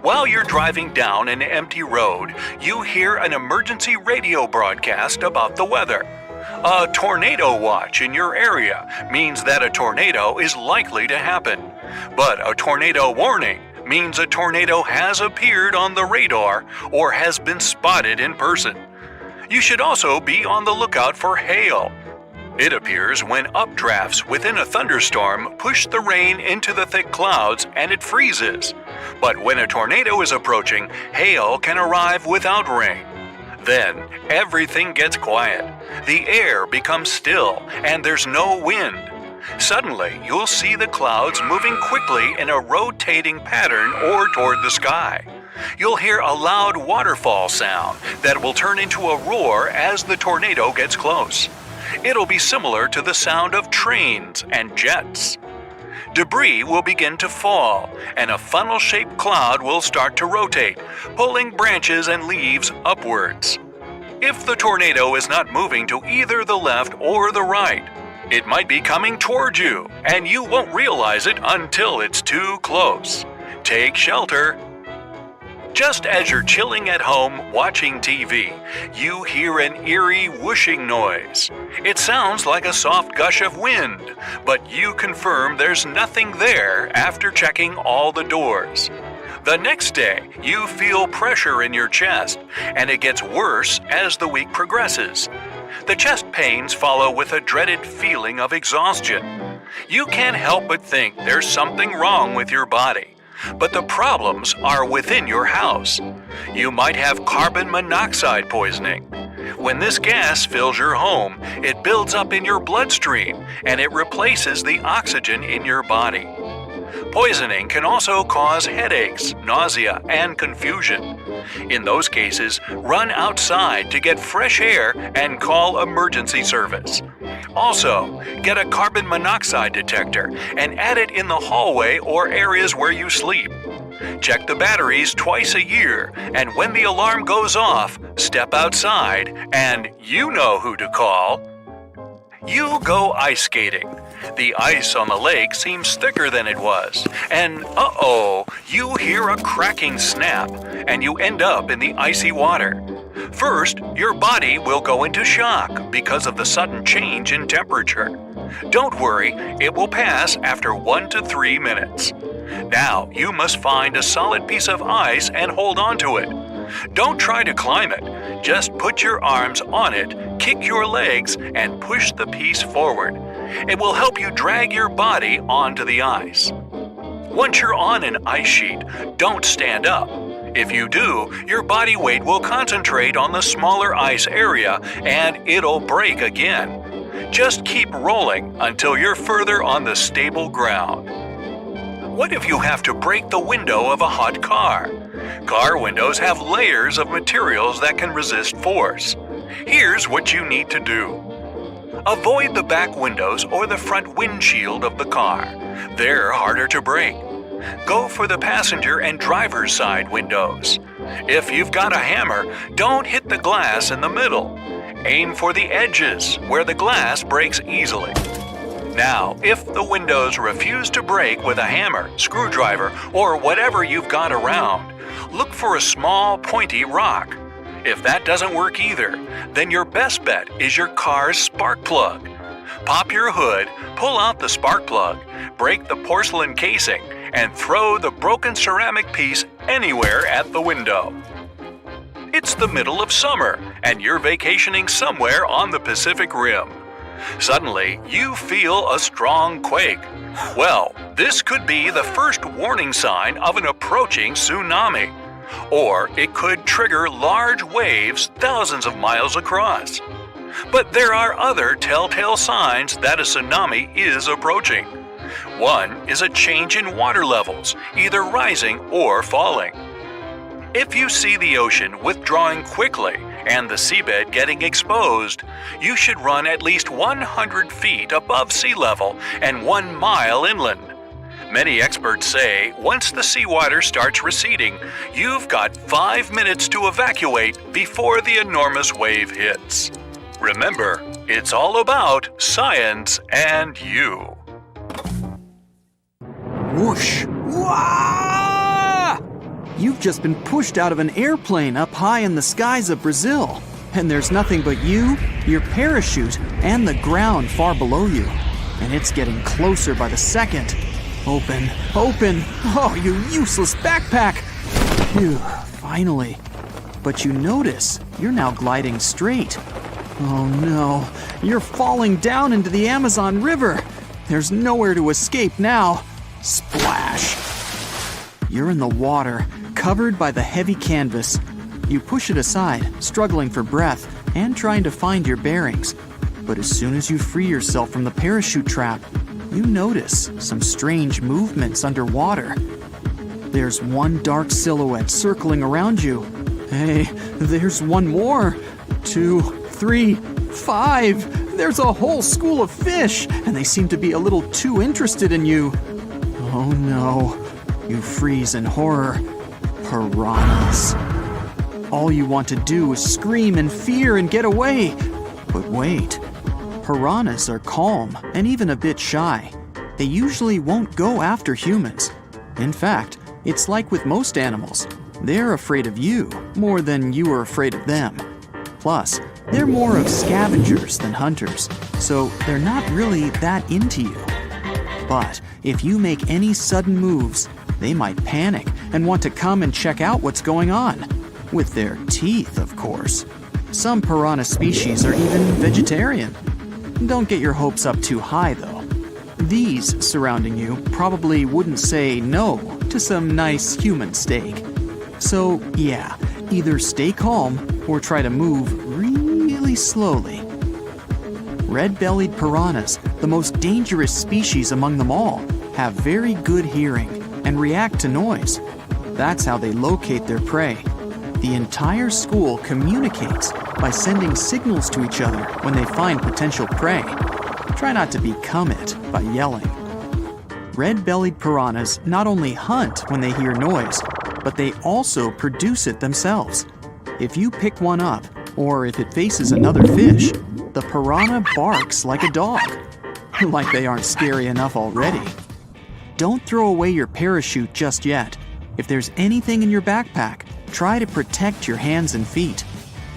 [SPEAKER 5] While you're driving down an empty road, you hear an emergency radio broadcast about the weather. A tornado watch in your area means that a tornado is likely to happen. But a tornado warning means a tornado has appeared on the radar or has been spotted in person. You should also be on the lookout for hail. It appears when updrafts within a thunderstorm push the rain into the thick clouds and it freezes. But when a tornado is approaching, hail can arrive without rain. Then everything gets quiet. The air becomes still and there's no wind. Suddenly, you'll see the clouds moving quickly in a rotating pattern or toward the sky. You'll hear a loud waterfall sound that will turn into a roar as the tornado gets close. It'll be similar to the sound of trains and jets. Debris will begin to fall, and a funnel-shaped cloud will start to rotate, pulling branches and leaves upwards. If the tornado is not moving to either the left or the right, it might be coming towards you, and you won't realize it until it's too close. Take shelter. Just as you're chilling at home watching TV, you hear an eerie whooshing noise. It sounds like a soft gush of wind, but you confirm there's nothing there after checking all the doors. The next day, you feel pressure in your chest, and it gets worse as the week progresses. The chest pains follow with a dreaded feeling of exhaustion. You can't help but think there's something wrong with your body. But the problems are within your house. You might have carbon monoxide poisoning. When this gas fills your home, it builds up in your bloodstream and it replaces the oxygen in your body. Poisoning can also cause headaches, nausea, and confusion. In those cases, run outside to get fresh air and call emergency service. Also, get a carbon monoxide detector and add it in the hallway or areas where you sleep. Check the batteries twice a year, and when the alarm goes off, step outside and you know who to call. You go ice skating. The ice on the lake seems thicker than it was, and you hear a cracking snap, and you end up in the icy water. First, your body will go into shock because of the sudden change in temperature. Don't worry, it will pass after 1 to 3 minutes. Now, you must find a solid piece of ice and hold on to it. Don't try to climb it. Just put your arms on it, kick your legs, and push the piece forward. It will help you drag your body onto the ice. Once you're on an ice sheet, don't stand up. If you do, your body weight will concentrate on the smaller ice area and it'll break again. Just keep rolling until you're further on the stable ground. What if you have to break the window of a hot car? Car windows have layers of materials that can resist force. Here's what you need to do. Avoid the back windows or the front windshield of the car. They're harder to break. Go for the passenger and driver's side windows. If you've got a hammer, don't hit the glass in the middle. Aim for the edges where the glass breaks easily. Now, if the windows refuse to break with a hammer, screwdriver, or whatever you've got around, look for a small, pointy rock. If that doesn't work either, then your best bet is your car's spark plug. Pop your hood, pull out the spark plug, break the porcelain casing, and throw the broken ceramic piece anywhere at the window. It's the middle of summer, and you're vacationing somewhere on the Pacific Rim. Suddenly, you feel a strong quake. Well, this could be the first warning sign of an approaching tsunami. Or it could trigger large waves thousands of miles across. But there are other telltale signs that a tsunami is approaching. One is a change in water levels, either rising or falling. If you see the ocean withdrawing quickly and the seabed getting exposed, you should run at least 100 feet above sea level and 1 mile inland. Many experts say once the seawater starts receding, you've got 5 minutes to evacuate before the enormous wave hits. Remember, it's all about science and you.
[SPEAKER 3] Whoosh! Wah! You've just been pushed out of an airplane up high in the skies of Brazil. And there's nothing but you, your parachute, and the ground far below you. And it's getting closer by the second. Open, open! Oh, you useless backpack! Phew, finally. But you notice, you're now gliding straight. Oh no, you're falling down into the Amazon River. There's nowhere to escape now. Splash! You're in the water, covered by the heavy canvas. You push it aside, struggling for breath and trying to find your bearings. But as soon as you free yourself from the parachute trap, you notice some strange movements underwater. There's one dark silhouette circling around you. Hey, there's one more. 2, 3, 5. There's a whole school of fish, and they seem to be a little too interested in you. Oh no. You freeze in horror. Piranhas. All you want to do is scream in fear and get away. But wait. Piranhas are calm and even a bit shy. They usually won't go after humans. In fact, it's like with most animals. They're afraid of you more than you are afraid of them. Plus, they're more of scavengers than hunters, so they're not really that into you. But if you make any sudden moves, they might panic and want to come and check out what's going on. With their teeth, of course. Some piranha species are even vegetarian. Don't get your hopes up too high, though. These surrounding you probably wouldn't say no to some nice human steak. So, yeah, either stay calm or try to move really slowly. Red-bellied piranhas, the most dangerous species among them all, have very good hearing and react to noise. That's how they locate their prey. The entire school communicates by sending signals to each other when they find potential prey. Try not to become it by yelling. Red-bellied piranhas not only hunt when they hear noise, but they also produce it themselves. If you pick one up, or if it faces another fish, the piranha barks like a dog. Like they aren't scary enough already. Don't throw away your parachute just yet. If there's anything in your backpack, try to protect your hands and feet.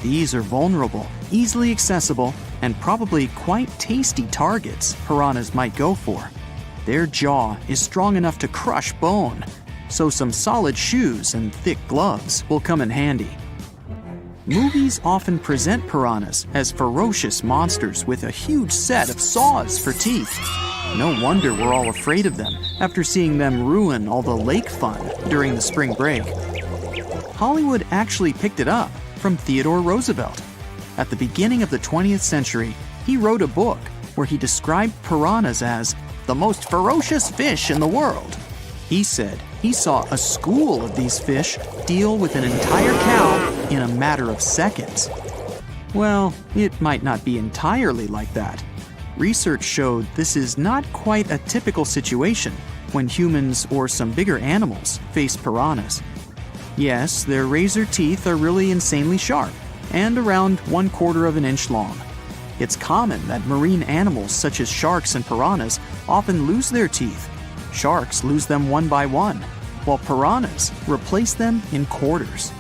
[SPEAKER 3] These are vulnerable, easily accessible, and probably quite tasty targets piranhas might go for. Their jaw is strong enough to crush bone, so some solid shoes and thick gloves will come in handy. Movies often present piranhas as ferocious monsters with a huge set of saws for teeth. No wonder we're all afraid of them after seeing them ruin all the lake fun during the spring break. Hollywood actually picked it up from Theodore Roosevelt. At the beginning of the 20th century, he wrote a book where he described piranhas as the most ferocious fish in the world. He said he saw a school of these fish deal with an entire cow in a matter of seconds. Well, it might not be entirely like that. Research showed this is not quite a typical situation when humans or some bigger animals face piranhas. Yes, their razor teeth are really insanely sharp and around 1/4 of an inch long. It's common that marine animals such as sharks and piranhas often lose their teeth. Sharks lose them one by one, while piranhas replace them in quarters.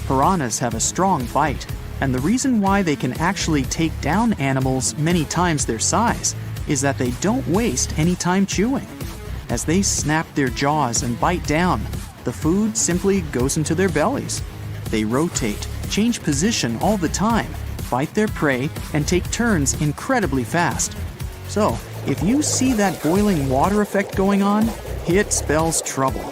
[SPEAKER 3] Piranhas have a strong bite, and the reason why they can actually take down animals many times their size is that they don't waste any time chewing. As they snap their jaws and bite down, the food simply goes into their bellies. They rotate, change position all the time, bite their prey, and take turns incredibly fast. So, if you see that boiling water effect going on, it spells trouble.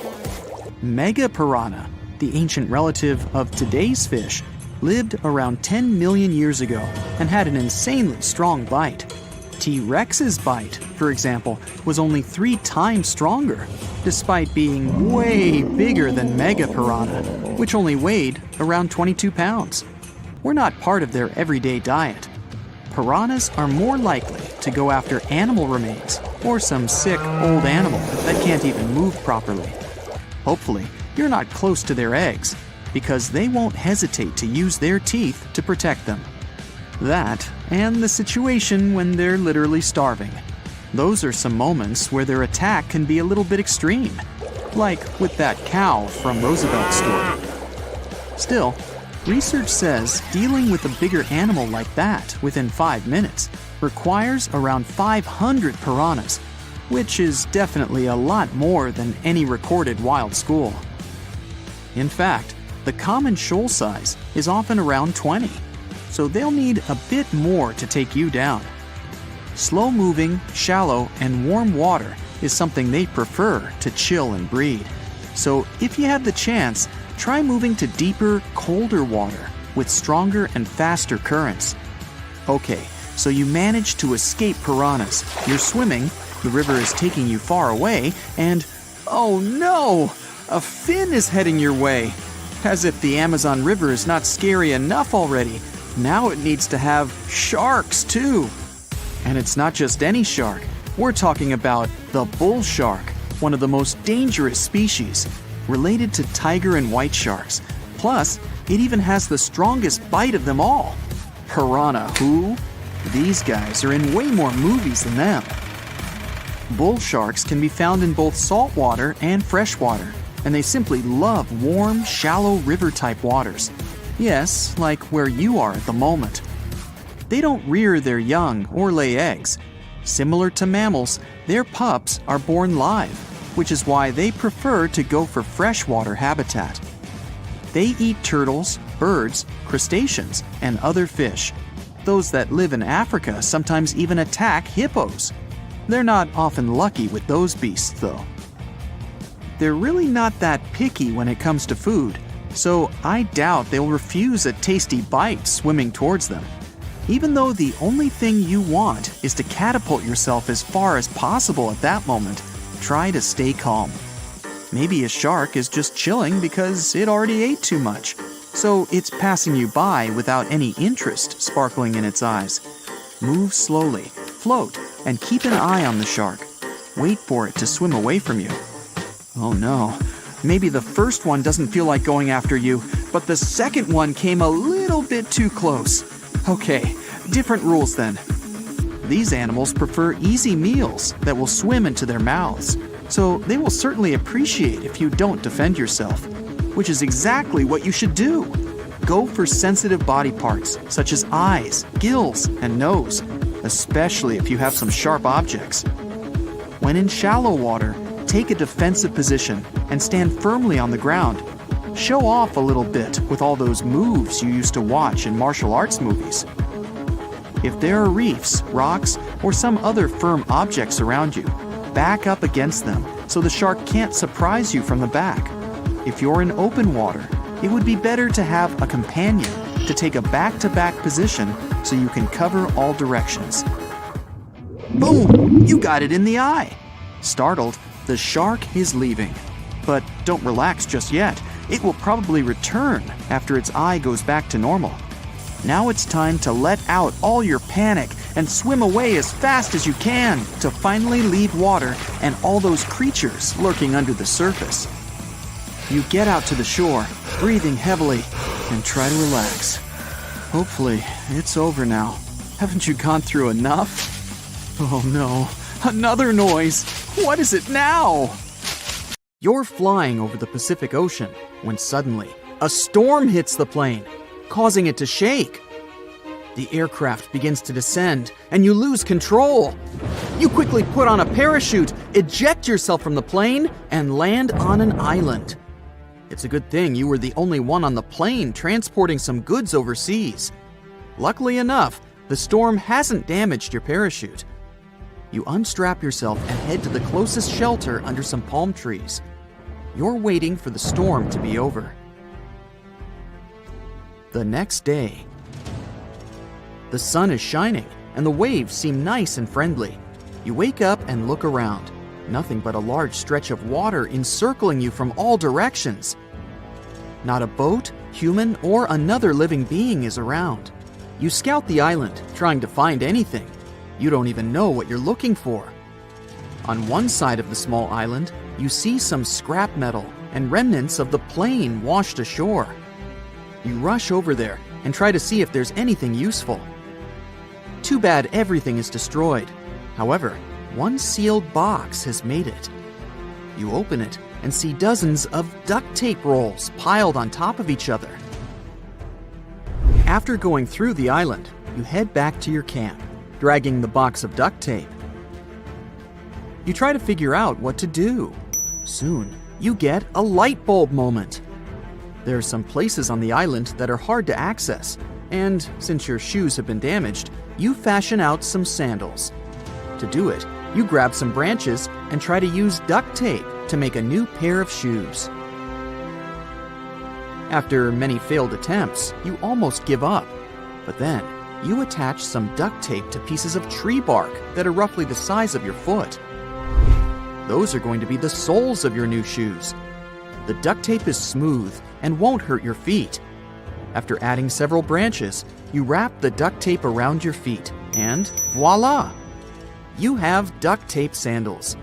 [SPEAKER 3] Mega piranha, the ancient relative of today's fish, lived around 10 million years ago and had an insanely strong bite. T-Rex's bite, for example, was only 3 times stronger, despite being way bigger than Mega Piranha, which only weighed around 22 pounds. We're not part of their everyday diet. Piranhas are more likely to go after animal remains or some sick old animal that can't even move properly. Hopefully, you're not close to their eggs, because they won't hesitate to use their teeth to protect them. That, and the situation when they're literally starving. Those are some moments where their attack can be a little bit extreme, like with that cow from Roosevelt's story. Still, research says dealing with a bigger animal like that within 5 minutes requires around 500 piranhas, which is definitely a lot more than any recorded wild school. In fact, the common shoal size is often around 20, so they'll need a bit more to take you down. Slow-moving, shallow, and warm water is something they prefer to chill and breed. So if you have the chance, try moving to deeper, colder water with stronger and faster currents. Okay, so you manage to escape piranhas. You're swimming, the river is taking you far away, and oh no! A fin is heading your way. As if the Amazon River is not scary enough already, now it needs to have sharks too. And it's not just any shark. We're talking about the bull shark, one of the most dangerous species, related to tiger and white sharks. Plus, it even has the strongest bite of them all. Piranha who? These guys are in way more movies than them. Bull sharks can be found in both saltwater and freshwater, and they simply love warm, shallow river-type waters. Yes, like where you are at the moment. They don't rear their young or lay eggs. Similar to mammals, their pups are born live, which is why they prefer to go for freshwater habitat. They eat turtles, birds, crustaceans, and other fish. Those that live in Africa sometimes even attack hippos. They're not often lucky with those beasts, though. They're really not that picky when it comes to food, so I doubt they'll refuse a tasty bite swimming towards them. Even though the only thing you want is to catapult yourself as far as possible at that moment, try to stay calm. Maybe a shark is just chilling because it already ate too much, so it's passing you by without any interest sparkling in its eyes. Move slowly, float, and keep an eye on the shark. Wait for it to swim away from you. Oh no, maybe the first one doesn't feel like going after you, but the second one came a little bit too close. Okay, different rules then. These animals prefer easy meals that will swim into their mouths, so they will certainly appreciate if you don't defend yourself, which is exactly what you should do. Go for sensitive body parts such as eyes, gills, and nose, especially if you have some sharp objects. When in shallow water, take a defensive position and stand firmly on the ground. Show off a little bit with all those moves you used to watch in martial arts movies. If there are reefs, rocks, or some other firm objects around you, back up against them so the shark can't surprise you from the back. If you're in open water, it would be better to have a companion to take a back-to-back position so you can cover all directions. Boom! You got it in the eye! Startled, the shark is leaving. But don't relax just yet. It will probably return after its eye goes back to normal. Now it's time to let out all your panic and swim away as fast as you can to finally leave water and all those creatures lurking under the surface. You get out to the shore, breathing heavily, and try to relax. Hopefully, it's over now. Haven't you gone through enough? Oh no, another noise! What is it now? You're flying over the Pacific Ocean when suddenly a storm hits the plane, causing it to shake. The aircraft begins to descend and you lose control. You quickly put on a parachute, eject yourself from the plane, and land on an island. It's a good thing you were the only one on the plane transporting some goods overseas. Luckily enough, the storm hasn't damaged your parachute. You unstrap yourself and head to the closest shelter under some palm trees. You're waiting for the storm to be over. The next day, the sun is shining and the waves seem nice and friendly. You wake up and look around. Nothing but a large stretch of water encircling you from all directions. Not a boat, human, or another living being is around. You scout the island, trying to find anything. You don't even know what you're looking for. On one side of the small island, you see some scrap metal and remnants of the plane washed ashore. You rush over there and try to see if there's anything useful. Too bad everything is destroyed. However, one sealed box has made it. You open it and see dozens of duct tape rolls piled on top of each other. After going through the island, you head back to your camp, dragging the box of duct tape. You try to figure out what to do. Soon, you get a light bulb moment. There are some places on the island that are hard to access, and since your shoes have been damaged, you fashion out some sandals. To do it, you grab some branches and try to use duct tape to make a new pair of shoes. After many failed attempts, you almost give up. But then, you attach some duct tape to pieces of tree bark that are roughly the size of your foot. Those are going to be the soles of your new shoes. The duct tape is smooth and won't hurt your feet. After adding several branches, you wrap the duct tape around your feet, and voila! You have duct tape sandals.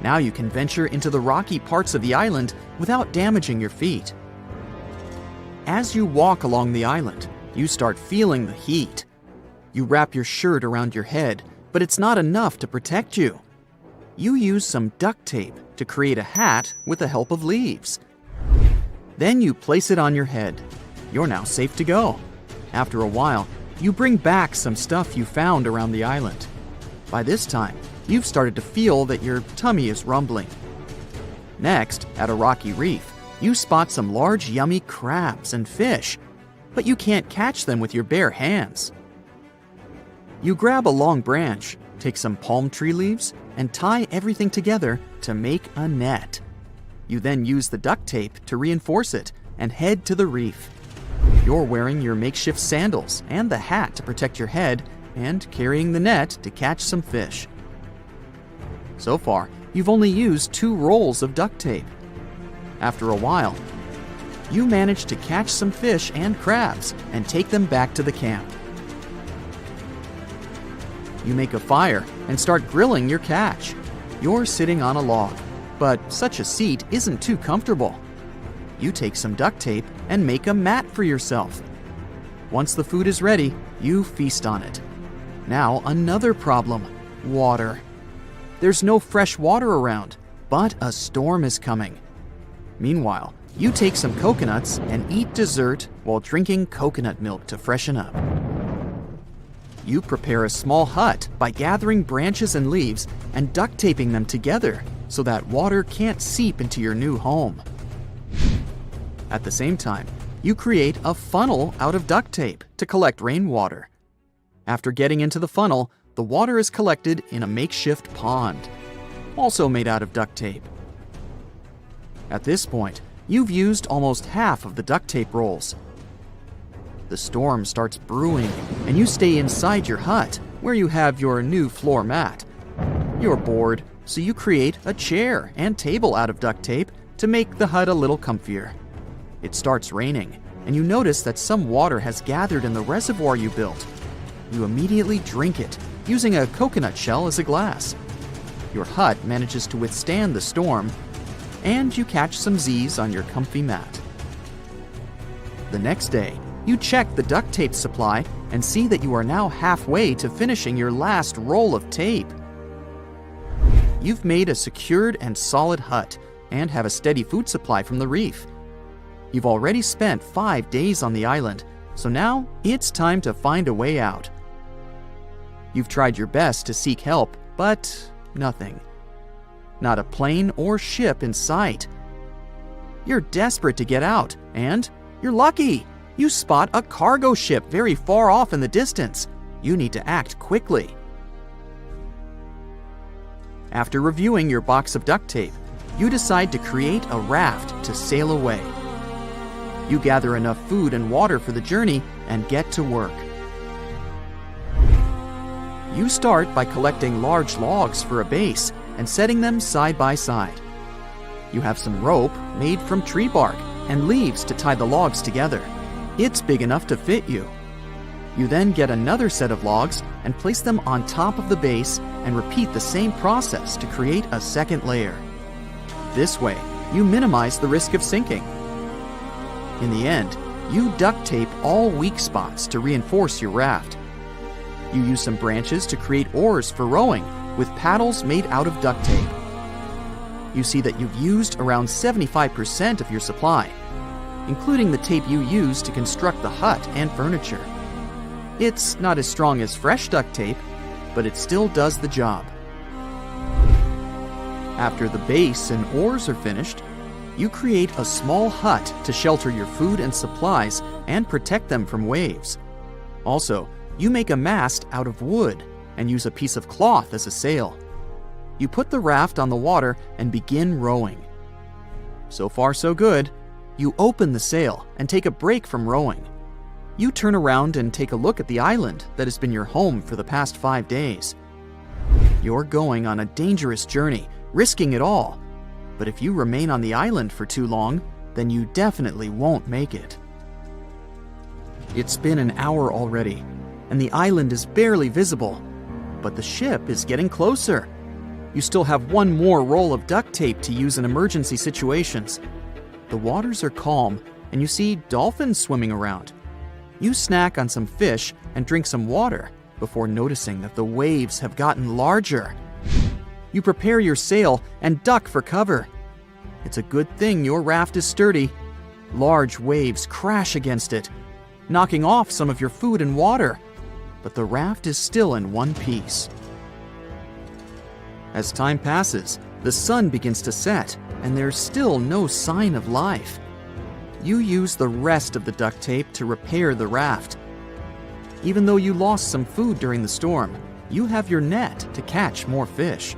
[SPEAKER 3] Now you can venture into the rocky parts of the island without damaging your feet. As you walk along the island, you start feeling the heat. You wrap your shirt around your head, but it's not enough to protect you. You use some duct tape to create a hat with the help of leaves. Then you place it on your head. You're now safe to go. After a while, you bring back some stuff you found around the island. By this time, you've started to feel that your tummy is rumbling. Next, at a rocky reef, you spot some large yummy crabs and fish, but you can't catch them with your bare hands. You grab a long branch, take some palm tree leaves, and tie everything together to make a net. You then use the duct tape to reinforce it and head to the reef. You're wearing your makeshift sandals and the hat to protect your head and carrying the net to catch some fish. So far, you've only used 2 rolls of duct tape. After a while, you manage to catch some fish and crabs and take them back to the camp. You make a fire and start grilling your catch. You're sitting on a log, but such a seat isn't too comfortable. You take some duct tape and make a mat for yourself. Once the food is ready, you feast on it. Now another problem: water. There's no fresh water around, but a storm is coming. Meanwhile, you take some coconuts and eat dessert while drinking coconut milk to freshen up. You prepare a small hut by gathering branches and leaves and duct taping them together so that water can't seep into your new home. At the same time, you create a funnel out of duct tape to collect rainwater. After getting into the funnel, the water is collected in a makeshift pond, also made out of duct tape. At this point, you've used almost half of the duct tape rolls. The storm starts brewing, and you stay inside your hut, where you have your new floor mat. You're bored, so you create a chair and table out of duct tape to make the hut a little comfier. It starts raining, and you notice that some water has gathered in the reservoir you built. You immediately drink it, using a coconut shell as a glass. Your hut manages to withstand the storm, and you catch some Z's on your comfy mat. The next day, you check the duct tape supply and see that you are now halfway to finishing your last roll of tape. You've made a secured and solid hut and have a steady food supply from the reef. You've already spent 5 days on the island, so now it's time to find a way out. You've tried your best to seek help, but nothing. Not a plane or ship in sight. You're desperate to get out, and you're lucky. You spot a cargo ship very far off in the distance. You need to act quickly. After reviewing your box of duct tape, you decide to create a raft to sail away. You gather enough food and water for the journey and get to work. You start by collecting large logs for a base and setting them side by side. You have some rope made from tree bark and leaves to tie the logs together. It's big enough to fit you. You then get another set of logs and place them on top of the base and repeat the same process to create a second layer. This way, you minimize the risk of sinking. In the end, you duct tape all weak spots to reinforce your raft. You use some branches to create oars for rowing with paddles made out of duct tape. You see that you've used around 75% of your supply, including the tape you used to construct the hut and furniture. It's not as strong as fresh duct tape, but it still does the job. After the base and oars are finished, you create a small hut to shelter your food and supplies and protect them from waves. Also, you make a mast out of wood and use a piece of cloth as a sail. You put the raft on the water and begin rowing. So far, so good. You open the sail and take a break from rowing. You turn around and take a look at the island that has been your home for the past 5 days. You're going on a dangerous journey, risking it all. But if you remain on the island for too long, then you definitely won't make it. It's been an hour already, and the island is barely visible. But the ship is getting closer. You still have one more roll of duct tape to use in emergency situations. The waters are calm, and you see dolphins swimming around. You snack on some fish and drink some water before noticing that the waves have gotten larger. You prepare your sail and duck for cover. It's a good thing your raft is sturdy. Large waves crash against it, knocking off some of your food and water, but the raft is still in one piece. As time passes, the sun begins to set, and there's still no sign of life. You use the rest of the duct tape to repair the raft. Even though you lost some food during the storm, you have your net to catch more fish.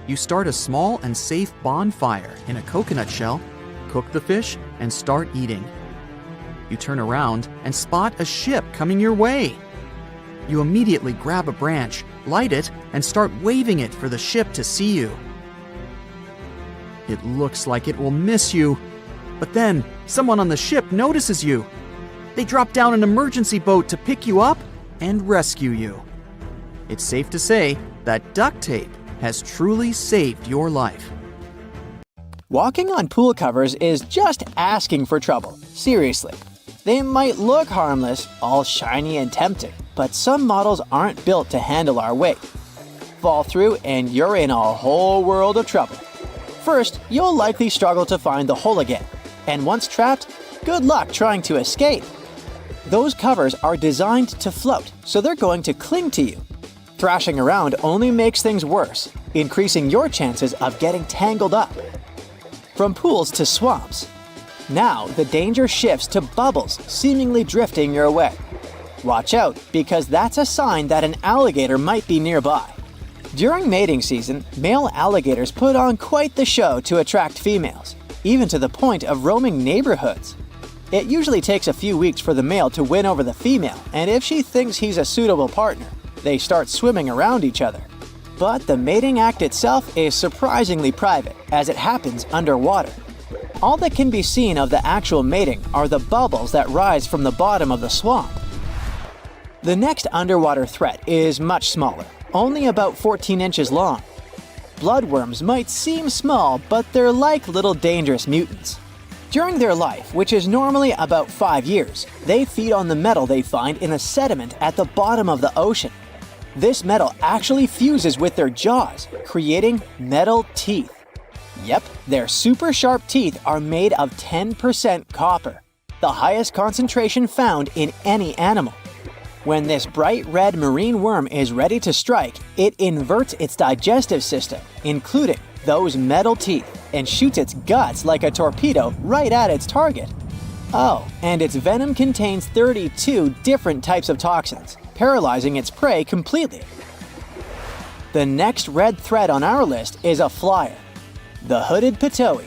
[SPEAKER 3] You start a small and safe bonfire in a coconut shell, cook the fish, and start eating. You turn around and spot a ship coming your way. You immediately grab a branch, light it, and start waving it for the ship to see you. It looks like it will miss you, but then someone on the ship notices you. They drop down an emergency boat to pick you up and rescue you. It's safe to say that duct tape has truly saved your life.
[SPEAKER 1] Walking on pool covers is just asking for trouble. Seriously. They might look harmless, all shiny and tempting, but some models aren't built to handle our weight. Fall through and you're in a whole world of trouble. First, you'll likely struggle to find the hole again, and once trapped, good luck trying to escape. Those covers are designed to float, so they're going to cling to you. Thrashing around only makes things worse, increasing your chances of getting tangled up. From pools to swamps. Now, the danger shifts to bubbles seemingly drifting your way. Watch out, because that's a sign that an alligator might be nearby. During mating season, male alligators put on quite the show to attract females, even to the point of roaming neighborhoods. It usually takes a few weeks for the male to win over the female, and if she thinks he's a suitable partner, they start swimming around each other. But the mating act itself is surprisingly private, as it happens underwater. All that can be seen of the actual mating are the bubbles that rise from the bottom of the swamp. The next underwater threat is much smaller, only about 14 inches long. Bloodworms might seem small, but they're like little dangerous mutants. During their life, which is normally about 5 years, they feed on the metal they find in the sediment at the bottom of the ocean. This metal actually fuses with their jaws, creating metal teeth. Yep, their super sharp teeth are made of 10% copper, the highest concentration found in any animal. When this bright red marine worm is ready to strike, it inverts its digestive system, including those metal teeth, and shoots its guts like a torpedo right at its target. Oh, and its venom contains 32 different types of toxins, paralyzing its prey completely. The next red thread on our list is a flyer, the hooded pitoe.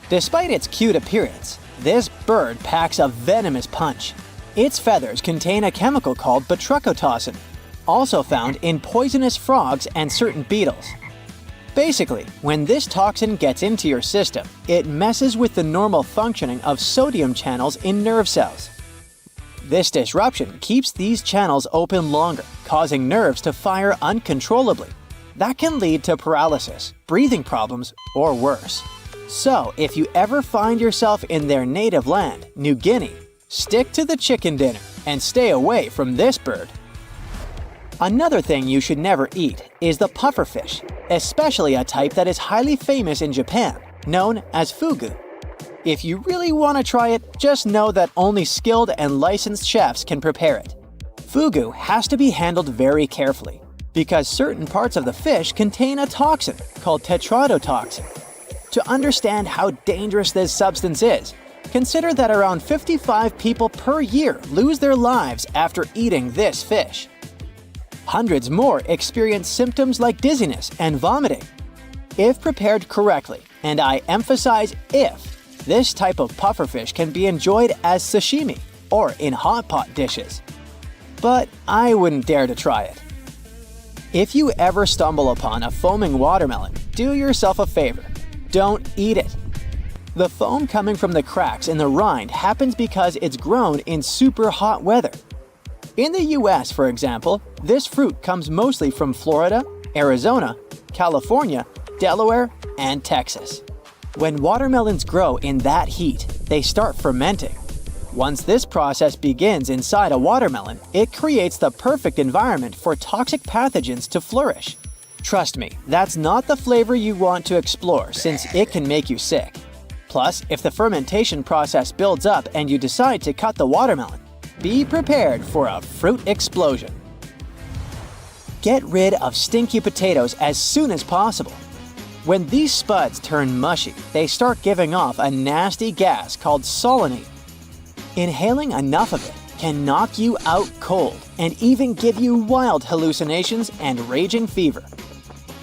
[SPEAKER 1] Despite its cute appearance, this bird packs a venomous punch. Its feathers contain a chemical called batrachotocin, also found in poisonous frogs and certain beetles. Basically, when this toxin gets into your system, it messes with the normal functioning of sodium channels in nerve cells. This disruption keeps these channels open longer, causing nerves to fire uncontrollably. That can lead to paralysis, breathing problems, or worse. So, if you ever find yourself in their native land, New Guinea, stick to the chicken dinner and stay away from this bird. Another thing you should never eat is the pufferfish, especially a type that is highly famous in Japan, known as fugu. If you really want to try it, just know that only skilled and licensed chefs can prepare it. Fugu has to be handled very carefully, because certain parts of the fish contain a toxin called tetrodotoxin. To understand how dangerous this substance is, consider that around 55 people per year lose their lives after eating this fish. Hundreds more experience symptoms like dizziness and vomiting. If prepared correctly, and I emphasize if, This type of pufferfish can be enjoyed as sashimi or in hot pot dishes. But I wouldn't dare to try it. If you ever stumble upon a foaming watermelon, do yourself a favor. Don't eat it. The foam coming from the cracks in the rind happens because it's grown in super hot weather. In the US, for example, this fruit comes mostly from Florida, Arizona, California, Delaware, and Texas. When watermelons grow in that heat, they start fermenting. Once this process begins inside a watermelon, it creates the perfect environment for toxic pathogens to flourish. Trust me, that's not the flavor you want to explore since it can make you sick. Plus, if the fermentation process builds up and you decide to cut the watermelon, be prepared for a fruit explosion. Get rid of stinky potatoes as soon as possible. When these spuds turn mushy, they start giving off a nasty gas called solanine. Inhaling enough of it can knock you out cold and even give you wild hallucinations and raging fever.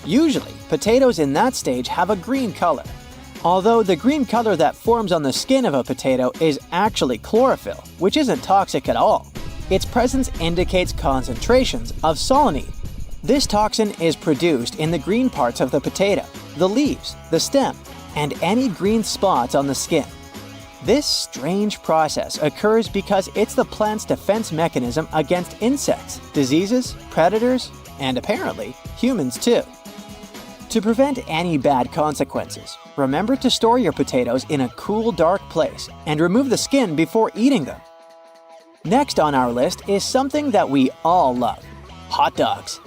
[SPEAKER 1] Usually, potatoes in that stage have a green color. Although the green color that forms on the skin of a potato is actually chlorophyll, which isn't toxic at all. Its presence indicates concentrations of solanine. This toxin is produced in the green parts of the potato, the leaves, the stem, and any green spots on the skin. This strange process occurs because it's the plant's defense mechanism against insects, diseases, predators, and apparently humans too. To prevent any bad consequences, remember to store your potatoes in a cool, dark place and remove the skin before eating them. Next on our list is something that we all love: hot dogs.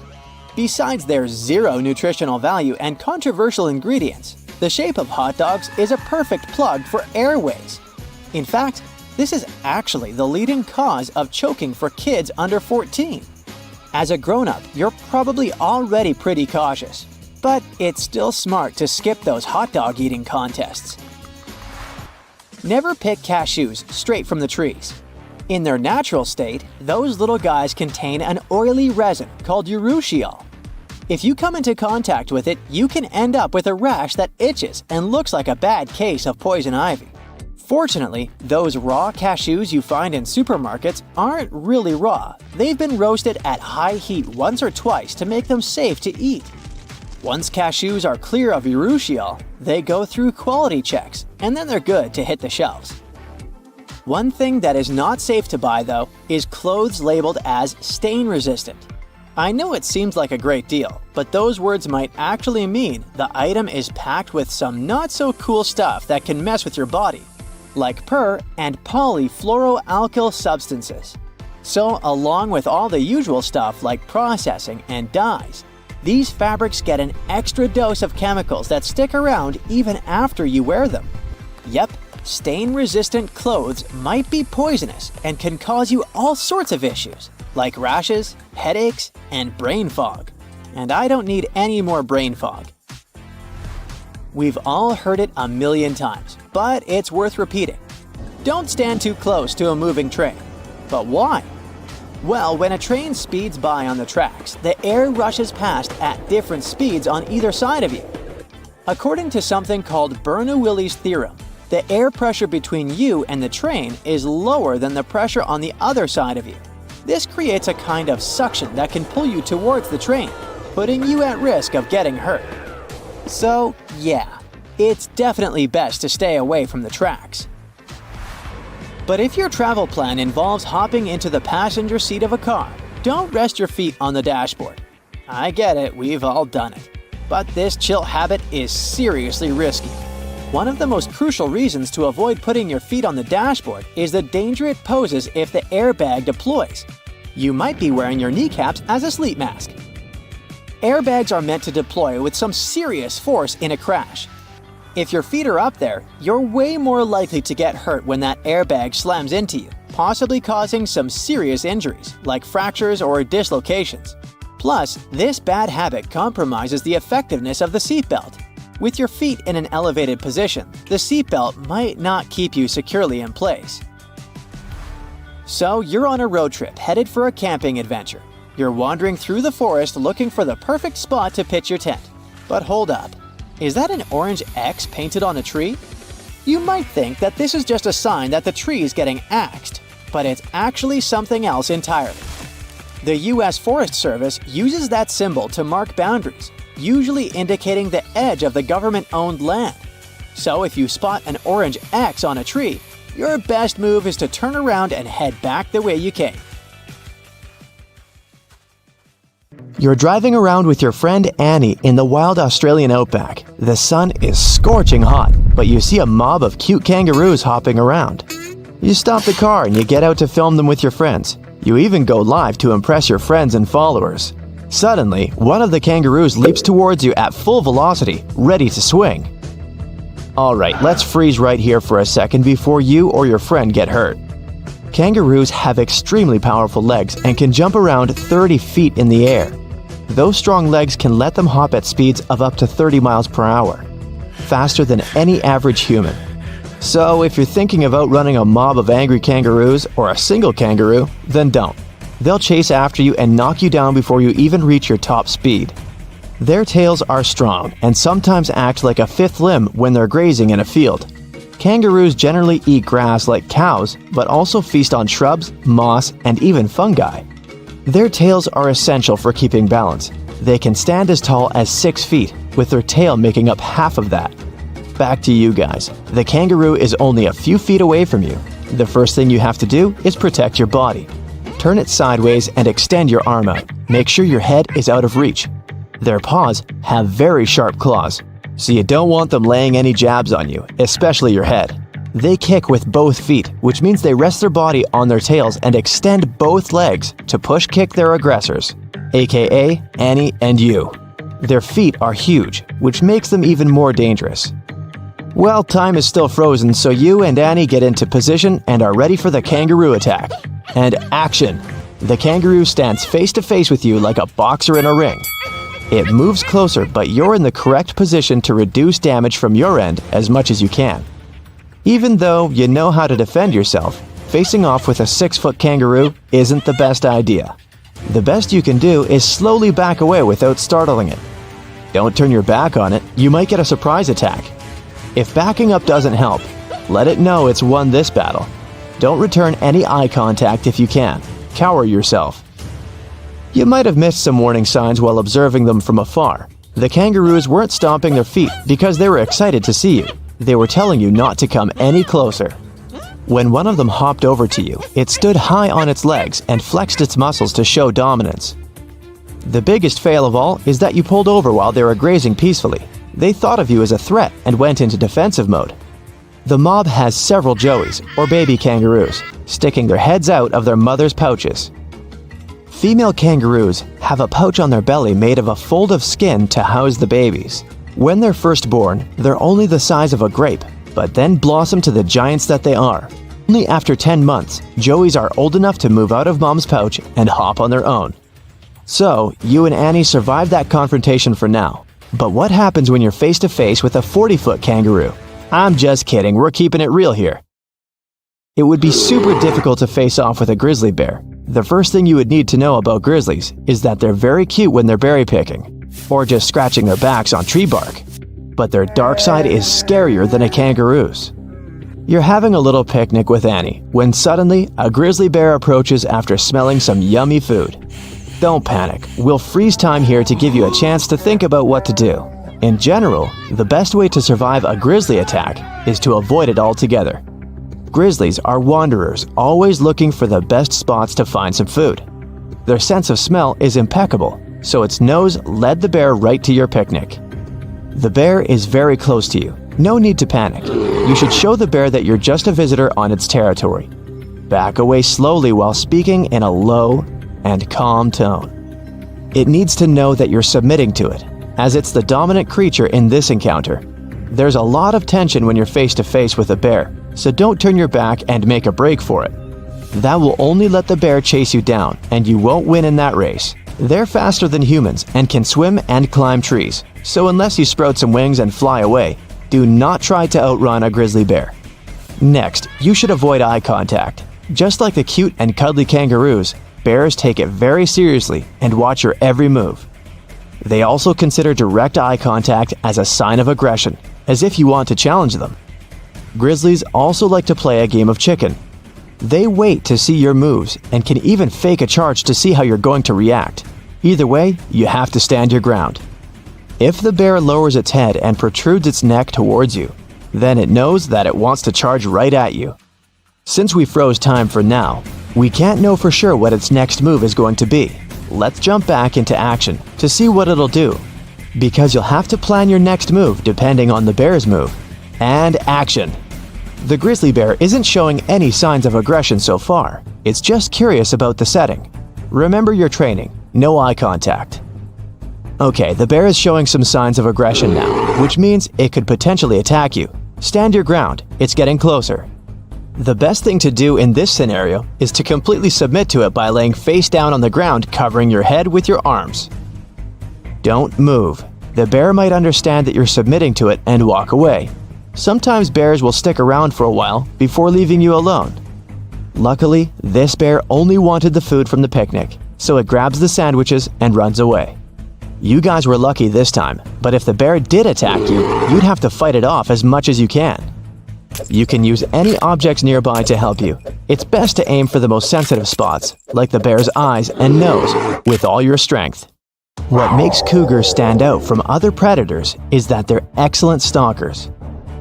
[SPEAKER 1] Besides their zero nutritional value and controversial ingredients, the shape of hot dogs is a perfect plug for airways. In fact, this is actually the leading cause of choking for kids under 14. As a grown-up, you're probably already pretty cautious, but it's still smart to skip those hot dog eating contests. Never pick cashews straight from the trees. In their natural state, those little guys contain an oily resin called urushiol. If you come into contact with it, you can end up with a rash that itches and looks like a bad case of poison ivy. Fortunately, those raw cashews you find in supermarkets aren't really raw. They've been roasted at high heat once or twice to make them safe to eat. Once cashews are clear of urushiol, they go through quality checks, and then they're good to hit the shelves. One thing that is not safe to buy, though, is clothes labeled as stain-resistant. I know it seems like a great deal, but those words might actually mean the item is packed with some not-so-cool stuff that can mess with your body, like per- and polyfluoroalkyl substances. So, along with all the usual stuff like processing and dyes, these fabrics get an extra dose of chemicals that stick around even after you wear them. Yep, stain-resistant clothes might be poisonous and can cause you all sorts of issues, like rashes, headaches, and brain fog. And I don't need any more brain fog. We've all heard it a million times, but it's worth repeating. Don't stand too close to a moving train. But why? Well, when a train speeds by on the tracks, the air rushes past at different speeds on either side of you. According to something called Bernoulli's theorem, the air pressure between you and the train is lower than the pressure on the other side of you. This creates a kind of suction that can pull you towards the train, putting you at risk of getting hurt. So, yeah, it's definitely best to stay away from the tracks. But if your travel plan involves hopping into the passenger seat of a car, don't rest your feet on the dashboard. I get it, we've all done it. But this chill habit is seriously risky. One of the most crucial reasons to avoid putting your feet on the dashboard is the danger it poses if the airbag deploys. You might be wearing your kneecaps as a sleep mask. Airbags are meant to deploy with some serious force in a crash. If your feet are up there, you're way more likely to get hurt when that airbag slams into you, possibly causing some serious injuries, like fractures or dislocations. Plus, this bad habit compromises the effectiveness of the seatbelt. With your feet in an elevated position, the seatbelt might not keep you securely in place. So, you're on a road trip headed for a camping adventure. You're wandering through the forest looking for the perfect spot to pitch your tent. But hold up. Is that an orange X painted on a tree? You might think that this is just a sign that the tree is getting axed, but it's actually something else entirely. The U.S. Forest Service uses that symbol to mark boundaries, usually indicating the edge of the government-owned land. So if you spot an orange X on a tree, your best move is to turn around and head back the way you came. You're driving around with your friend Annie in the wild Australian outback. The sun is scorching hot, but you see a mob of cute kangaroos hopping around. You stop the car and you get out to film them with your friends. You even go live to impress your friends and followers. Suddenly, one of the kangaroos leaps towards you at full velocity, ready to swing. Alright, let's freeze right here for a second before you or your friend get hurt. Kangaroos have extremely powerful legs and can jump around 30 feet in the air. Those strong legs can let them hop at speeds of up to 30 miles per hour, faster than any average human. So if you're thinking of outrunning a mob of angry kangaroos or a single kangaroo, then don't. They'll chase after you and knock you down before you even reach your top speed. Their tails are strong and sometimes act like a fifth limb when they're grazing in a field. Kangaroos generally eat grass like cows, but also feast on shrubs, moss, and even fungi. Their tails are essential for keeping balance. They can stand as tall as 6 feet, with their tail making up half of that. Back to you guys. The kangaroo is only a few feet away from you. The first thing you have to do is protect your body. Turn it sideways and extend your arm out. Make sure your head is out of reach. Their paws have very sharp claws, so you don't want them laying any jabs on you, especially your head. They kick with both feet, which means they rest their body on their tails and extend both legs to push kick their aggressors, aka Annie and you. Their feet are huge, which makes them even more dangerous. Well, time is still frozen, so you and Annie get into position and are ready for the kangaroo attack. And action! The kangaroo stands face to face with you like a boxer in a ring. It moves closer, but you're in the correct position to reduce damage from your end as much as you can. Even though you know how to defend yourself, facing off with a 6-foot kangaroo isn't the best idea. The best you can do is slowly back away without startling it. Don't turn your back on it, you might get a surprise attack. If backing up doesn't help, let it know it's won this battle. Don't return any eye contact if you can. Cower yourself. You might have missed some warning signs while observing them from afar. The kangaroos weren't stomping their feet because they were excited to see you. They were telling you not to come any closer. When one of them hopped over to you, it stood high on its legs and flexed its muscles to show dominance. The biggest fail of all is that you pulled over while they were grazing peacefully. They thought of you as a threat and went into defensive mode. The mob has several joeys, or baby kangaroos, sticking their heads out of their mother's pouches. Female kangaroos have a pouch on their belly made of a fold of skin to house the babies. When they're first born, they're only the size of a grape, but then blossom to the giants that they are. Only after 10 months, joeys are old enough to move out of mom's pouch and hop on their own. So, you and Annie survived that confrontation for now. But what happens when you're face to face with a 40-foot kangaroo? I'm just kidding, we're keeping it real here. It would be super difficult to face off with a grizzly bear. The first thing you would need to know about grizzlies is that they're very cute when they're berry picking, or just scratching their backs on tree bark. But their dark side is scarier than a kangaroo's. You're having a little picnic with Annie when suddenly a grizzly bear approaches after smelling some yummy food. Don't panic, we'll freeze time here to give you a chance to think about what to do. In general, the best way to survive a grizzly attack is to avoid it altogether. Grizzlies are wanderers, always looking for the best spots to find some food. Their sense of smell is impeccable, so its nose led the bear right to your picnic. The bear is very close to you. No need to panic. You should show the bear that you're just a visitor on its territory. Back away slowly while speaking in a low and calm tone. It needs to know that you're submitting to it, as it's the dominant creature in this encounter. There's a lot of tension when you're face to face with a bear, so don't turn your back and make a break for it. That will only let the bear chase you down, and you won't win in that race. They're faster than humans and can swim and climb trees, so unless you sprout some wings and fly away, do not try to outrun a grizzly bear. Next, you should avoid eye contact. Just like the cute and cuddly kangaroos, bears take it very seriously and watch your every move. They also consider direct eye contact as a sign of aggression, as if you want to challenge them. Grizzlies also like to play a game of chicken. They wait to see your moves and can even fake a charge to see how you're going to react. Either way, you have to stand your ground. If the bear lowers its head and protrudes its neck towards you, then it knows that it wants to charge right at you. Since we froze time for now, we can't know for sure what its next move is going to be. Let's jump back into action to see what it'll do, because you'll have to plan your next move depending on the bear's move. And action! The grizzly bear isn't showing any signs of aggression so far. It's just curious about the setting. Remember your training, no eye contact. Okay, the bear is showing some signs of aggression now, which means it could potentially attack you. Stand your ground, it's getting closer. The best thing to do in this scenario is to completely submit to it by laying face down on the ground, covering your head with your arms. Don't move. The bear might understand that you're submitting to it and walk away. Sometimes bears will stick around for a while before leaving you alone. Luckily, this bear only wanted the food from the picnic, so it grabs the sandwiches and runs away. You guys were lucky this time, but if the bear did attack you, you'd have to fight it off as much as you can. You can use any objects nearby to help you. It's best to aim for the most sensitive spots, like the bear's eyes and nose, with all your strength. What makes cougars stand out from other predators is that they're excellent stalkers.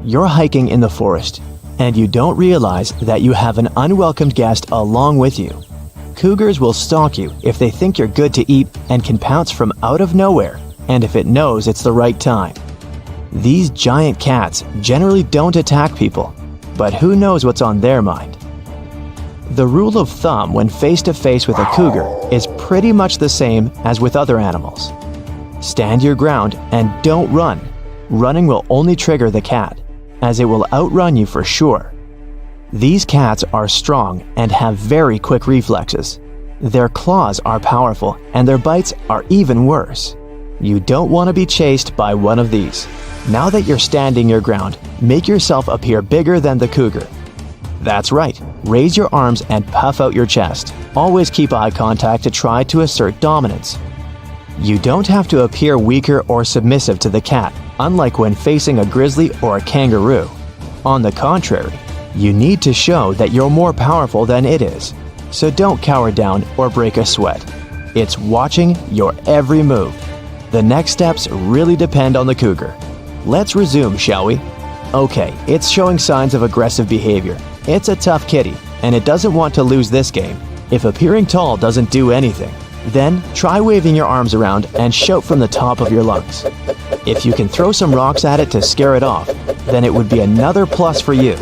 [SPEAKER 1] You're hiking in the forest, and you don't realize that you have an unwelcomed guest along with you. Cougars will stalk you if they think you're good to eat and can pounce from out of nowhere, and if it knows it's the right time. These giant cats generally don't attack people, but who knows what's on their mind. The rule of thumb when face to face with a cougar is pretty much the same as with other animals. Stand your ground and don't run. Running will only trigger the cat, as it will outrun you for sure. These cats are strong and have very quick reflexes. Their claws are powerful and their bites are even worse. You don't want to be chased by one of these. Now that you're standing your ground, make yourself appear bigger than the cougar. That's right, raise your arms and puff out your chest. Always keep eye contact to try to assert dominance. You don't have to appear weaker or submissive to the cat, unlike when facing a grizzly or a kangaroo. On the contrary, you need to show that you're more powerful than it is. So don't cower down or break a sweat. It's watching your every move. The next steps really depend on the cougar. Let's resume, shall we? Okay, it's showing signs of aggressive behavior. It's a tough kitty, and it doesn't want to lose this game. If appearing tall doesn't do anything, then try waving your arms around and shout from the top of your lungs. If you can throw some rocks at it to scare it off, then it would be another plus for you.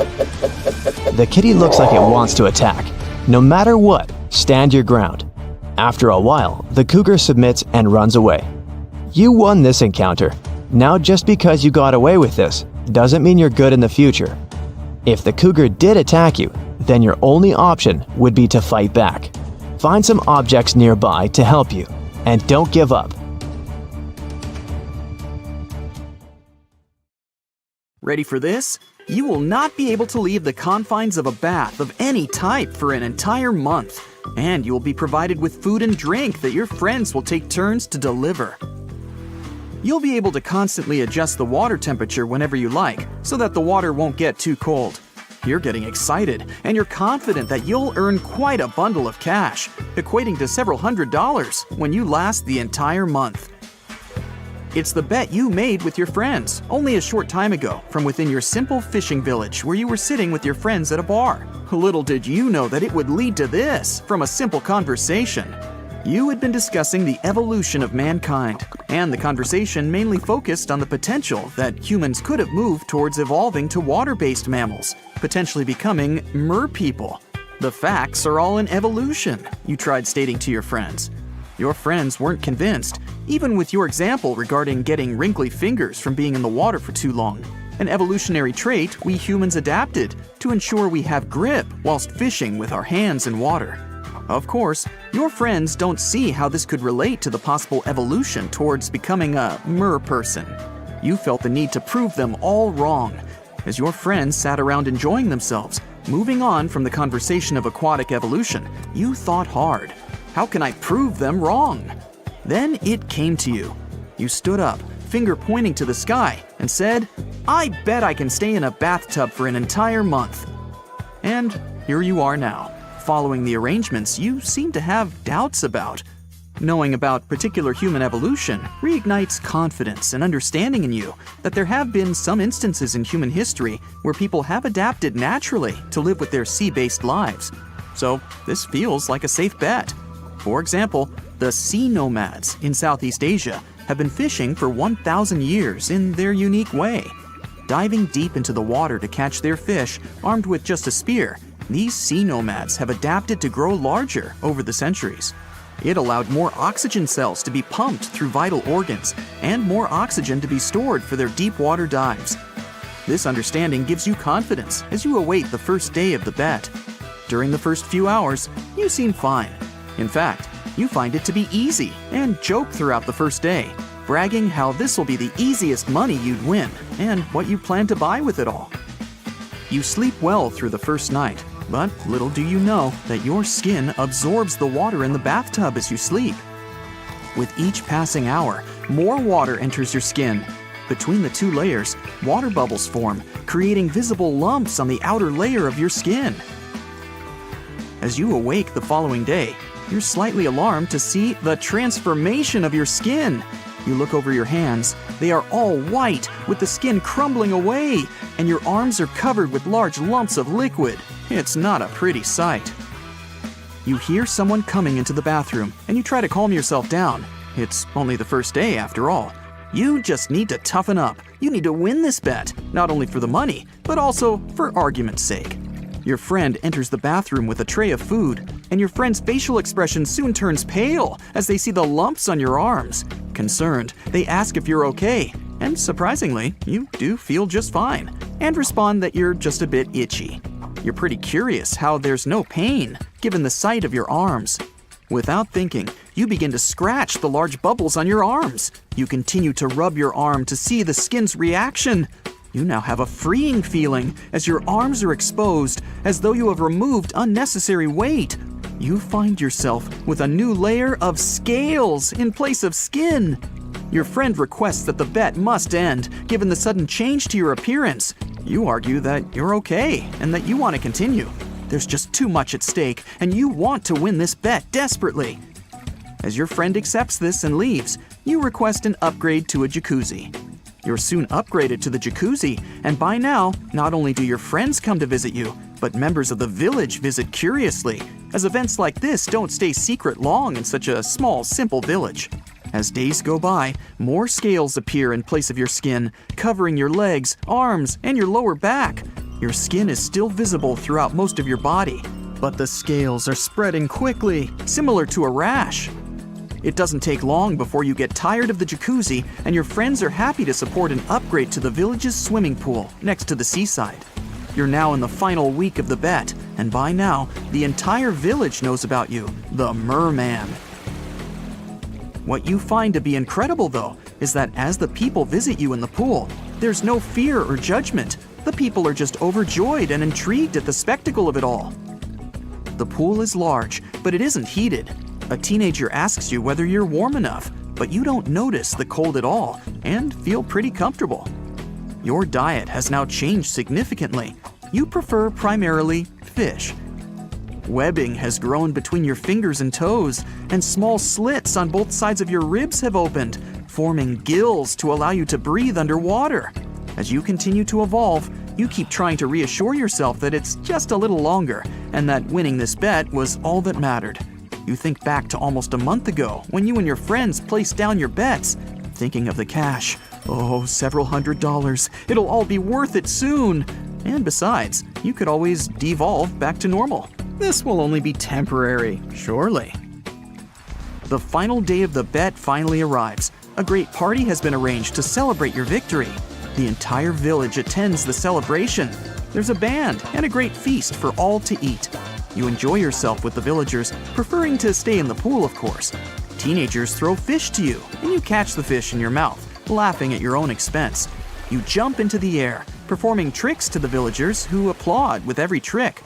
[SPEAKER 1] The kitty looks like it wants to attack. No matter what, stand your ground. After a while, the cougar submits and runs away. You won this encounter. Now, just because you got away with this doesn't mean you're good in the future. If the cougar did attack you, then your only option would be to fight back. Find some objects nearby to help you, and don't give up.
[SPEAKER 3] Ready for this? You will not be able to leave the confines of a bath of any type for an entire month, and you will be provided with food and drink that your friends will take turns to deliver. You'll be able to constantly adjust the water temperature whenever you like, so that the water won't get too cold. You're getting excited, and you're confident that you'll earn quite a bundle of cash, equating to several $100s when you last the entire month. It's the bet you made with your friends only a short time ago from within your simple fishing village where you were sitting with your friends at a bar. Little did you know that it would lead to this from a simple conversation. You had been discussing the evolution of mankind, and the conversation mainly focused on the potential that humans could have moved towards evolving to water-based mammals, potentially becoming merpeople. The facts are all in evolution, you tried stating to your friends. Your friends weren't convinced, even with your example regarding getting wrinkly fingers from being in the water for too long, an evolutionary trait we humans adapted to ensure we have grip whilst fishing with our hands in water. Of course, your friends don't see how this could relate to the possible evolution towards becoming a mer-person. You felt the need to prove them all wrong. As your friends sat around enjoying themselves, moving on from the conversation of aquatic evolution, you thought hard. How can I prove them wrong? Then it came to you. You stood up, finger pointing to the sky, and said, I bet I can stay in a bathtub for an entire month. And here you are now, following the arrangements you seem to have doubts about. Knowing about particular human evolution reignites confidence and understanding in you that there have been some instances in human history where people have adapted naturally to live with their sea-based lives. So this feels like a safe bet. For example, the sea nomads in Southeast Asia have been fishing for 1,000 years in their unique way. Diving deep into the water to catch their fish, armed with just a spear, these sea nomads have adapted to grow larger over the centuries. It allowed more oxygen cells to be pumped through vital organs and more oxygen to be stored for their deep water dives. This understanding gives you confidence as you await the first day of the bet. During the first few hours, you seem fine. In fact, you find it to be easy and joke throughout the first day, bragging how this will be the easiest money you'd win and what you plan to buy with it all. You sleep well through the first night, but little do you know that your skin absorbs the water in the bathtub as you sleep. With each passing hour, more water enters your skin. Between the two layers, water bubbles form, creating visible lumps on the outer layer of your skin. As you awake the following day, you're slightly alarmed to see the transformation of your skin. You look over your hands. They are all white, with the skin crumbling away, and your arms are covered with large lumps of liquid. It's not a pretty sight. You hear someone coming into the bathroom, and you try to calm yourself down. It's only the first day after all. You just need to toughen up. You need to win this bet, not only for the money, but also for argument's sake. Your friend enters the bathroom with a tray of food, and your friend's facial expression soon turns pale as they see the lumps on your arms. Concerned, they ask if you're okay, and surprisingly, you do feel just fine, and respond that you're just a bit itchy. You're pretty curious how there's no pain, given the sight of your arms. Without thinking, you begin to scratch the large bubbles on your arms. You continue to rub your arm to see the skin's reaction. You now have a freeing feeling as your arms are exposed, as though you have removed unnecessary weight. You find yourself with a new layer of scales in place of skin. Your friend requests that the bet must end, given the sudden change to your appearance. You argue that you're okay and that you want to continue. There's just too much at stake, and you want to win this bet desperately. As your friend accepts this and leaves, you request an upgrade to a jacuzzi. You're soon upgraded to the jacuzzi, and by now, not only do your friends come to visit you, but members of the village visit curiously, as events like this don't stay secret long in such a small, simple village. As days go by, more scales appear in place of your skin, covering your legs, arms, and your lower back. Your skin is still visible throughout most of your body, but the scales are spreading quickly, similar to a rash. It doesn't take long before you get tired of the jacuzzi, and your friends are happy to support an upgrade to the village's swimming pool next to the seaside. You're now in the final week of the bet, and by now, the entire village knows about you, the Merman. What you find to be incredible, though, is that as the people visit you in the pool, there's no fear or judgment. The people are just overjoyed and intrigued at the spectacle of it all. The pool is large, but it isn't heated. A teenager asks you whether you're warm enough, but you don't notice the cold at all and feel pretty comfortable. Your diet has now changed significantly. You prefer primarily fish. Webbing has grown between your fingers and toes, and small slits on both sides of your ribs have opened, forming gills to allow you to breathe underwater. As you continue to evolve, you keep trying to reassure yourself that it's just a little longer, and that winning this bet was all that mattered. You think back to almost a month ago when you and your friends placed down your bets, thinking of the cash. Oh, several $100s. It'll all be worth it soon. And besides, you could always devolve back to normal. This will only be temporary, surely. The final day of the bet finally arrives. A great party has been arranged to celebrate your victory. The entire village attends the celebration. There's a band and a great feast for all to eat. You enjoy yourself with the villagers, preferring to stay in the pool, of course. Teenagers throw fish to you, and you catch the fish in your mouth, laughing at your own expense. You jump into the air, performing tricks to the villagers who applaud with every trick.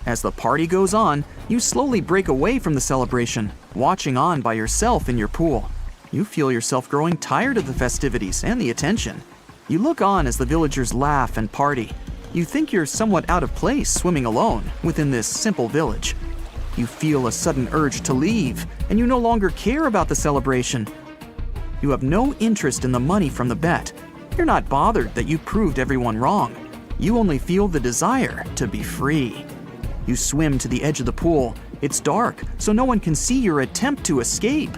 [SPEAKER 3] As the party goes on, you slowly break away from the celebration, watching on by yourself in your pool. You feel yourself growing tired of the festivities and the attention. You look on as the villagers laugh and party. You think you're somewhat out of place swimming alone within this simple village. You feel a sudden urge to leave, and you no longer care about the celebration. You have no interest in the money from the bet. You're not bothered that you proved everyone wrong. You only feel the desire to be free. You swim to the edge of the pool. It's dark, so no one can see your attempt to escape.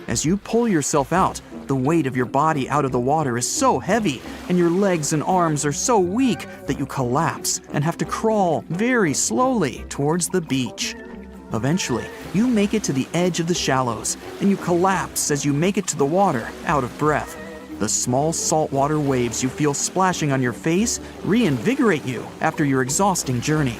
[SPEAKER 3] As you pull yourself out, the weight of your body out of the water is so heavy, and your legs and arms are so weak that you collapse and have to crawl very slowly towards the beach. Eventually, you make it to the edge of the shallows, and you collapse as you make it to the water, out of breath. The small saltwater waves you feel splashing on your face reinvigorate you after your exhausting journey.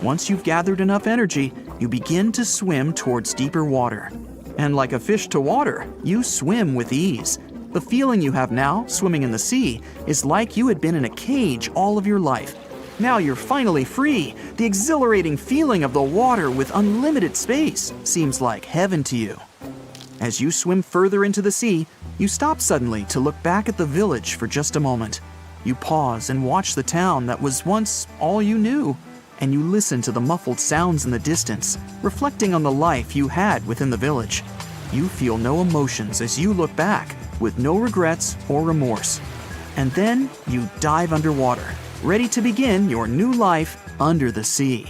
[SPEAKER 3] Once you've gathered enough energy, you begin to swim towards deeper water. And like a fish to water, you swim with ease. The feeling you have now, swimming in the sea, is like you had been in a cage all of your life. Now you're finally free. The exhilarating feeling of the water with unlimited space seems like heaven to you. As you swim further into the sea, you stop suddenly to look back at the village for just a moment. You pause and watch the town that was once all you knew, and you listen to the muffled sounds in the distance, reflecting on the life you had within the village. You feel no emotions as you look back, with no regrets or remorse. And then you dive underwater, ready to begin your new life under the sea.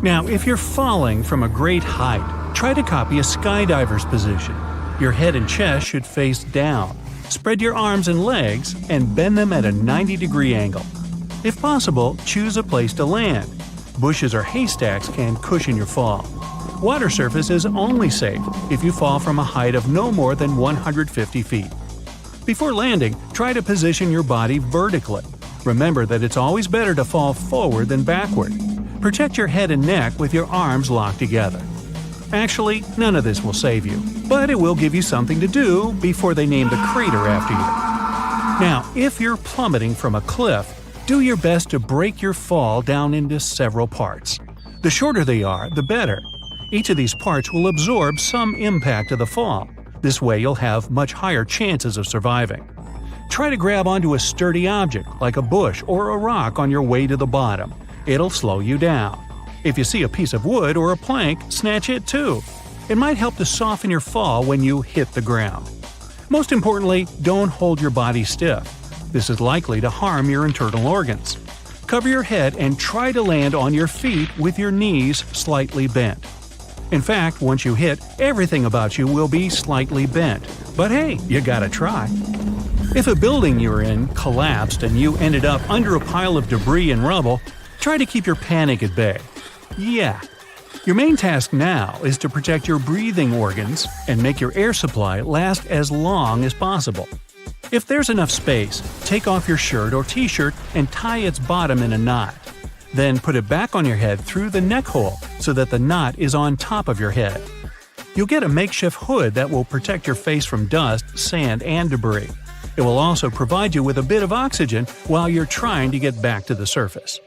[SPEAKER 2] Now, if you're falling from a great height, try to copy a skydiver's position. Your head and chest should face down. Spread your arms and legs and bend them at a 90-degree angle. If possible, choose a place to land. Bushes or haystacks can cushion your fall. Water surface is only safe if you fall from a height of no more than 150 feet. Before landing, try to position your body vertically. Remember that it's always better to fall forward than backward. Protect your head and neck with your arms locked together. Actually, none of this will save you, but it will give you something to do before they name the crater after you. Now, if you're plummeting from a cliff, do your best to break your fall down into several parts. The shorter they are, the better. Each of these parts will absorb some impact of the fall. This way you'll have much higher chances of surviving. Try to grab onto a sturdy object, like a bush or a rock on your way to the bottom. It'll slow you down. If you see a piece of wood or a plank, snatch it too. It might help to soften your fall when you hit the ground. Most importantly, don't hold your body stiff. This is likely to harm your internal organs. Cover your head and try to land on your feet with your knees slightly bent. In fact, once you hit, everything about you will be slightly bent. But hey, you gotta try. If a building you were in collapsed and you ended up under a pile of debris and rubble, try to keep your panic at bay. Yeah. Your main task now is to protect your breathing organs and make your air supply last as long as possible. If there's enough space, take off your shirt or t-shirt and tie its bottom in a knot. Then put it back on your head through the neck hole so that the knot is on top of your head. You'll get a makeshift hood that will protect your face from dust, sand, and debris. It will also provide you with a bit of oxygen while you're trying to get back to the surface.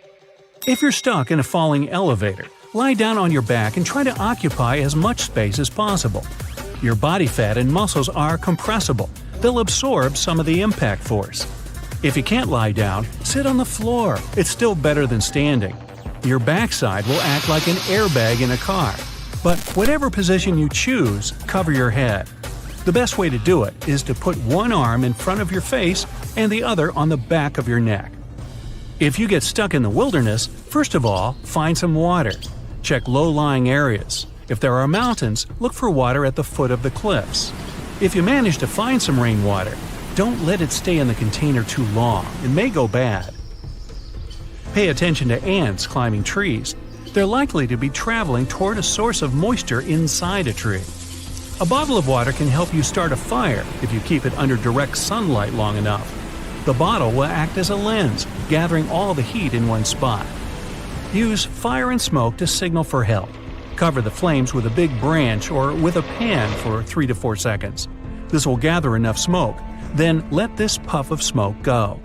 [SPEAKER 2] If you're stuck in a falling elevator, lie down on your back and try to occupy as much space as possible. Your body fat and muscles are compressible. They'll absorb some of the impact force. If you can't lie down, sit on the floor. It's still better than standing. Your backside will act like an airbag in a car. But whatever position you choose, cover your head. The best way to do it is to put one arm in front of your face and the other on the back of your neck. If you get stuck in the wilderness, first of all, find some water. Check low-lying areas. If there are mountains, look for water at the foot of the cliffs. If you manage to find some rainwater, don't let it stay in the container too long. It may go bad. Pay attention to ants climbing trees. They're likely to be traveling toward a source of moisture inside a tree. A bottle of water can help you start a fire if you keep it under direct sunlight long enough. The bottle will act as a lens, gathering all the heat in one spot. Use fire and smoke to signal for help. Cover the flames with a big branch or with a pan for 3 to 4 seconds. This will gather enough smoke. Then let this puff of smoke go.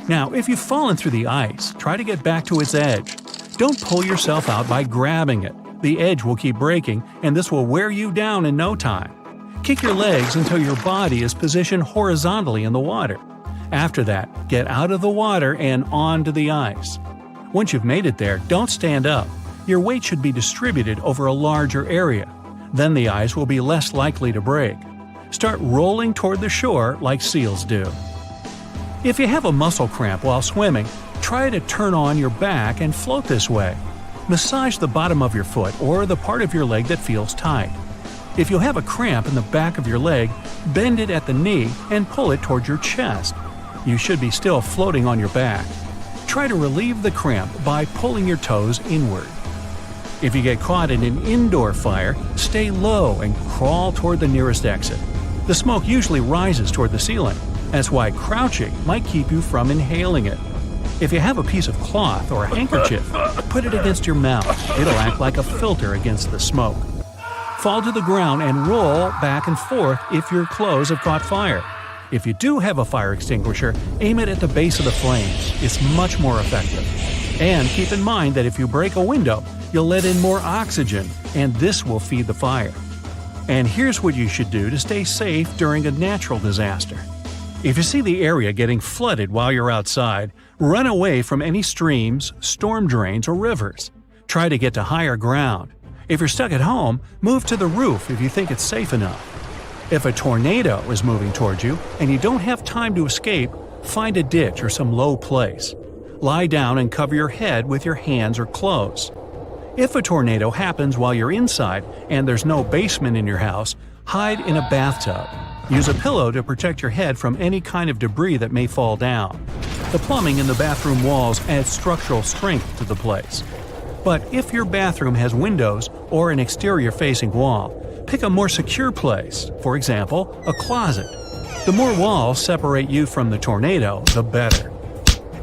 [SPEAKER 2] Now, if you've fallen through the ice, try to get back to its edge. Don't pull yourself out by grabbing it. The edge will keep breaking, and this will wear you down in no time. Kick your legs until your body is positioned horizontally in the water. After that, get out of the water and onto the ice. Once you've made it there, don't stand up. Your weight should be distributed over a larger area. Then the ice will be less likely to break. Start rolling toward the shore like seals do. If you have a muscle cramp while swimming, try to turn on your back and float this way. Massage the bottom of your foot or the part of your leg that feels tight. If you have a cramp in the back of your leg, bend it at the knee and pull it toward your chest. You should be still floating on your back. Try to relieve the cramp by pulling your toes inward. If you get caught in an indoor fire, stay low and crawl toward the nearest exit. The smoke usually rises toward the ceiling. That's why crouching might keep you from inhaling it. If you have a piece of cloth or a handkerchief, put it against your mouth. It'll act like a filter against the smoke. Fall to the ground and roll back and forth if your clothes have caught fire. If you do have a fire extinguisher, aim it at the base of the flames. It's much more effective. And keep in mind that if you break a window, you'll let in more oxygen, and this will feed the fire. And here's what you should do to stay safe during a natural disaster. If you see the area getting flooded while you're outside, run away from any streams, storm drains, or rivers. Try to get to higher ground. If you're stuck at home, move to the roof if you think it's safe enough. If a tornado is moving towards you and you don't have time to escape, find a ditch or some low place. Lie down and cover your head with your hands or clothes. If a tornado happens while you're inside and there's no basement in your house, hide in a bathtub. Use a pillow to protect your head from any kind of debris that may fall down. The plumbing in the bathroom walls adds structural strength to the place. But if your bathroom has windows or an exterior-facing wall, pick a more secure place, for example, a closet. The more walls separate you from the tornado, the better.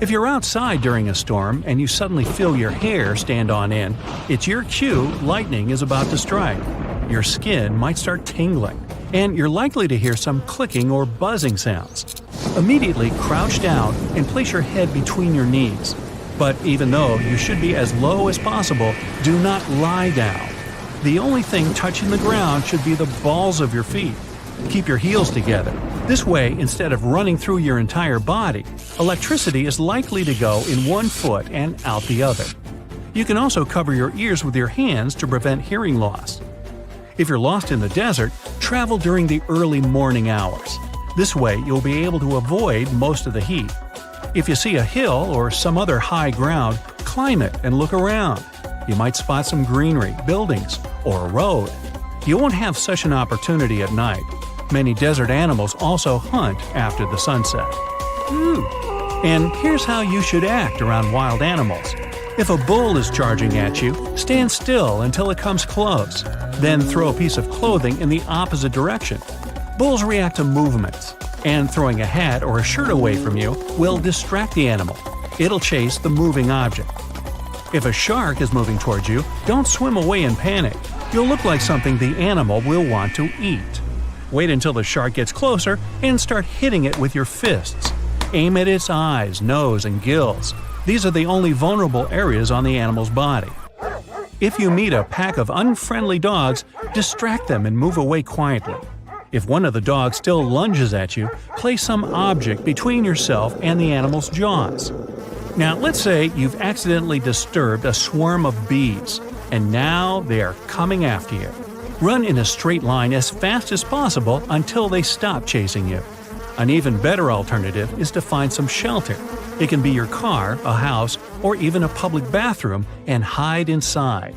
[SPEAKER 2] If you're outside during a storm and you suddenly feel your hair stand on end, it's your cue lightning is about to strike. Your skin might start tingling, and you're likely to hear some clicking or buzzing sounds. Immediately crouch down and place your head between your knees. But even though you should be as low as possible, do not lie down. The only thing touching the ground should be the balls of your feet. Keep your heels together. This way, instead of running through your entire body, electricity is likely to go in one foot and out the other. You can also cover your ears with your hands to prevent hearing loss. If you're lost in the desert, travel during the early morning hours. This way, you'll be able to avoid most of the heat. If you see a hill or some other high ground, climb it and look around. You might spot some greenery, buildings, or a road. You won't have such an opportunity at night. Many desert animals also hunt after the sunset. And here's how you should act around wild animals. If a bull is charging at you, stand still until it comes close. Then throw a piece of clothing in the opposite direction. Bulls react to movements, and throwing a hat or a shirt away from you will distract the animal. It'll chase the moving object. If a shark is moving towards you, don't swim away in panic. You'll look like something the animal will want to eat. Wait until the shark gets closer and start hitting it with your fists. Aim at its eyes, nose, and gills. These are the only vulnerable areas on the animal's body. If you meet a pack of unfriendly dogs, distract them and move away quietly. If one of the dogs still lunges at you, place some object between yourself and the animal's jaws. Now, let's say you've accidentally disturbed a swarm of bees, and now they are coming after you. Run in a straight line as fast as possible until they stop chasing you. An even better alternative is to find some shelter. It can be your car, a house, or even a public bathroom, and hide inside.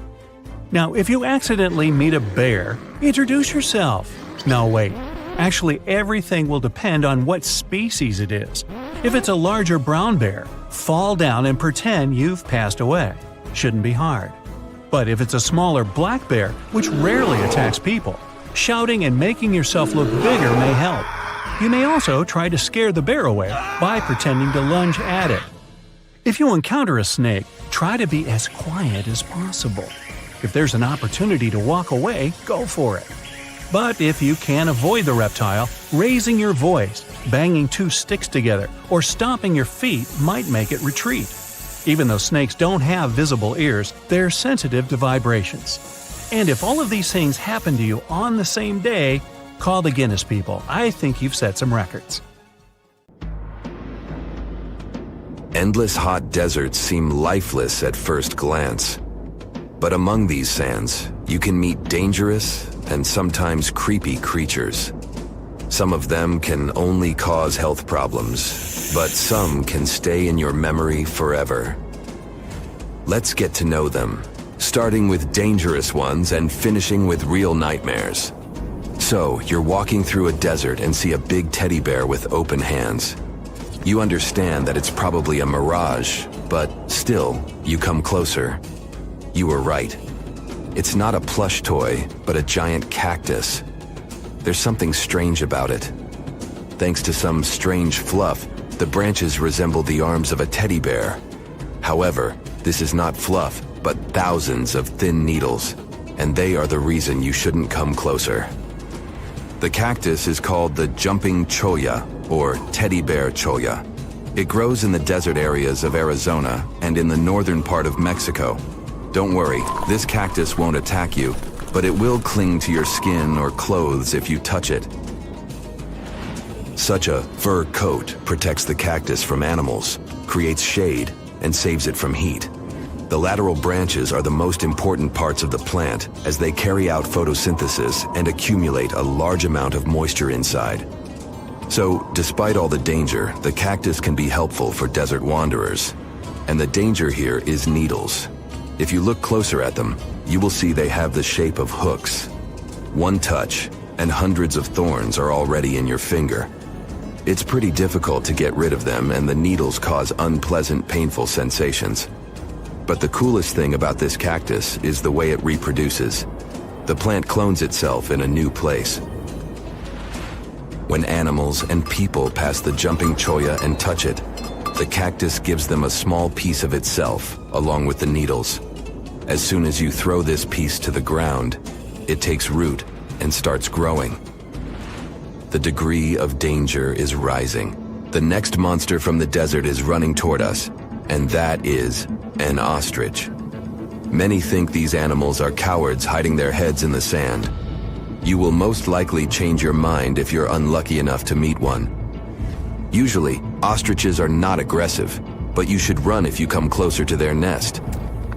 [SPEAKER 2] Now, if you accidentally meet a bear, introduce yourself. No, wait. Actually, everything will depend on what species it is. If it's a larger brown bear, fall down and pretend you've passed away. Shouldn't be hard. But if it's a smaller black bear, which rarely attacks people, shouting and making yourself look bigger may help. You may also try to scare the bear away by pretending to lunge at it. If you encounter a snake, try to be as quiet as possible. If there's an opportunity to walk away, go for it. But if you can't avoid the reptile, raising your voice, banging two sticks together, or stomping your feet might make it retreat. Even though snakes don't have visible ears, they're sensitive to vibrations. And if all of these things happen to you on the same day, Call the Guinness people. I think you've set some records.
[SPEAKER 6] Endless hot deserts seem lifeless at first glance. But among these sands, you can meet dangerous and sometimes creepy creatures. Some of them can only cause health problems, but some can stay in your memory forever. Let's get to know them, starting with dangerous ones and finishing with real nightmares. So, you're walking through a desert and see a big teddy bear with open hands. You understand that it's probably a mirage, but still, you come closer. You were right. It's not a plush toy, but a giant cactus. There's something strange about it. Thanks to some strange fluff, the branches resemble the arms of a teddy bear. However, this is not fluff, but thousands of thin needles, and they are the reason you shouldn't come closer. The cactus is called the jumping cholla, or teddy bear cholla. It grows in the desert areas of Arizona and in the northern part of Mexico. Don't worry, this cactus won't attack you, but it will cling to your skin or clothes if you touch it. Such a fur coat protects the cactus from animals, creates shade, and saves it from heat. The lateral branches are the most important parts of the plant as they carry out photosynthesis and accumulate a large amount of moisture inside. So, despite all the danger, the cactus can be helpful for desert wanderers. And the danger here is needles. If you look closer at them, you will see they have the shape of hooks. One touch, and hundreds of thorns are already in your finger. It's pretty difficult to get rid of them, and the needles cause unpleasant, painful sensations. But the coolest thing about this cactus is the way it reproduces. The plant clones itself in a new place. When animals and people pass the jumping cholla and touch it, the cactus gives them a small piece of itself, along with the needles. As soon as you throw this piece to the ground, it takes root and starts growing. The degree of danger is rising. The next monster from the desert is running toward us, and that is an ostrich. Many think these animals are cowards hiding their heads in the sand. You will most likely change your mind if you're unlucky enough to meet one. Usually, ostriches are not aggressive, but you should run if you come closer to their nest.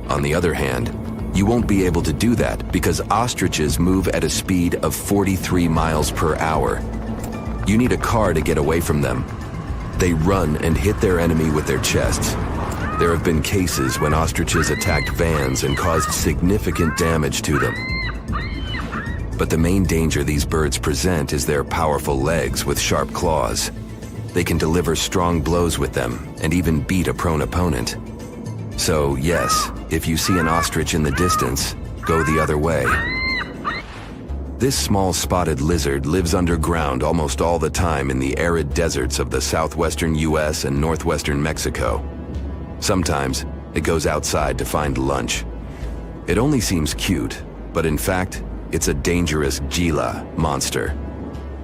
[SPEAKER 6] On the other hand, you won't be able to do that because ostriches move at a speed of 43 miles per hour. You need a car to get away from them. They run and hit their enemy with their chests. There have been cases when ostriches attacked vans and caused significant damage to them. But the main danger these birds present is their powerful legs with sharp claws. They can deliver strong blows with them and even beat a prone opponent. So yes, if you see an ostrich in the distance, go the other way. This small spotted lizard lives underground almost all the time in the arid deserts of the southwestern US and northwestern Mexico. Sometimes, it goes outside to find lunch. It only seems cute, but in fact, it's a dangerous Gila monster.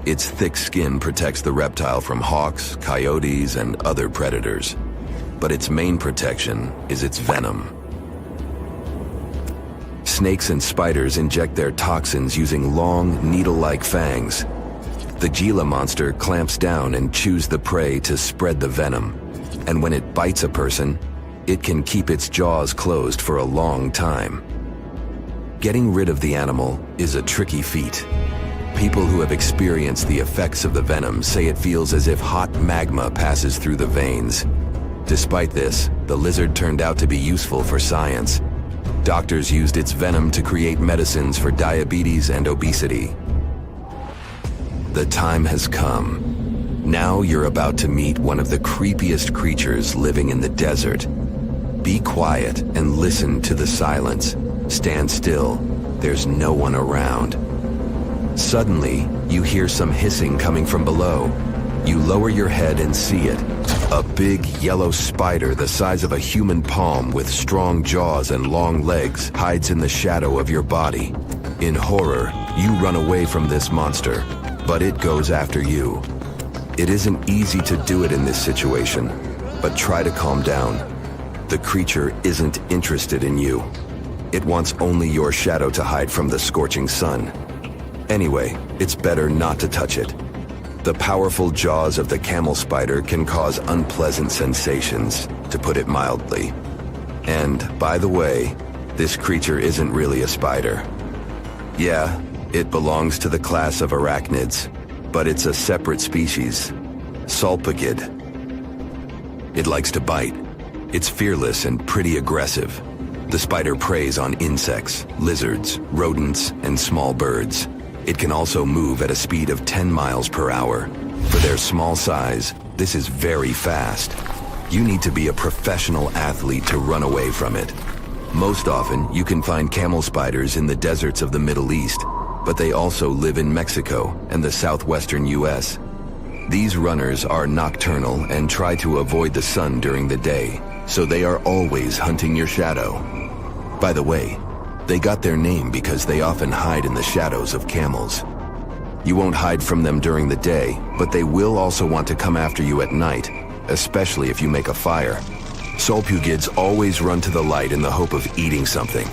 [SPEAKER 6] Its thick skin protects the reptile from hawks, coyotes, and other predators. But its main protection is its venom. Snakes and spiders inject their toxins using long, needle-like fangs. The Gila monster clamps down and chews the prey to spread the venom. And when it bites a person, it can keep its jaws closed for a long time. Getting rid of the animal is a tricky feat. People who have experienced the effects of the venom say it feels as if hot magma passes through the veins. Despite this, the lizard turned out to be useful for science. Doctors used its venom to create medicines for diabetes and obesity. The time has come. Now you're about to meet one of the creepiest creatures living in the desert. Be quiet and listen to the silence. Stand still. There's no one around. Suddenly, you hear some hissing coming from below. You lower your head and see it. A big yellow spider the size of a human palm with strong jaws and long legs hides in the shadow of your body. In horror, you run away from this monster, but it goes after you. It isn't easy to do it in this situation, but try to calm down. The creature isn't interested in you. It wants only your shadow to hide from the scorching sun. Anyway, it's better not to touch it. The powerful jaws of the camel spider can cause unpleasant sensations, to put it mildly. And, by the way, this creature isn't really a spider. Yeah, it belongs to the class of arachnids, but it's a separate species, Sulpicid. It likes to bite. It's fearless and pretty aggressive. The spider preys on insects, lizards, rodents, and small birds. It can also move at a speed of 10 miles per hour. For their small size, this is very fast. You need to be a professional athlete to run away from it. Most often, you can find camel spiders in the deserts of the Middle East, but they also live in Mexico and the southwestern US. These runners are nocturnal and try to avoid the sun during the day, so they are always hunting your shadow. By the way, they got their name because they often hide in the shadows of camels. You won't hide from them during the day, but they will also want to come after you at night, especially if you make a fire. Sulpugids always run to the light in the hope of eating something.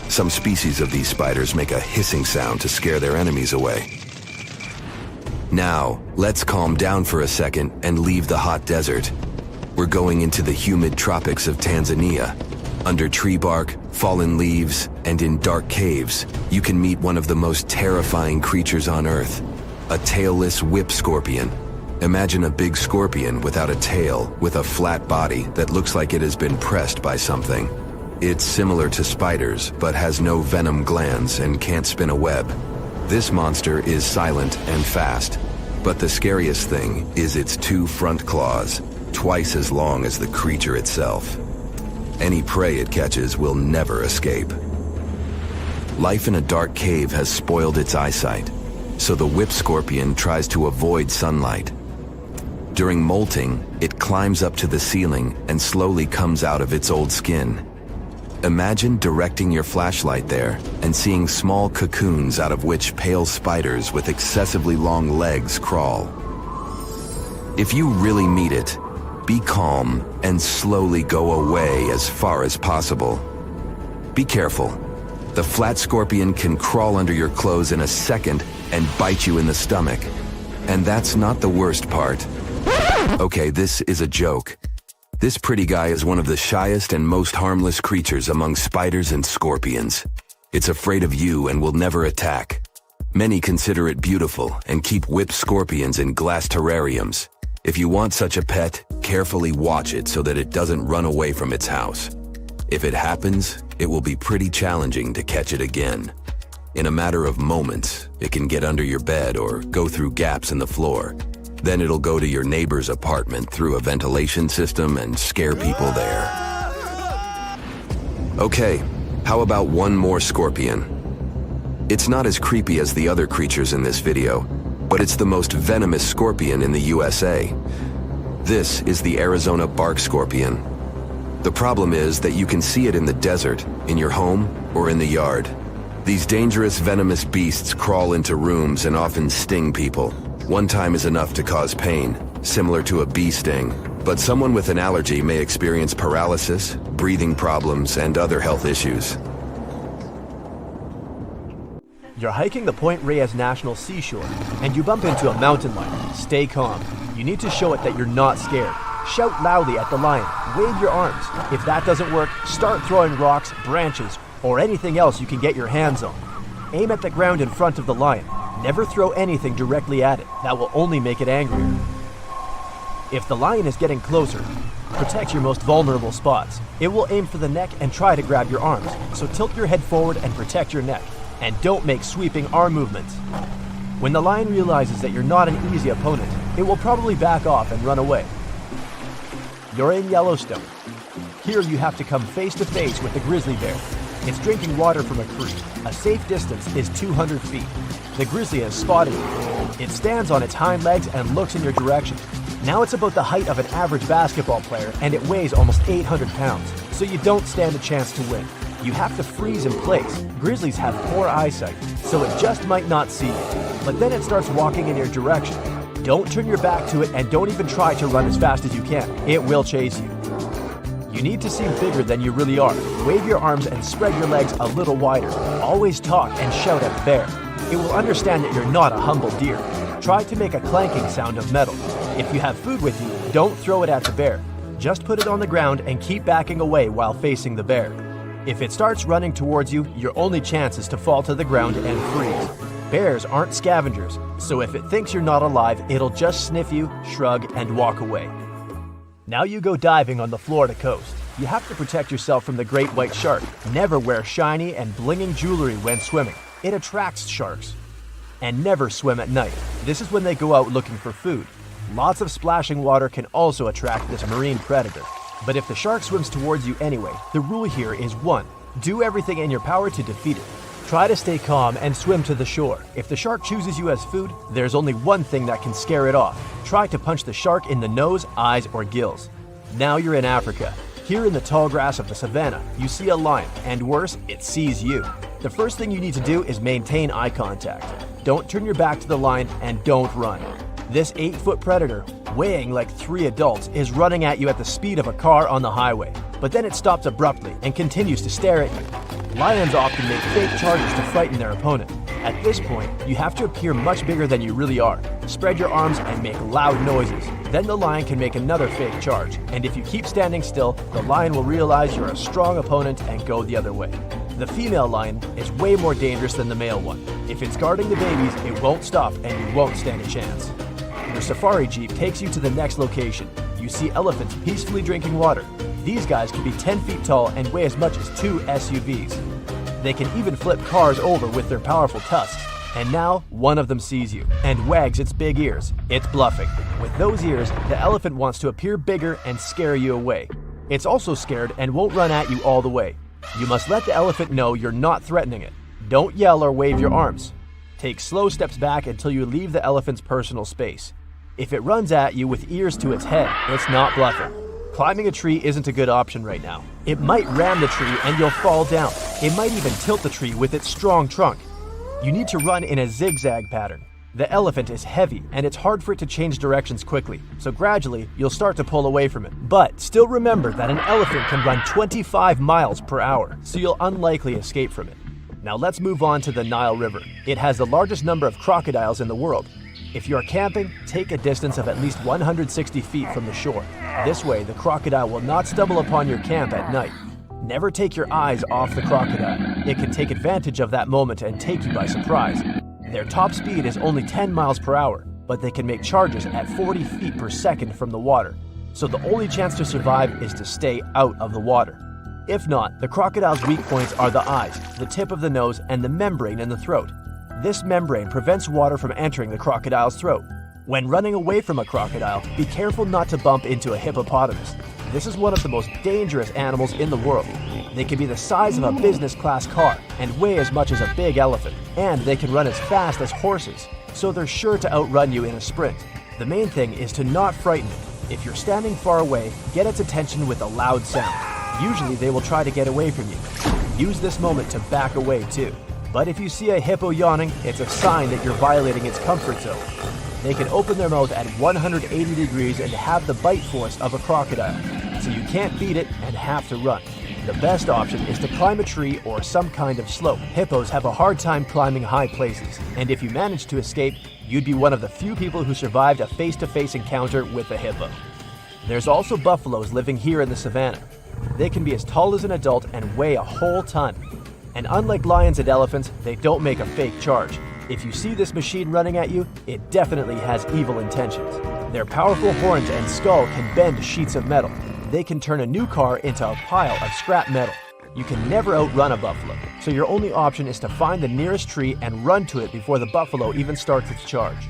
[SPEAKER 6] Some species of these spiders make a hissing sound to scare their enemies away. Now, let's calm down for a second and leave the hot desert. We're going into the humid tropics of Tanzania. Under tree bark, fallen leaves, and in dark caves, you can meet one of the most terrifying creatures on Earth, a tailless whip scorpion. Imagine a big scorpion without a tail, with a flat body that looks like it has been pressed by something. It's similar to spiders, but has no venom glands and can't spin a web. This monster is silent and fast, but the scariest thing is its 2 front claws, twice as long as the creature itself. Any prey it catches will never escape. Life in a dark cave has spoiled its eyesight, so the whip scorpion tries to avoid sunlight. During molting, it climbs up to the ceiling and slowly comes out of its old skin. Imagine directing your flashlight there and seeing small cocoons out of which pale spiders with excessively long legs crawl. If you really meet it, be calm and slowly go away as far as possible. Be careful. The flat scorpion can crawl under your clothes in a second and bite you in the stomach. And that's not the worst part. Okay, this is a joke. This pretty guy is one of the shyest and most harmless creatures among spiders and scorpions. It's afraid of you and will never attack. Many consider it beautiful and keep whip scorpions in glass terrariums. If you want such a pet, carefully watch it so that it doesn't run away from its house. If it happens, it will be pretty challenging to catch it again. In a matter of moments, it can get under your bed or go through gaps in the floor. Then it'll go to your neighbor's apartment through a ventilation system and scare people there. Okay, how about one more scorpion? It's not as creepy as the other creatures in this video, but it's the most venomous scorpion in the USA. This is the Arizona bark scorpion. The problem is that you can see it in the desert, in your home, or in the yard. These dangerous venomous beasts crawl into rooms and often sting people. One time is enough to cause pain, similar to a bee sting, but someone with an allergy may experience paralysis, breathing problems, and other health issues.
[SPEAKER 4] You're hiking the Point Reyes National Seashore, and you bump into a mountain lion. Stay calm. You need to show it that you're not scared. Shout loudly at the lion. Wave your arms. If that doesn't work, start throwing rocks, branches, or anything else you can get your hands on. Aim at the ground in front of the lion. Never throw anything directly at it. That will only make it angrier. If the lion is getting closer, protect your most vulnerable spots. It will aim for the neck and try to grab your arms, so tilt your head forward and protect your neck. And don't make sweeping arm movements. When the lion realizes that you're not an easy opponent, it will probably back off and run away. You're in Yellowstone. Here you have to come face to face with the grizzly bear. It's drinking water from a creek. A safe distance is 200 feet. The grizzly has spotted you. It stands on its hind legs and looks in your direction. Now it's about the height of an average basketball player and it weighs almost 800 pounds, so you don't stand a chance to win. You have to freeze in place. Grizzlies have poor eyesight, so it just might not see you. But then it starts walking in your direction. Don't turn your back to it and don't even try to run as fast as you can. It will chase you. You need to seem bigger than you really are. Wave your arms and spread your legs a little wider. Always talk and shout at the bear. It will understand that you're not a humble deer. Try to make a clanking sound of metal. If you have food with you, don't throw it at the bear. Just put it on the ground and keep backing away while facing the bear. If it starts running towards you, your only chance is to fall to the ground and freeze. Bears aren't scavengers, so if it thinks you're not alive, it'll just sniff you, shrug, and walk away. Now you go diving on the Florida coast. You have to protect yourself from the great white shark. Never wear shiny and blinging jewelry when swimming. It attracts sharks. And never swim at night. This is when they go out looking for food. Lots of splashing water can also attract this marine predator. But if the shark swims towards you anyway, the rule here is 1. Do everything in your power to defeat it. Try to stay calm and swim to the shore. If the shark chooses you as food, there's only one thing that can scare it off. Try to punch the shark in the nose, eyes, or gills. Now you're in Africa. Here in the tall grass of the savannah, you see a lion, and worse, it sees you. The first thing you need to do is maintain eye contact. Don't turn your back to the lion and don't run. This 8-foot predator, weighing like 3 adults, is running at you at the speed of a car on the highway. But then it stops abruptly and continues to stare at you. Lions often make fake charges to frighten their opponent. At this point, you have to appear much bigger than you really are. Spread your arms and make loud noises. Then the lion can make another fake charge. And if you keep standing still, the lion will realize you're a strong opponent and go the other way. The female lion is way more dangerous than the male one. If it's guarding the babies, it won't stop and you won't stand a chance. Your safari jeep takes you to the next location. You see elephants peacefully drinking water. These guys can be 10 feet tall and weigh as much as 2 SUVs. They can even flip cars over with their powerful tusks. And now, one of them sees you and wags its big ears. It's bluffing. With those ears, the elephant wants to appear bigger and scare you away. It's also scared and won't run at you all the way. You must let the elephant know you're not threatening it. Don't yell or wave your arms. Take slow steps back until you leave the elephant's personal space. If it runs at you with ears to its head, it's not bluffing. Climbing a tree isn't a good option right now. It might ram the tree and you'll fall down. It might even tilt the tree with its strong trunk. You need to run in a zigzag pattern. The elephant is heavy and it's hard for it to change directions quickly, so gradually you'll start to pull away from it. But still remember that an elephant can run 25 miles per hour, so you'll unlikely escape from it. Now let's move on to the Nile River. It has the largest number of crocodiles in the world. If you're camping, take a distance of at least 160 feet from the shore. This way, the crocodile will not stumble upon your camp at night. Never take your eyes off the crocodile. It can take advantage of that moment and take you by surprise. Their top speed is only 10 miles per hour, but they can make charges at 40 feet per second from the water. So the only chance to survive is to stay out of the water. If not, the crocodile's weak points are the eyes, the tip of the nose, and the membrane in the throat. This membrane prevents water from entering the crocodile's throat. When running away from a crocodile, be careful not to bump into a hippopotamus. This is one of the most dangerous animals in the world. They can be the size of a business-class car and weigh as much as a big elephant. And they can run as fast as horses, so they're sure to outrun you in a sprint. The main thing is to not frighten it. If you're standing far away, get its attention with a loud sound. Usually they will try to get away from you. Use this moment to back away too. But if you see a hippo yawning, it's a sign that you're violating its comfort zone. They can open their mouth at 180 degrees and have the bite force of a crocodile, so you can't beat it and have to run. The best option is to climb a tree or some kind of slope. Hippos have a hard time climbing high places, and if you manage to escape, you'd be one of the few people who survived a face-to-face encounter with a hippo. There's also buffaloes living here in the savannah. They can be as tall as an adult and weigh a whole ton. And unlike lions and elephants, they don't make a fake charge. If you see this machine running at you, it definitely has evil intentions. Their powerful horns and skull can bend sheets of metal. They can turn a new car into a pile of scrap metal. You can never outrun a buffalo, so your only option is to find the nearest tree and run to it before the buffalo even starts its charge.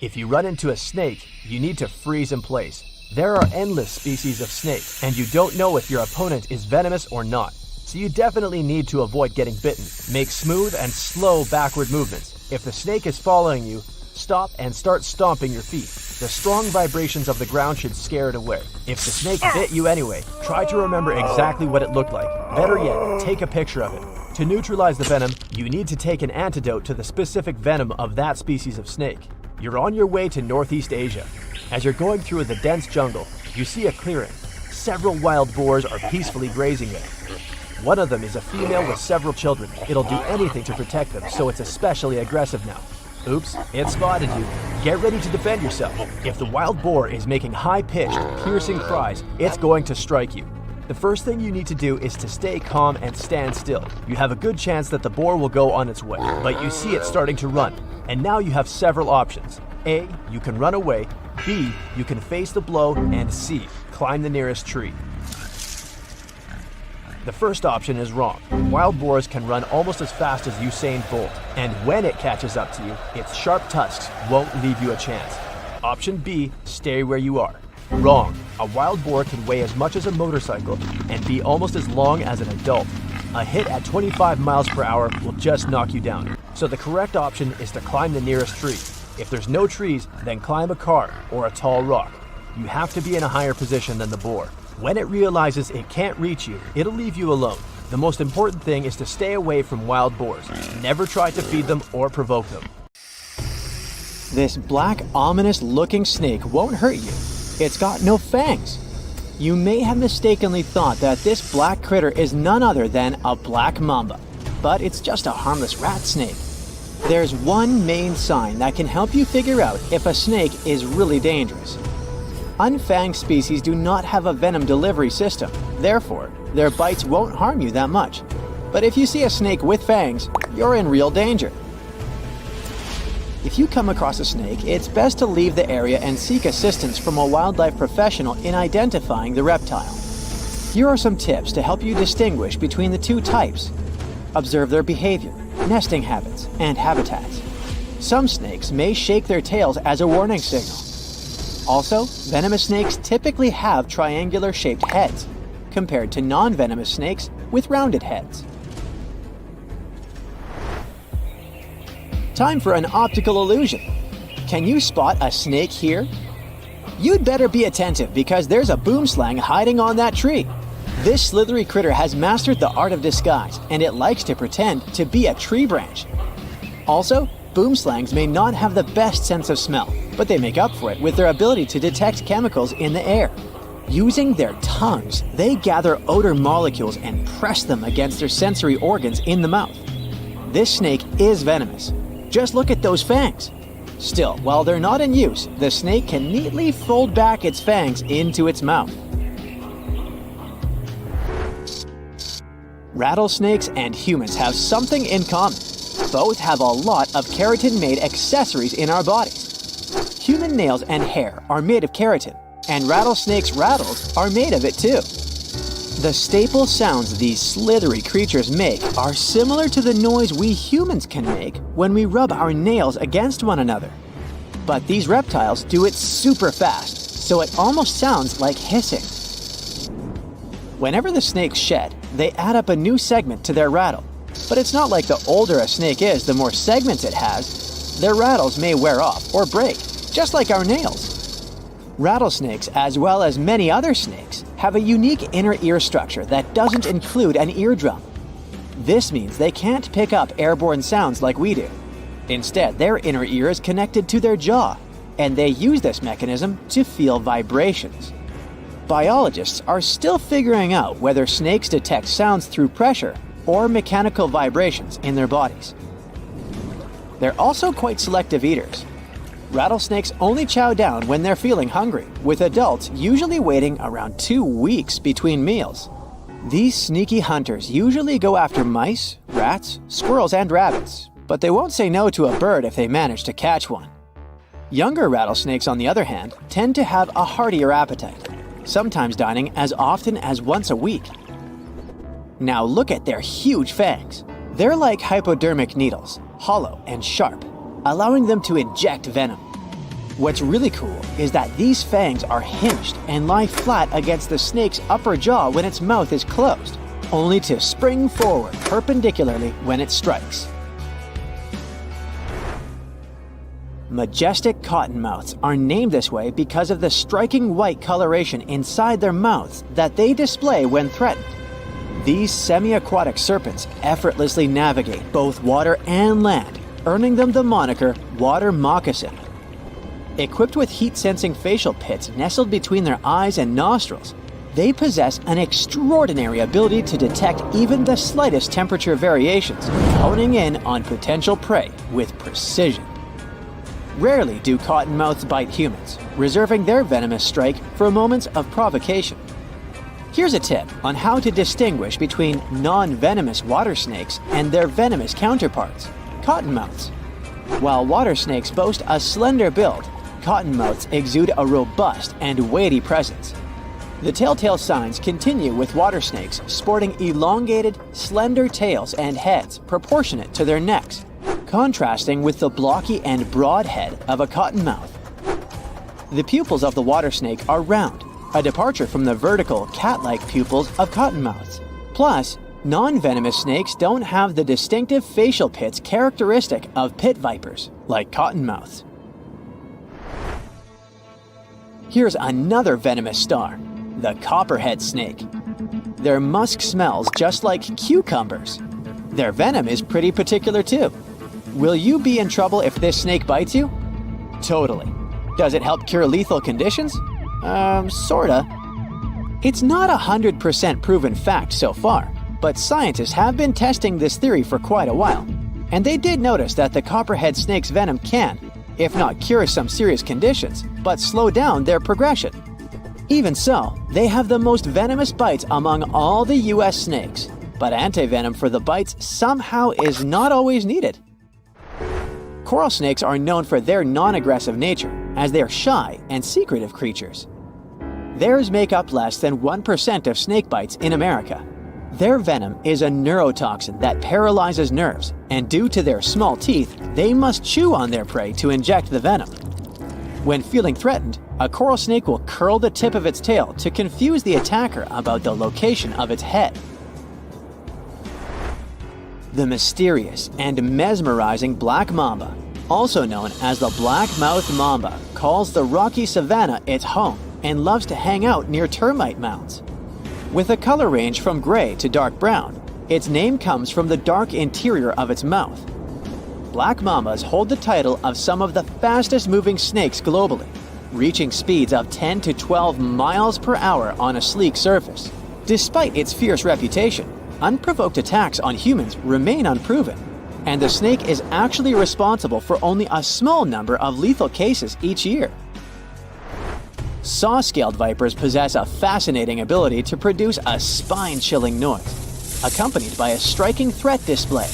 [SPEAKER 4] If you run into a snake, you need to freeze in place. There are endless species of snake, and you don't know if your opponent is venomous or not. So you definitely need to avoid getting bitten. Make smooth and slow backward movements. If the snake is following you, stop and start stomping your feet. The strong vibrations of the ground should scare it away. If the snake bit you anyway, try to remember exactly what it looked like. Better yet, take a picture of it. To neutralize the venom, you need to take an antidote to the specific venom of that species of snake. You're on your way to Northeast Asia. As you're going through the dense jungle, you see a clearing. Several wild boars are peacefully grazing there. One of them is a female with several children. It'll do anything to protect them, so it's especially aggressive now. Oops, it spotted you. Get ready to defend yourself. If the wild boar is making high-pitched, piercing cries, it's going to strike you. The first thing you need to do is to stay calm and stand still. You have a good chance that the boar will go on its way, but you see it starting to run. And now you have several options. A, you can run away. B, you can face the blow. And C, climb the nearest tree. The first option is wrong. Wild boars can run almost as fast as Usain Bolt, and when it catches up to you, its sharp tusks won't leave you a chance. Option B, stay where you are. Wrong. A wild boar can weigh as much as a motorcycle and be almost as long as an adult. A hit at 25 miles per hour will just knock you down. So the correct option is to climb the nearest tree. If there's no trees, then climb a car or a tall rock. You have to be in a higher position than the boar. When it realizes it can't reach you, it'll leave you alone. The most important thing is to stay away from wild boars. Never try to feed them or provoke them.
[SPEAKER 1] This black, ominous-looking snake won't hurt you. It's got no fangs. You may have mistakenly thought that this black critter is none other than a black mamba, but it's just a harmless rat snake. There's one main sign that can help you figure out if a snake is really dangerous. Unfanged species do not have a venom delivery system, therefore, their bites won't harm you that much. But if you see a snake with fangs, you're in real danger. If you come across a snake, it's best to leave the area and seek assistance from a wildlife professional in identifying the reptile. Here are some tips to help you distinguish between the two types. Observe their behavior, nesting habits, and habitats. Some snakes may shake their tails as a warning signal. Also, venomous snakes typically have triangular-shaped heads, compared to non-venomous snakes with rounded heads. Time for an optical illusion. Can you spot a snake here? You'd better be attentive because there's a boomslang hiding on that tree. This slithery critter has mastered the art of disguise, and it likes to pretend to be a tree branch. Also, boomslangs may not have the best sense of smell, but they make up for it with their ability to detect chemicals in the air. Using their tongues, they gather odor molecules and press them against their sensory organs in the mouth. This snake is venomous. Just look at those fangs. Still, while they're not in use, the snake can neatly fold back its fangs into its mouth. Rattlesnakes and humans have something in common. Both have a lot of keratin-made accessories in our bodies. Human nails and hair are made of keratin, and rattlesnakes' rattles are made of it too. The staple sounds these slithery creatures make are similar to the noise we humans can make when we rub our nails against one another. But these reptiles do it super fast, so it almost sounds like hissing. Whenever the snakes shed, they add up a new segment to their rattle. But it's not like the older a snake is, the more segments it has. Their rattles may wear off or break, just like our nails. Rattlesnakes, as well as many other snakes, have a unique inner ear structure that doesn't include an eardrum. This means they can't pick up airborne sounds like we do. Instead, their inner ear is connected to their jaw, and they use this mechanism to feel vibrations. Biologists are still figuring out whether snakes detect sounds through pressure or mechanical vibrations in their bodies. They're also quite selective eaters. Rattlesnakes only chow down when they're feeling hungry, with adults usually waiting around 2 weeks between meals. These sneaky hunters usually go after mice, rats, squirrels, and rabbits, but they won't say no to a bird if they manage to catch one. Younger rattlesnakes, on the other hand, tend to have a heartier appetite, sometimes dining as often as once a week. Now look at their huge fangs. They're like hypodermic needles, hollow and sharp, allowing them to inject venom. What's really cool is that these fangs are hinged and lie flat against the snake's upper jaw when its mouth is closed, only to spring forward perpendicularly when it strikes. Majestic cottonmouths are named this way because of the striking white coloration inside their mouths that they display when threatened. These semi-aquatic serpents effortlessly navigate both water and land, earning them the moniker water moccasin. Equipped with heat-sensing facial pits nestled between their eyes and nostrils, They possess an extraordinary ability to detect even the slightest temperature variations, honing in on potential prey with precision. Rarely do cottonmouths bite humans, reserving their venomous strike for moments of provocation. Here's a tip on how to distinguish between non-venomous water snakes and their venomous counterparts, cottonmouths. While water snakes boast a slender build, cottonmouths exude a robust and weighty presence. The telltale signs continue with water snakes sporting elongated, slender tails and heads proportionate to their necks, contrasting with the blocky and broad head of a cottonmouth. The pupils of the water snake are round, a departure from the vertical, cat-like pupils of cottonmouths. Plus, non-venomous snakes don't have the distinctive facial pits characteristic of pit vipers, like cottonmouths. Here's another venomous star, the copperhead snake. Their musk smells just like cucumbers. Their venom is pretty particular too. Will you be in trouble if this snake bites you? Totally. Does it help cure lethal conditions? Sorta. It's not 100% proven fact so far, but scientists have been testing this theory for quite a while. And they did notice that the copperhead snake's venom can, if not cure some serious conditions, but slow down their progression. Even so, they have the most venomous bites among all the US snakes, but antivenom for the bites somehow is not always needed. Coral snakes are known for their non-aggressive nature, as they are shy and secretive creatures. Theirs make up less than 1% of snake bites in America. Their venom is a neurotoxin that paralyzes nerves, and due to their small teeth, they must chew on their prey to inject the venom. When feeling threatened, a coral snake will curl the tip of its tail to confuse the attacker about the location of its head. The mysterious and mesmerizing black mamba, also known as the black-mouthed mamba, calls the rocky savanna its home and loves to hang out near termite mounds. With a color range from gray to dark brown, its name comes from the dark interior of its mouth. Black mambas hold the title of some of the fastest-moving snakes globally, reaching speeds of 10 to 12 miles per hour on a sleek surface. Despite its fierce reputation, unprovoked attacks on humans remain unproven, and the snake is actually responsible for only a small number of lethal cases each year. Saw-scaled vipers possess a fascinating ability to produce a spine-chilling noise, accompanied by a striking threat display.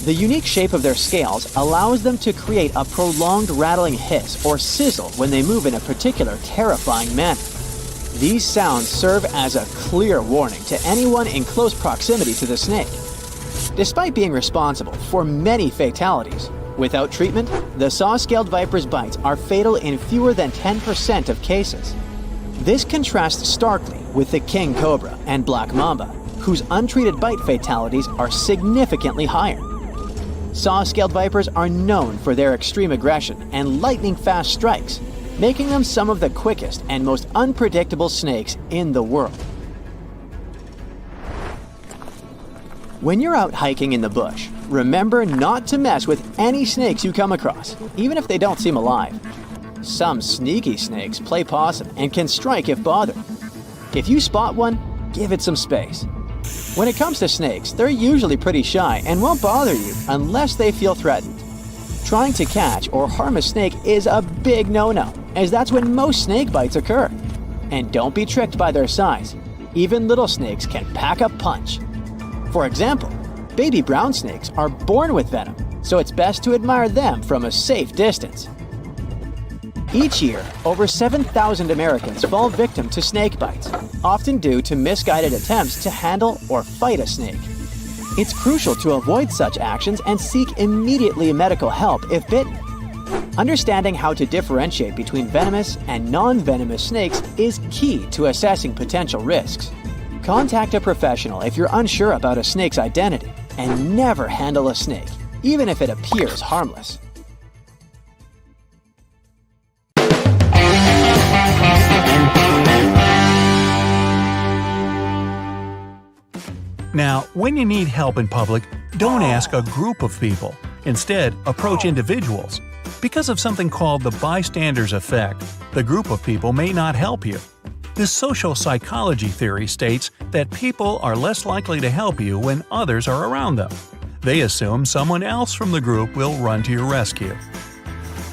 [SPEAKER 1] The unique shape of their scales allows them to create a prolonged rattling hiss or sizzle when they move in a particular terrifying manner. These sounds serve as a clear warning to anyone in close proximity to the snake. Despite being responsible for many fatalities, without treatment, the saw-scaled viper's bites are fatal in fewer than 10% of cases. This contrasts starkly with the king cobra and black mamba, whose untreated bite fatalities are significantly higher. Saw-scaled vipers are known for their extreme aggression and lightning-fast strikes, making them some of the quickest and most unpredictable snakes in the world. When you're out hiking in the bush, remember not to mess with any snakes you come across, even if they don't seem alive. Some sneaky snakes play possum and can strike if bothered. If you spot one, give it some space. When it comes to snakes, they're usually pretty shy and won't bother you unless they feel threatened. Trying to catch or harm a snake is a big no-no, as that's when most snake bites occur. And don't be tricked by their size. Even little snakes can pack a punch. For example, baby brown snakes are born with venom, so it's best to admire them from a safe distance. Each year, over 7,000 Americans fall victim to snake bites, often due to misguided attempts to handle or fight a snake. It's crucial to avoid such actions and seek immediately medical help if bitten. Understanding how to differentiate between venomous and non-venomous snakes is key to assessing potential risks. Contact a professional if you're unsure about a snake's identity, and never handle a snake, even if it appears harmless.
[SPEAKER 2] Now, when you need help in public, don't ask a group of people. Instead, approach individuals. Because of something called the bystander's effect, the group of people may not help you. This social psychology theory states that people are less likely to help you when others are around them. They assume someone else from the group will run to your rescue.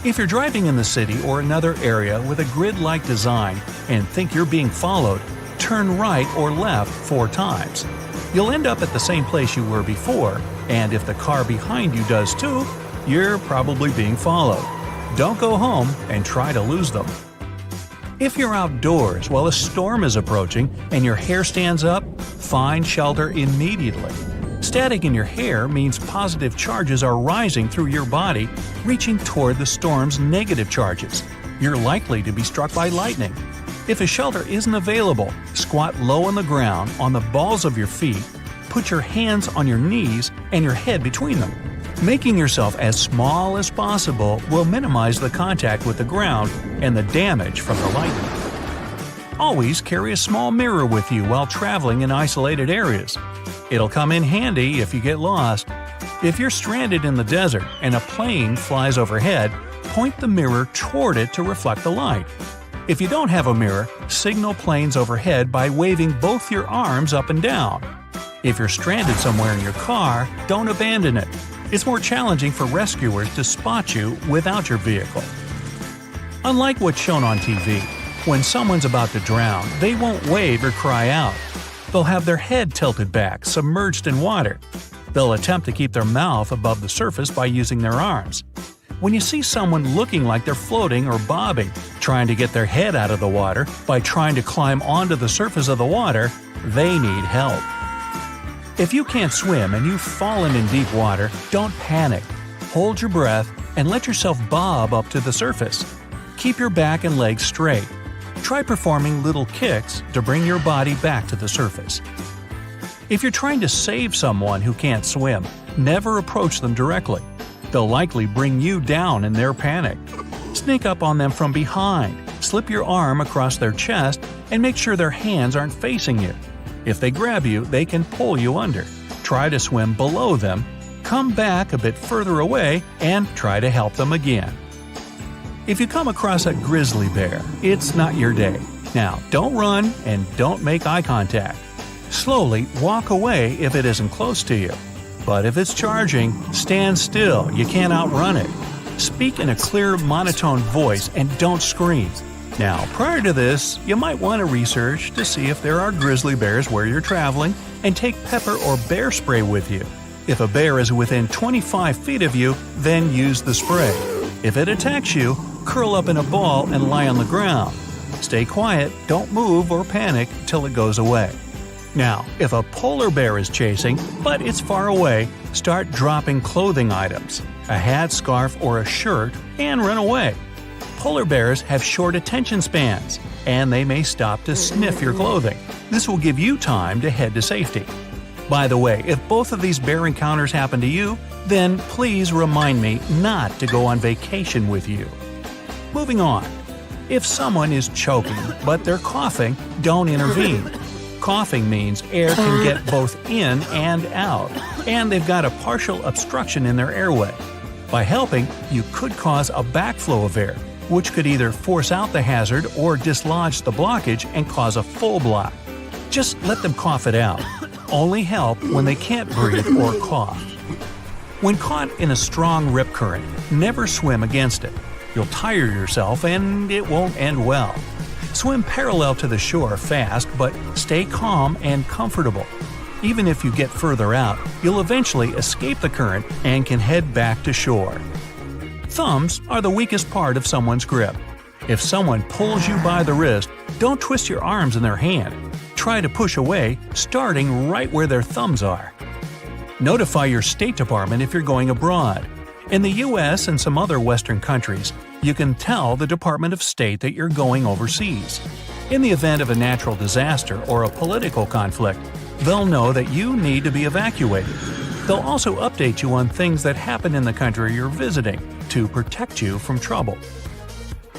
[SPEAKER 2] If you're driving in the city or another area with a grid-like design and think you're being followed, turn right or left 4 times. You'll end up at the same place you were before, and if the car behind you does too, you're probably being followed. Don't go home and try to lose them. If you're outdoors while a storm is approaching and your hair stands up, find shelter immediately. Static in your hair means positive charges are rising through your body, reaching toward the storm's negative charges. You're likely to be struck by lightning. If a shelter isn't available, squat low on the ground on the balls of your feet, put your hands on your knees and your head between them. Making yourself as small as possible will minimize the contact with the ground and the damage from the lightning. Always carry a small mirror with you while traveling in isolated areas. It'll come in handy if you get lost. If you're stranded in the desert and a plane flies overhead, point the mirror toward it to reflect the light. If you don't have a mirror, signal planes overhead by waving both your arms up and down. If you're stranded somewhere in your car, don't abandon it. It's more challenging for rescuers to spot you without your vehicle. Unlike what's shown on TV, when someone's about to drown, they won't wave or cry out. They'll have their head tilted back, submerged in water. They'll attempt to keep their mouth above the surface by using their arms. When you see someone looking like they're floating or bobbing, trying to get their head out of the water by trying to climb onto the surface of the water, they need help. If you can't swim and you've fallen in deep water, don't panic. Hold your breath and let yourself bob up to the surface. Keep your back and legs straight. Try performing little kicks to bring your body back to the surface. If you're trying to save someone who can't swim, never approach them directly. They'll likely bring you down in their panic. Sneak up on them from behind, slip your arm across their chest, and make sure their hands aren't facing you. If they grab you, they can pull you under. Try to swim below them, come back a bit further away, and try to help them again. If you come across a grizzly bear, it's not your day. Now, don't run and don't make eye contact. Slowly walk away if it isn't close to you. But if it's charging, stand still, you can't outrun it. Speak in a clear, monotone voice and don't scream. Now, prior to this, you might want to research to see if there are grizzly bears where you're traveling and take pepper or bear spray with you. If a bear is within 25 feet of you, then use the spray. If it attacks you, curl up in a ball and lie on the ground. Stay quiet, don't move or panic till it goes away. Now, if a polar bear is chasing, but it's far away, start dropping clothing items, a hat, scarf, or a shirt, and run away. Polar bears have short attention spans, and they may stop to sniff your clothing. This will give you time to head to safety. By the way, if both of these bear encounters happen to you, then please remind me not to go on vacation with you. Moving on. If someone is choking, but they're coughing, don't intervene. Coughing means air can get both in and out, and they've got a partial obstruction in their airway. By helping, you could cause a backflow of air, which could either force out the hazard or dislodge the blockage and cause a full block. Just let them cough it out. Only help when they can't breathe or cough. When caught in a strong rip current, never swim against it. You'll tire yourself and it won't end well. Swim parallel to the shore fast, but stay calm and comfortable. Even if you get further out, you'll eventually escape the current and can head back to shore. Thumbs are the weakest part of someone's grip. If someone pulls you by the wrist, don't twist your arms in their hand. Try to push away, starting right where their thumbs are. Notify your State Department if you're going abroad. In the US and some other Western countries, you can tell the Department of State that you're going overseas. In the event of a natural disaster or a political conflict, they'll know that you need to be evacuated. They'll also update you on things that happen in the country you're visiting to protect you from trouble.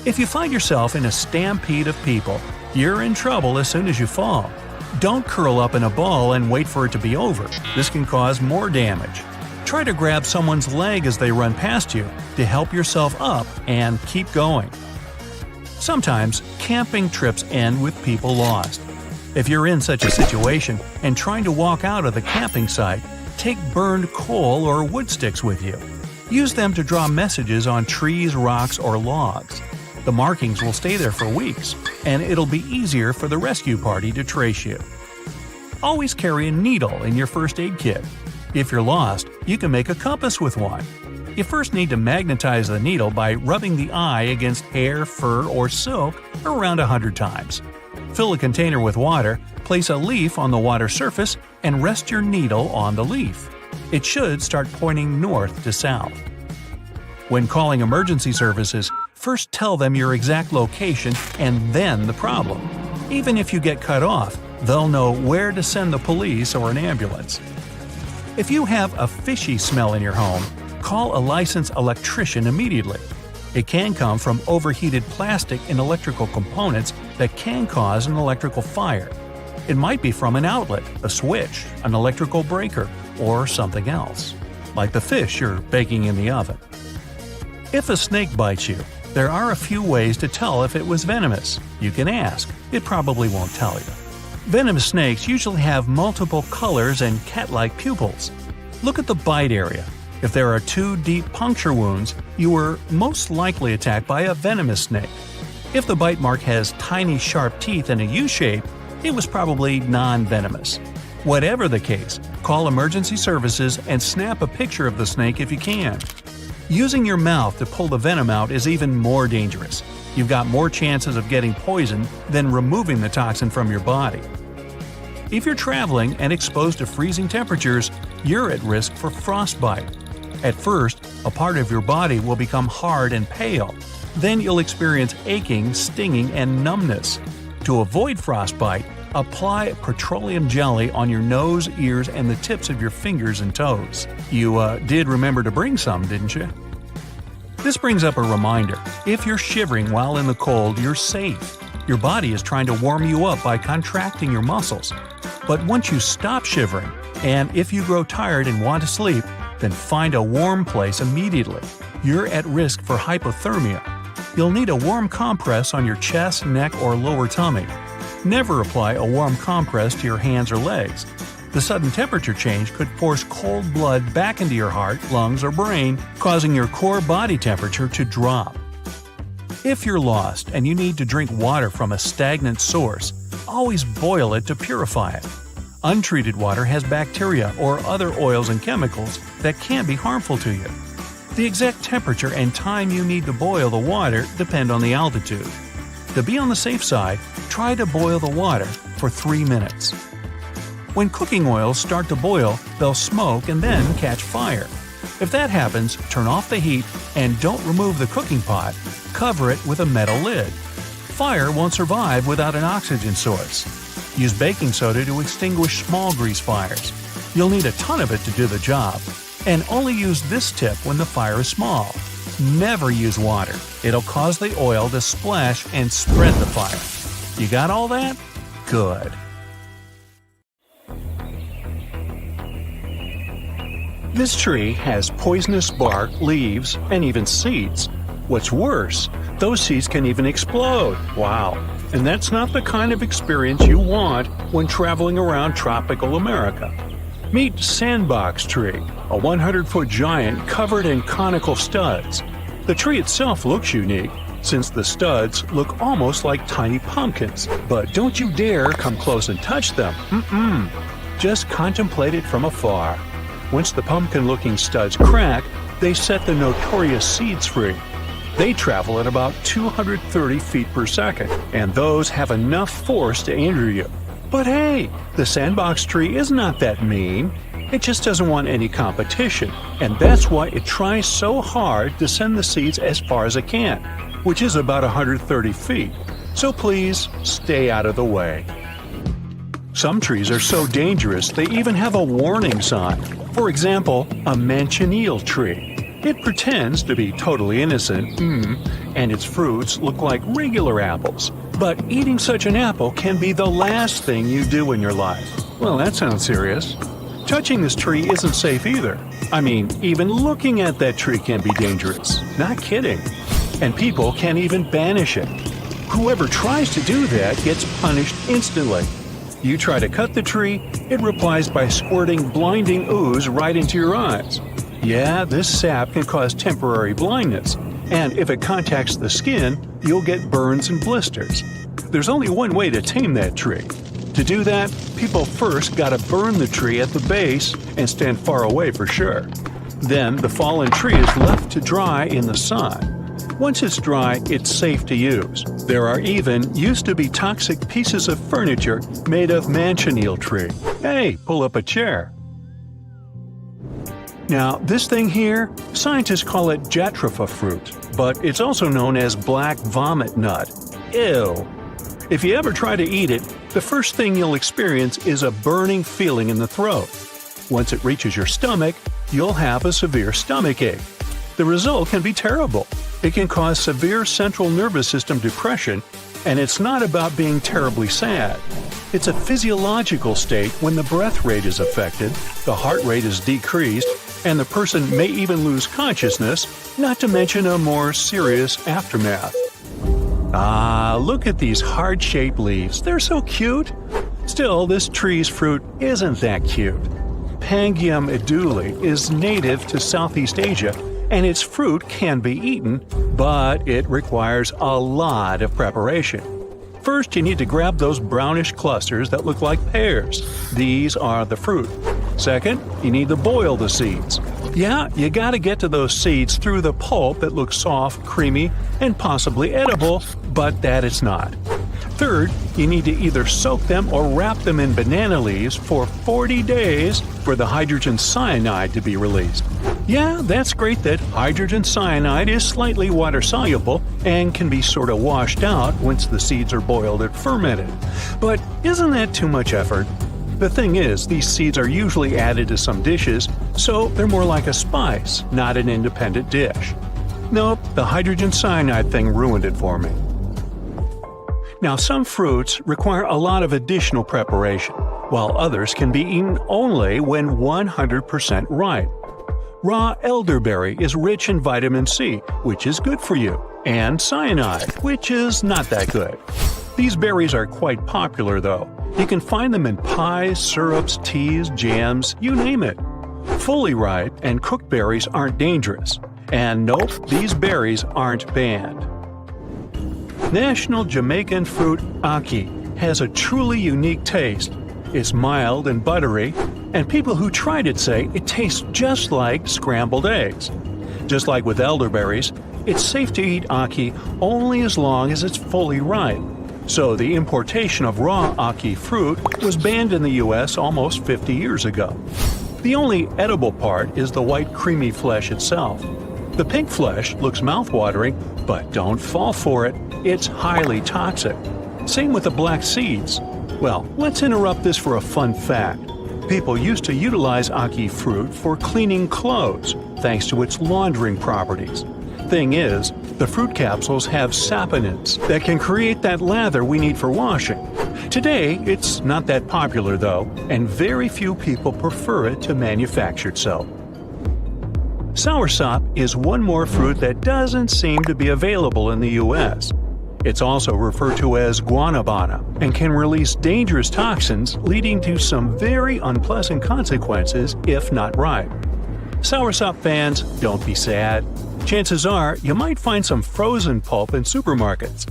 [SPEAKER 2] If you find yourself in a stampede of people, you're in trouble as soon as you fall. Don't curl up in a ball and wait for it to be over. This can cause more damage. Try to grab someone's leg as they run past you to help yourself up and keep going. Sometimes, camping trips end with people lost. If you're in such a situation and trying to walk out of the camping site, take burned coal or wood sticks with you. Use them to draw messages on trees, rocks, or logs. The markings will stay there for weeks, and it'll be easier for the rescue party to trace you. Always carry a needle in your first aid kit. If you're lost, you can make a compass with one. You first need to magnetize the needle by rubbing the eye against hair, fur, or silk around 100 times. Fill a container with water, place a leaf on the water surface, and rest your needle on the leaf. It should start pointing north to south. When calling emergency services, first tell them your exact location and then the problem. Even if you get cut off, they'll know where to send the police or an ambulance. If you have a fishy smell in your home, call a licensed electrician immediately. It can come from overheated plastic and electrical components that can cause an electrical fire. It might be from an outlet, a switch, an electrical breaker, or something else, like the fish you're baking in the oven. If a snake bites you, there are a few ways to tell if it was venomous. You can ask. It probably won't tell you. Venomous snakes usually have multiple colors and cat-like pupils. Look at the bite area. If there are 2 deep puncture wounds, you were most likely attacked by a venomous snake. If the bite mark has tiny sharp teeth and a U-shape, it was probably non-venomous. Whatever the case, call emergency services and snap a picture of the snake if you can. Using your mouth to pull the venom out is even more dangerous. You've got more chances of getting poisoned than removing the toxin from your body. If you're traveling and exposed to freezing temperatures, you're at risk for frostbite. At first, a part of your body will become hard and pale. Then you'll experience aching, stinging, and numbness. To avoid frostbite, apply petroleum jelly on your nose, ears, and the tips of your fingers and toes. You did remember to bring some, didn't you? This brings up a reminder. If you're shivering while in the cold, you're safe. Your body is trying to warm you up by contracting your muscles. But once you stop shivering, and if you grow tired and want to sleep, then find a warm place immediately. You're at risk for hypothermia. You'll need a warm compress on your chest, neck, or lower tummy. Never apply a warm compress to your hands or legs. The sudden temperature change could force cold blood back into your heart, lungs, or brain, causing your core body temperature to drop. If you're lost and you need to drink water from a stagnant source, always boil it to purify it. Untreated water has bacteria or other oils and chemicals that can be harmful to you. The exact temperature and time you need to boil the water depend on the altitude. To be on the safe side, try to boil the water for 3 minutes. When cooking oils start to boil, they'll smoke and then catch fire. If that happens, turn off the heat and don't remove the cooking pot. Cover it with a metal lid. Fire won't survive without an oxygen source. Use baking soda to extinguish small grease fires. You'll need a ton of it to do the job. And only use this tip when the fire is small. Never use water. It'll cause the oil to splash and spread the fire. You got all that? Good. This tree has poisonous bark, leaves, and even seeds. What's worse, those seeds can even explode. Wow. And that's not the kind of experience you want when traveling around tropical America. Meet sandbox tree, a 100-foot giant covered in conical studs. The tree itself looks unique, since the studs look almost like tiny pumpkins. But don't you dare come close and touch them. Just contemplate it from afar. Once the pumpkin-looking studs crack, they set the notorious seeds free. They travel at about 230 feet per second, and those have enough force to injure you. But hey, the sandbox tree is not that mean. It just doesn't want any competition, and that's why it tries so hard to send the seeds as far as it can, which is about 130 feet. So please, stay out of the way. Some trees are so dangerous they even have a warning sign. For example, a manchineel tree. It pretends to be totally innocent, and its fruits look like regular apples. But eating such an apple can be the last thing you do in your life. Well, that sounds serious. Touching this tree isn't safe either. I mean, even looking at that tree can be dangerous. Not kidding. And people can even banish it. Whoever tries to do that gets punished instantly. You try to cut the tree, it replies by squirting blinding ooze right into your eyes. Yeah, this sap can cause temporary blindness, and if it contacts the skin, you'll get burns and blisters. There's only one way to tame that tree. To do that, people first gotta burn the tree at the base and stand far away for sure. Then the fallen tree is left to dry in the sun. Once it's dry, it's safe to use. There are even used-to-be toxic pieces of furniture made of manchineel tree. Hey, pull up a chair. Now, this thing here, scientists call it jatropha fruit, but it's also known as black vomit nut. Ew! If you ever try to eat it, the first thing you'll experience is a burning feeling in the throat. Once it reaches your stomach, you'll have a severe stomachache. The result can be terrible. It can cause severe central nervous system depression, and it's not about being terribly sad. It's a physiological state when the breath rate is affected, the heart rate is decreased, and the person may even lose consciousness, not to mention a more serious aftermath. Ah, look at these heart-shaped leaves. They're so cute. Still, this tree's fruit isn't that cute. Pangium edule is native to Southeast Asia, and its fruit can be eaten, but it requires a lot of preparation. First, you need to grab those brownish clusters that look like pears. These are the fruit. Second, you need to boil the seeds. Yeah, you gotta get to those seeds through the pulp that looks soft, creamy, and possibly edible, but that it's not. Third, you need to either soak them or wrap them in banana leaves for 40 days for the hydrogen cyanide to be released. Yeah, that's great that hydrogen cyanide is slightly water-soluble and can be sort of washed out once the seeds are boiled and fermented. But isn't that too much effort? The thing is, these seeds are usually added to some dishes, so they're more like a spice, not an independent dish. Nope, the hydrogen cyanide thing ruined it for me. Now, some fruits require a lot of additional preparation, while others can be eaten only when 100% ripe. Raw elderberry is rich in vitamin C, which is good for you, and cyanide, which is not that good. These berries are quite popular, though. You can find them in pies, syrups, teas, jams, you name it. Fully ripe and cooked berries aren't dangerous. And nope, these berries aren't banned. National Jamaican fruit ackee has a truly unique taste. It's mild and buttery, and people who tried it say it tastes just like scrambled eggs. Just like with elderberries, it's safe to eat ackee only as long as it's fully ripe. So the importation of raw ackee fruit was banned in the US almost 50 years ago. The only edible part is the white creamy flesh itself. The pink flesh looks mouthwatering, but don't fall for it. It's highly toxic. Same with the black seeds. Well, let's interrupt this for a fun fact. People used to utilize ackee fruit for cleaning clothes, thanks to its laundering properties. Thing is, the fruit capsules have saponins that can create that lather we need for washing. Today, it's not that popular though, and very few people prefer it to manufactured soap. Soursop is one more fruit that doesn't seem to be available in the US. It's also referred to as guanabana and can release dangerous toxins, leading to some very unpleasant consequences if not ripe. Soursop fans, don't be sad. Chances are you might find some frozen pulp in supermarkets.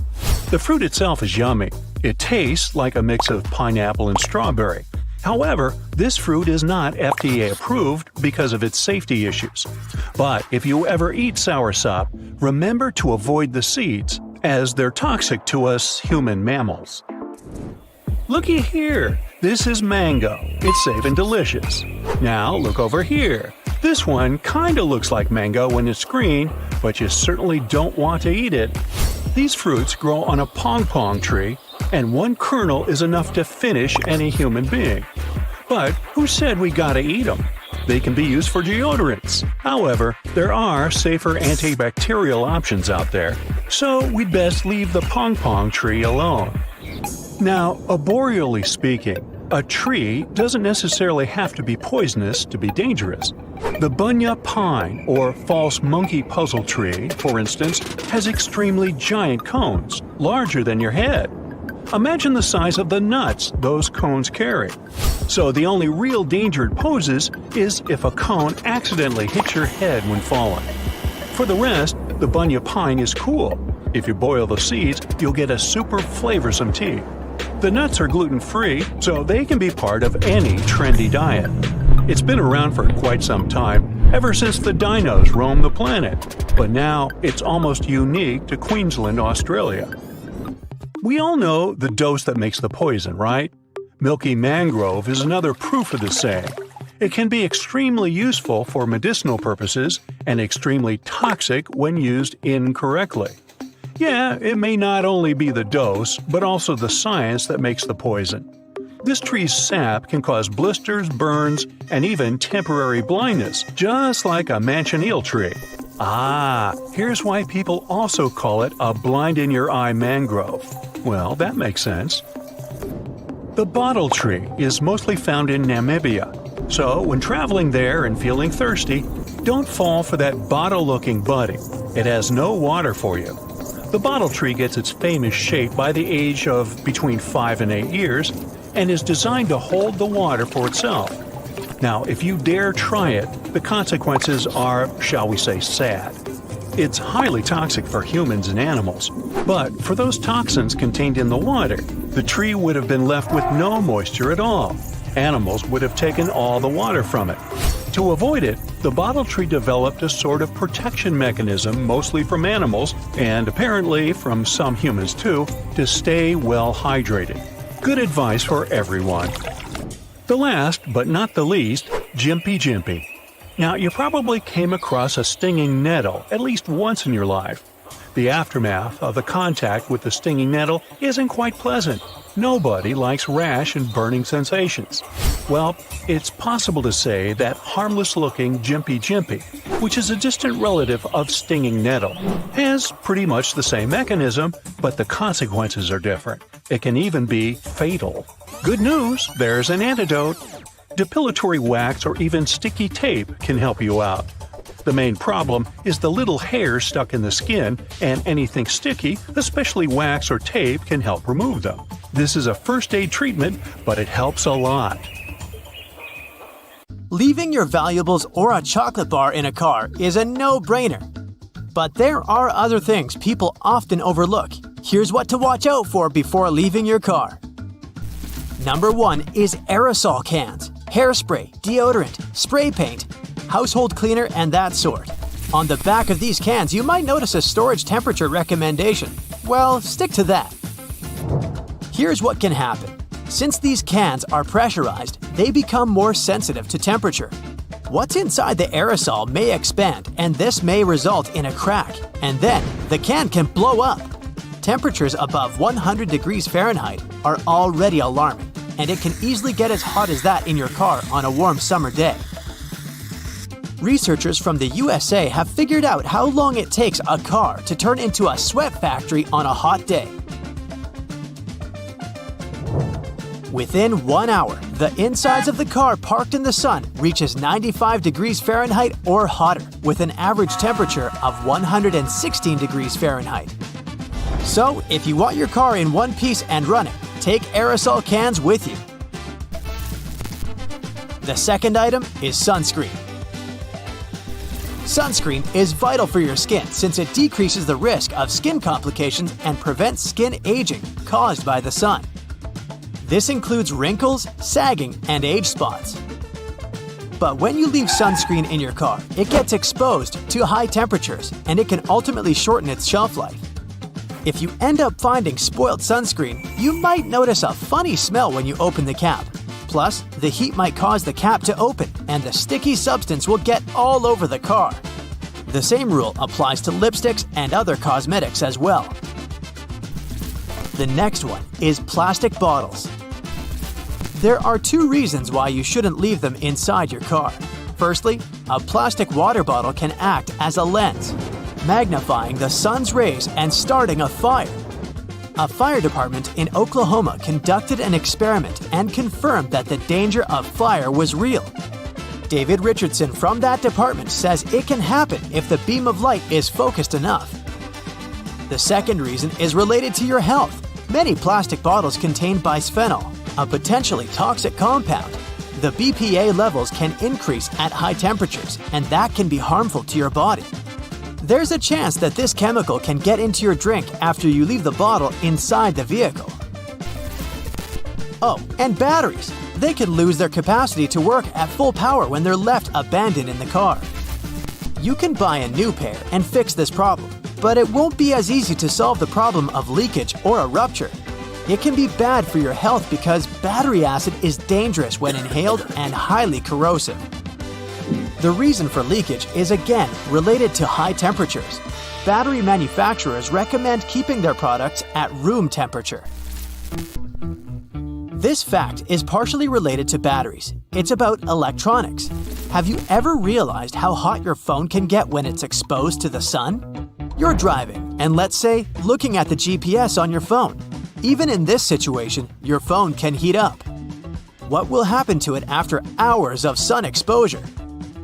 [SPEAKER 2] The fruit itself is yummy. It tastes like a mix of pineapple and strawberry. However, this fruit is not FDA approved because of its safety issues. But if you ever eat soursop, remember to avoid the seeds, as they're toxic to us human mammals. Looky here! This is mango. It's safe and delicious. Now look over here. This one kinda looks like mango when it's green, but you certainly don't want to eat it. These fruits grow on a pong-pong tree, and one kernel is enough to finish any human being. But who said we gotta eat them? They can be used for deodorants. However, there are safer antibacterial options out there, so we'd best leave the pong-pong tree alone. Now, arboreally speaking, A tree doesn't necessarily have to be poisonous to be dangerous. The bunya pine, or false monkey puzzle tree, for instance, has extremely giant cones, larger than your head. Imagine the size of the nuts those cones carry. So the only real danger it poses is if a cone accidentally hits your head when falling. For the rest, the bunya pine is cool. If you boil the seeds, you'll get a super flavorsome tea. The nuts are gluten-free, so they can be part of any trendy diet. It's been around for quite some time, ever since the dinos roamed the planet. But now it's almost unique to Queensland, Australia. We all know the dose that makes the poison, right? Milky mangrove is another proof of the saying. It can be extremely useful for medicinal purposes and extremely toxic when used incorrectly. Yeah, it may not only be the dose, but also the science that makes the poison. This tree's sap can cause blisters, burns, and even temporary blindness, just like a manchineel tree. Here's why people also call it a blind-in-your-eye mangrove. Well, that makes sense. The bottle tree is mostly found in Namibia, so when traveling there and feeling thirsty, don't fall for that bottle-looking buddy. It has no water for you. The bottle tree gets its famous shape by the age of between 5 and 8 years and is designed to hold the water for itself. Now, if you dare try it, the consequences are, shall we say, sad. It's highly toxic for humans and animals, but for those toxins contained in the water, the tree would have been left with no moisture at all. Animals would have taken all the water from it. To avoid it, the bottle tree developed a sort of protection mechanism, mostly from animals, and apparently from some humans too, to stay well hydrated. Good advice for everyone. The last, but not the least, Jimpy Jimpy. Now, you probably came across a stinging nettle at least once in your life. The aftermath of the contact with the stinging nettle isn't quite pleasant. Nobody likes rash and burning sensations. Well, it's possible to say that harmless-looking Jimpy Jimpy, which is a distant relative of stinging nettle, has pretty much the same mechanism, but the consequences are different. It can even be fatal. Good news, there's an antidote. Depilatory wax or even sticky tape can help you out. The main problem is the little hairs stuck in the skin, and anything sticky, especially wax or tape, can help remove them. This is a first aid treatment, but it helps a lot.
[SPEAKER 1] Leaving your valuables or a chocolate bar in a car is a no-brainer. But there are other things people often overlook. Here's what to watch out for before leaving your car. Number 1 is aerosol cans, hairspray, deodorant, spray paint, household cleaner, and that sort. On the back of these cans, you might notice a storage temperature recommendation. Well, stick to that. Here's what can happen. Since these cans are pressurized, they become more sensitive to temperature. What's inside the aerosol may expand, and this may result in a crack, and then the can blow up. Temperatures above 100 degrees Fahrenheit are already alarming, and it can easily get as hot as that in your car on a warm summer day. Researchers from the USA have figured out how long it takes a car to turn into a sweat factory on a hot day. Within 1 hour, the insides of the car parked in the sun reaches 95 degrees Fahrenheit or hotter, with an average temperature of 116 degrees Fahrenheit. So, if you want your car in one piece and running, take aerosol cans with you. The second item is sunscreen. Sunscreen is vital for your skin since it decreases the risk of skin complications and prevents skin aging caused by the sun. This includes wrinkles, sagging, and age spots. But when you leave sunscreen in your car, it gets exposed to high temperatures, and it can ultimately shorten its shelf life. If you end up finding spoiled sunscreen, you might notice a funny smell when you open the cap. Plus, the heat might cause the cap to open, and the sticky substance will get all over the car. The same rule applies to lipsticks and other cosmetics as well. The next one is plastic bottles. There are 2 reasons why you shouldn't leave them inside your car. Firstly, a plastic water bottle can act as a lens, magnifying the sun's rays and starting a fire. A fire department in Oklahoma conducted an experiment and confirmed that the danger of fire was real. David Richardson from that department says it can happen if the beam of light is focused enough. The second reason is related to your health. Many plastic bottles contain bisphenol, a potentially toxic compound. The BPA levels can increase at high temperatures, and that can be harmful to your body. There's a chance that this chemical can get into your drink after you leave the bottle inside the vehicle. Oh, and batteries. They can lose their capacity to work at full power when they're left abandoned in the car. You can buy a new pair and fix this problem, but it won't be as easy to solve the problem of leakage or a rupture. It can be bad for your health because battery acid is dangerous when inhaled and highly corrosive. The reason for leakage is again related to high temperatures. Battery manufacturers recommend keeping their products at room temperature. This fact is partially related to batteries. It's about electronics. Have you ever realized how hot your phone can get when it's exposed to the sun? You're driving, and let's say, looking at the GPS on your phone. Even in this situation, your phone can heat up. What will happen to it after hours of sun exposure?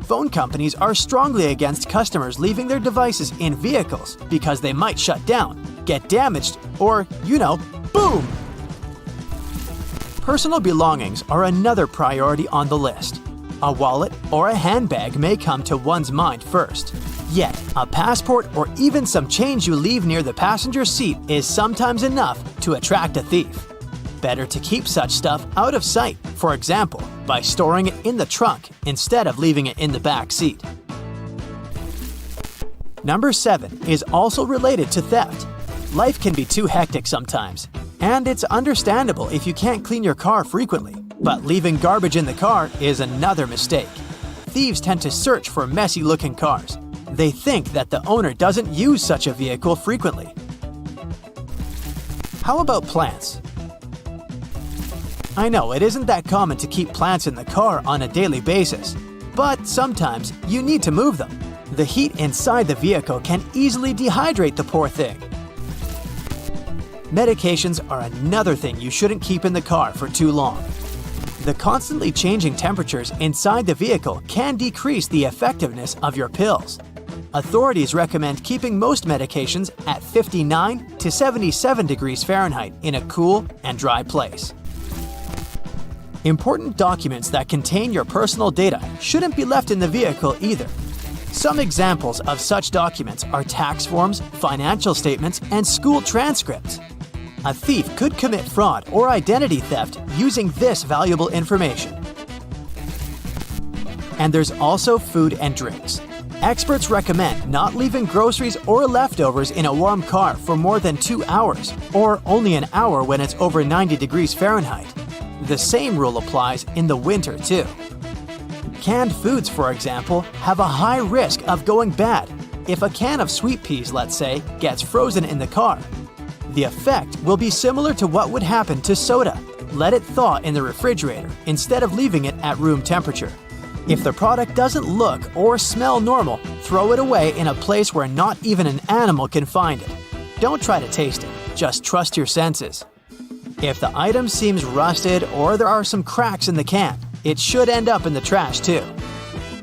[SPEAKER 1] Phone companies are strongly against customers leaving their devices in vehicles because they might shut down, get damaged, or, boom! Personal belongings are another priority on the list. A wallet or a handbag may come to one's mind first. Yet, a passport or even some change you leave near the passenger seat is sometimes enough to attract a thief. Better to keep such stuff out of sight, for example, by storing it in the trunk instead of leaving it in the back seat. Number 7 is also related to theft. Life can be too hectic sometimes, and it's understandable if you can't clean your car frequently, but leaving garbage in the car is another mistake. Thieves tend to search for messy-looking cars. They think that the owner doesn't use such a vehicle frequently. How about plants? I know it isn't that common to keep plants in the car on a daily basis, but sometimes you need to move them. The heat inside the vehicle can easily dehydrate the poor thing. Medications are another thing you shouldn't keep in the car for too long. The constantly changing temperatures inside the vehicle can decrease the effectiveness of your pills. Authorities recommend keeping most medications at 59 to 77 degrees Fahrenheit in a cool and dry place. Important documents that contain your personal data shouldn't be left in the vehicle either. Some examples of such documents are tax forms, financial statements, and school transcripts. A thief could commit fraud or identity theft using this valuable information. And there's also food and drinks. Experts recommend not leaving groceries or leftovers in a warm car for more than 2 hours, or only an hour when it's over 90 degrees Fahrenheit. The same rule applies in the winter too. Canned foods, for example, have a high risk of going bad. If a can of sweet peas, let's say, gets frozen in the car, the effect will be similar to what would happen to soda. Let it thaw in the refrigerator instead of leaving it at room temperature. If the product doesn't look or smell normal, throw it away in a place where not even an animal can find it. Don't try to taste it, just trust your senses. If the item seems rusted or there are some cracks in the can, it should end up in the trash too.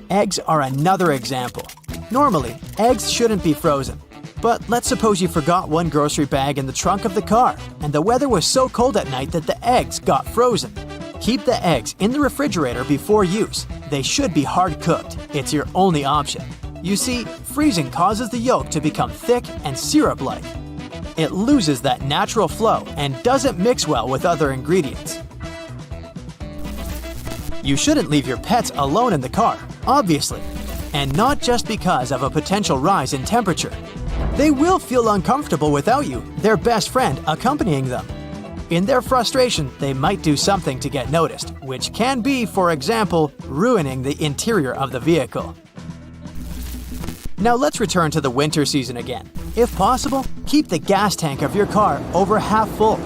[SPEAKER 1] Eggs are another example. Normally, eggs shouldn't be frozen. But let's suppose you forgot one grocery bag in the trunk of the car, and the weather was so cold at night that the eggs got frozen. Keep the eggs in the refrigerator before use. They should be hard-cooked. It's your only option. You see, freezing causes the yolk to become thick and syrup-like. It loses that natural flow and doesn't mix well with other ingredients. You shouldn't leave your pets alone in the car, obviously, and not just because of a potential rise in temperature. They will feel uncomfortable without you, their best friend, accompanying them. In their frustration, they might do something to get noticed, which can be, for example, ruining the interior of the vehicle. Now let's return to the winter season again. If possible, keep the gas tank of your car over half full.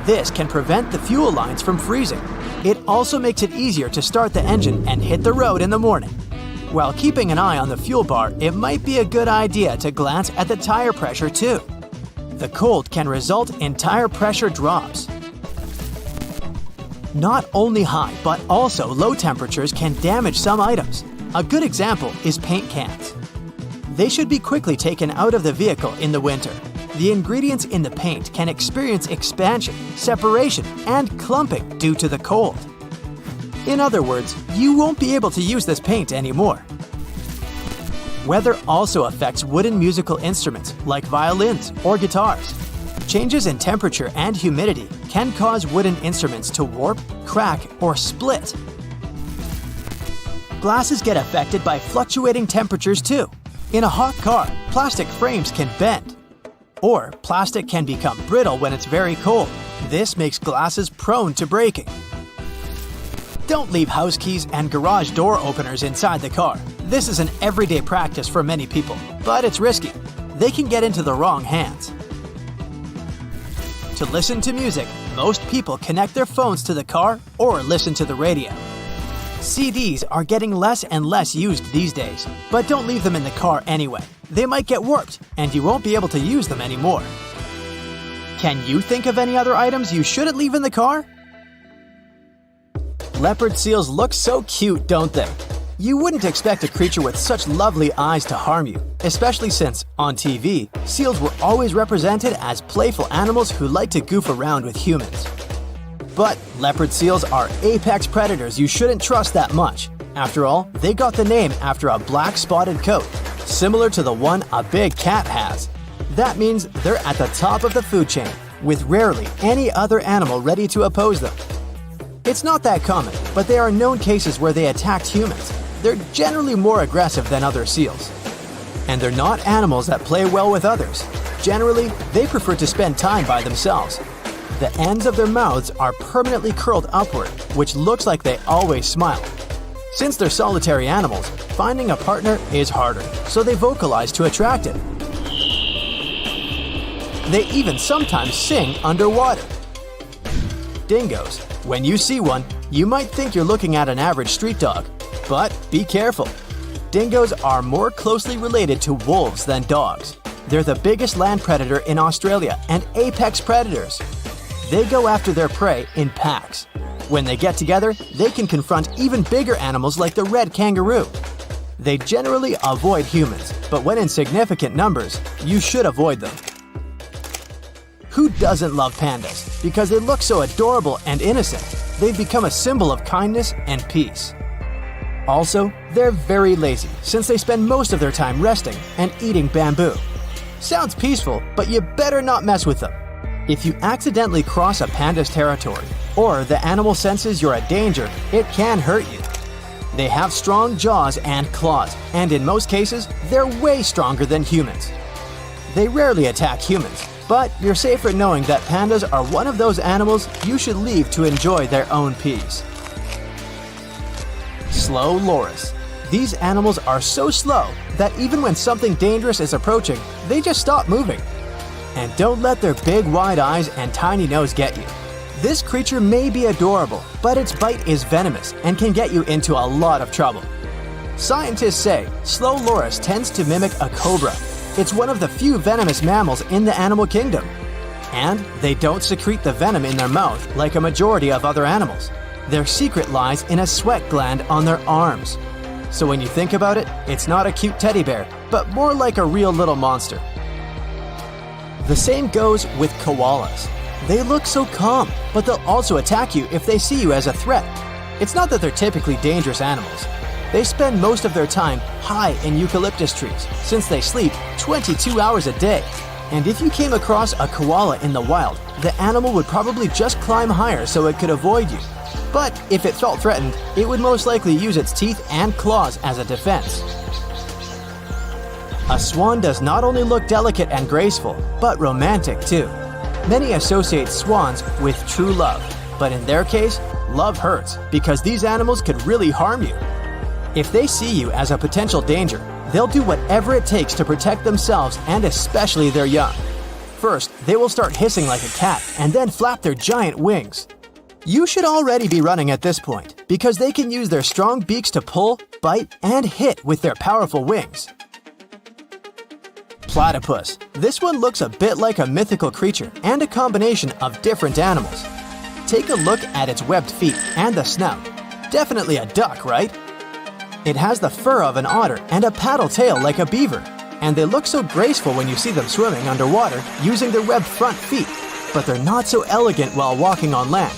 [SPEAKER 1] This can prevent the fuel lines from freezing. It also makes it easier to start the engine and hit the road in the morning. While keeping an eye on the fuel bar, it might be a good idea to glance at the tire pressure too. The cold can result in tire pressure drops. Not only high, but also low temperatures can damage some items. A good example is paint cans. They should be quickly taken out of the vehicle in the winter. The ingredients in the paint can experience expansion, separation, and clumping due to the cold. In other words, you won't be able to use this paint anymore. Weather also affects wooden musical instruments like violins or guitars. Changes in temperature and humidity can cause wooden instruments to warp, crack, or split. Glasses get affected by fluctuating temperatures too. In a hot car, plastic frames can bend. Or plastic can become brittle when it's very cold. This makes glasses prone to breaking. Don't leave house keys and garage door openers inside the car. This is an everyday practice for many people, but it's risky. They can get into the wrong hands. To listen to music, most people connect their phones to the car or listen to the radio. CDs are getting less and less used these days, but don't leave them in the car anyway. They might get warped, and you won't be able to use them anymore. Can you think of any other items you shouldn't leave in the car? Leopard seals look so cute, don't they? You wouldn't expect a creature with such lovely eyes to harm you, especially since, on TV, seals were always represented as playful animals who like to goof around with humans. But leopard seals are apex predators you shouldn't trust that much. After all, they got the name after a black spotted coat, similar to the one a big cat has. That means they're at the top of the food chain, with rarely any other animal ready to oppose them. It's not that common, but there are known cases where they attacked humans. They're generally more aggressive than other seals. And they're not animals that play well with others. Generally, they prefer to spend time by themselves. The ends of their mouths are permanently curled upward, which looks like they always smile. Since they're solitary animals, finding a partner is harder, so they vocalize to attract it. They even sometimes sing underwater. Dingoes. When you see one, you might think you're looking at an average street dog. But be careful. Dingoes are more closely related to wolves than dogs. They're the biggest land predator in Australia and apex predators. They go after their prey in packs. When they get together, they can confront even bigger animals like the red kangaroo. They generally avoid humans, but when in significant numbers, you should avoid them. Who doesn't love pandas? Because they look so adorable and innocent. They've become a symbol of kindness and peace. Also, they're very lazy since they spend most of their time resting and eating bamboo. Sounds peaceful, but you better not mess with them. If you accidentally cross a panda's territory, or the animal senses you're a danger, it can hurt you. They have strong jaws and claws, and in most cases, they're way stronger than humans. They rarely attack humans, but you're safer knowing that pandas are one of those animals you should leave to enjoy their own peace. Slow loris. These animals are so slow that even when something dangerous is approaching, they just stop moving. And don't let their big wide eyes and tiny nose get you. This creature may be adorable, but its bite is venomous and can get you into a lot of trouble. Scientists say slow loris tends to mimic a cobra. It's one of the few venomous mammals in the animal kingdom. And they don't secrete the venom in their mouth like a majority of other animals. Their secret lies in a sweat gland on their arms. So when you think about it, it's not a cute teddy bear, but more like a real little monster. The same goes with koalas. They look so calm, but they'll also attack you if they see you as a threat. It's not that they're typically dangerous animals. They spend most of their time high in eucalyptus trees, since they sleep 22 hours a day. And if you came across a koala in the wild, the animal would probably just climb higher so it could avoid you. But if it felt threatened, it would most likely use its teeth and claws as a defense. A swan does not only look delicate and graceful, but romantic too. Many associate swans with true love, but in their case, love hurts because these animals could really harm you. If they see you as a potential danger, they'll do whatever it takes to protect themselves and especially their young. First, they will start hissing like a cat and then flap their giant wings. You should already be running at this point because they can use their strong beaks to pull, bite, and hit with their powerful wings. Platypus. This one looks a bit like a mythical creature and a combination of different animals. Take a look at its webbed feet and the snout. Definitely a duck, right? It has the fur of an otter and a paddle tail like a beaver. And they look so graceful when you see them swimming underwater using their webbed front feet. But they're not so elegant while walking on land.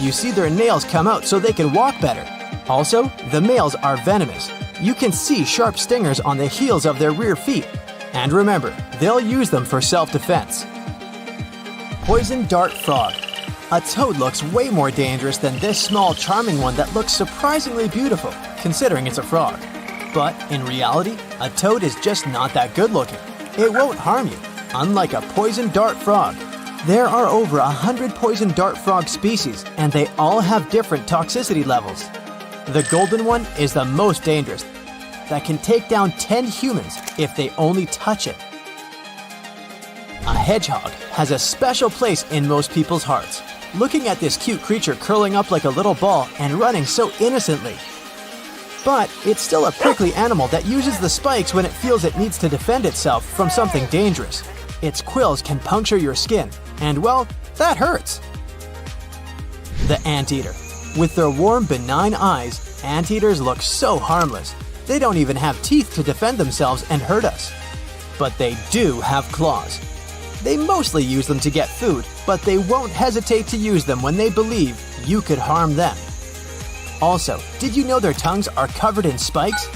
[SPEAKER 1] You see their nails come out so they can walk better. Also, the males are venomous. You can see sharp stingers on the heels of their rear feet. And remember, they'll use them for self-defense. Poison dart frog. A toad looks way more dangerous than this small charming one that looks surprisingly beautiful, considering it's a frog. But in reality, a toad is just not that good looking. It won't harm you, unlike a poison dart frog. There are over 100 poison dart frog species, and they all have different toxicity levels. The golden one is the most dangerous, that can take down 10 humans if they only touch it. A hedgehog has a special place in most people's hearts. Looking at this cute creature curling up like a little ball and running so innocently. But it's still a prickly animal that uses the spikes when it feels it needs to defend itself from something dangerous. Its quills can puncture your skin, and well, that hurts. The anteater. With their warm, benign eyes, anteaters look so harmless. They don't even have teeth to defend themselves and hurt us. But they do have claws. They mostly use them to get food, but they won't hesitate to use them when they believe you could harm them. Also, did you know their tongues are covered in spikes?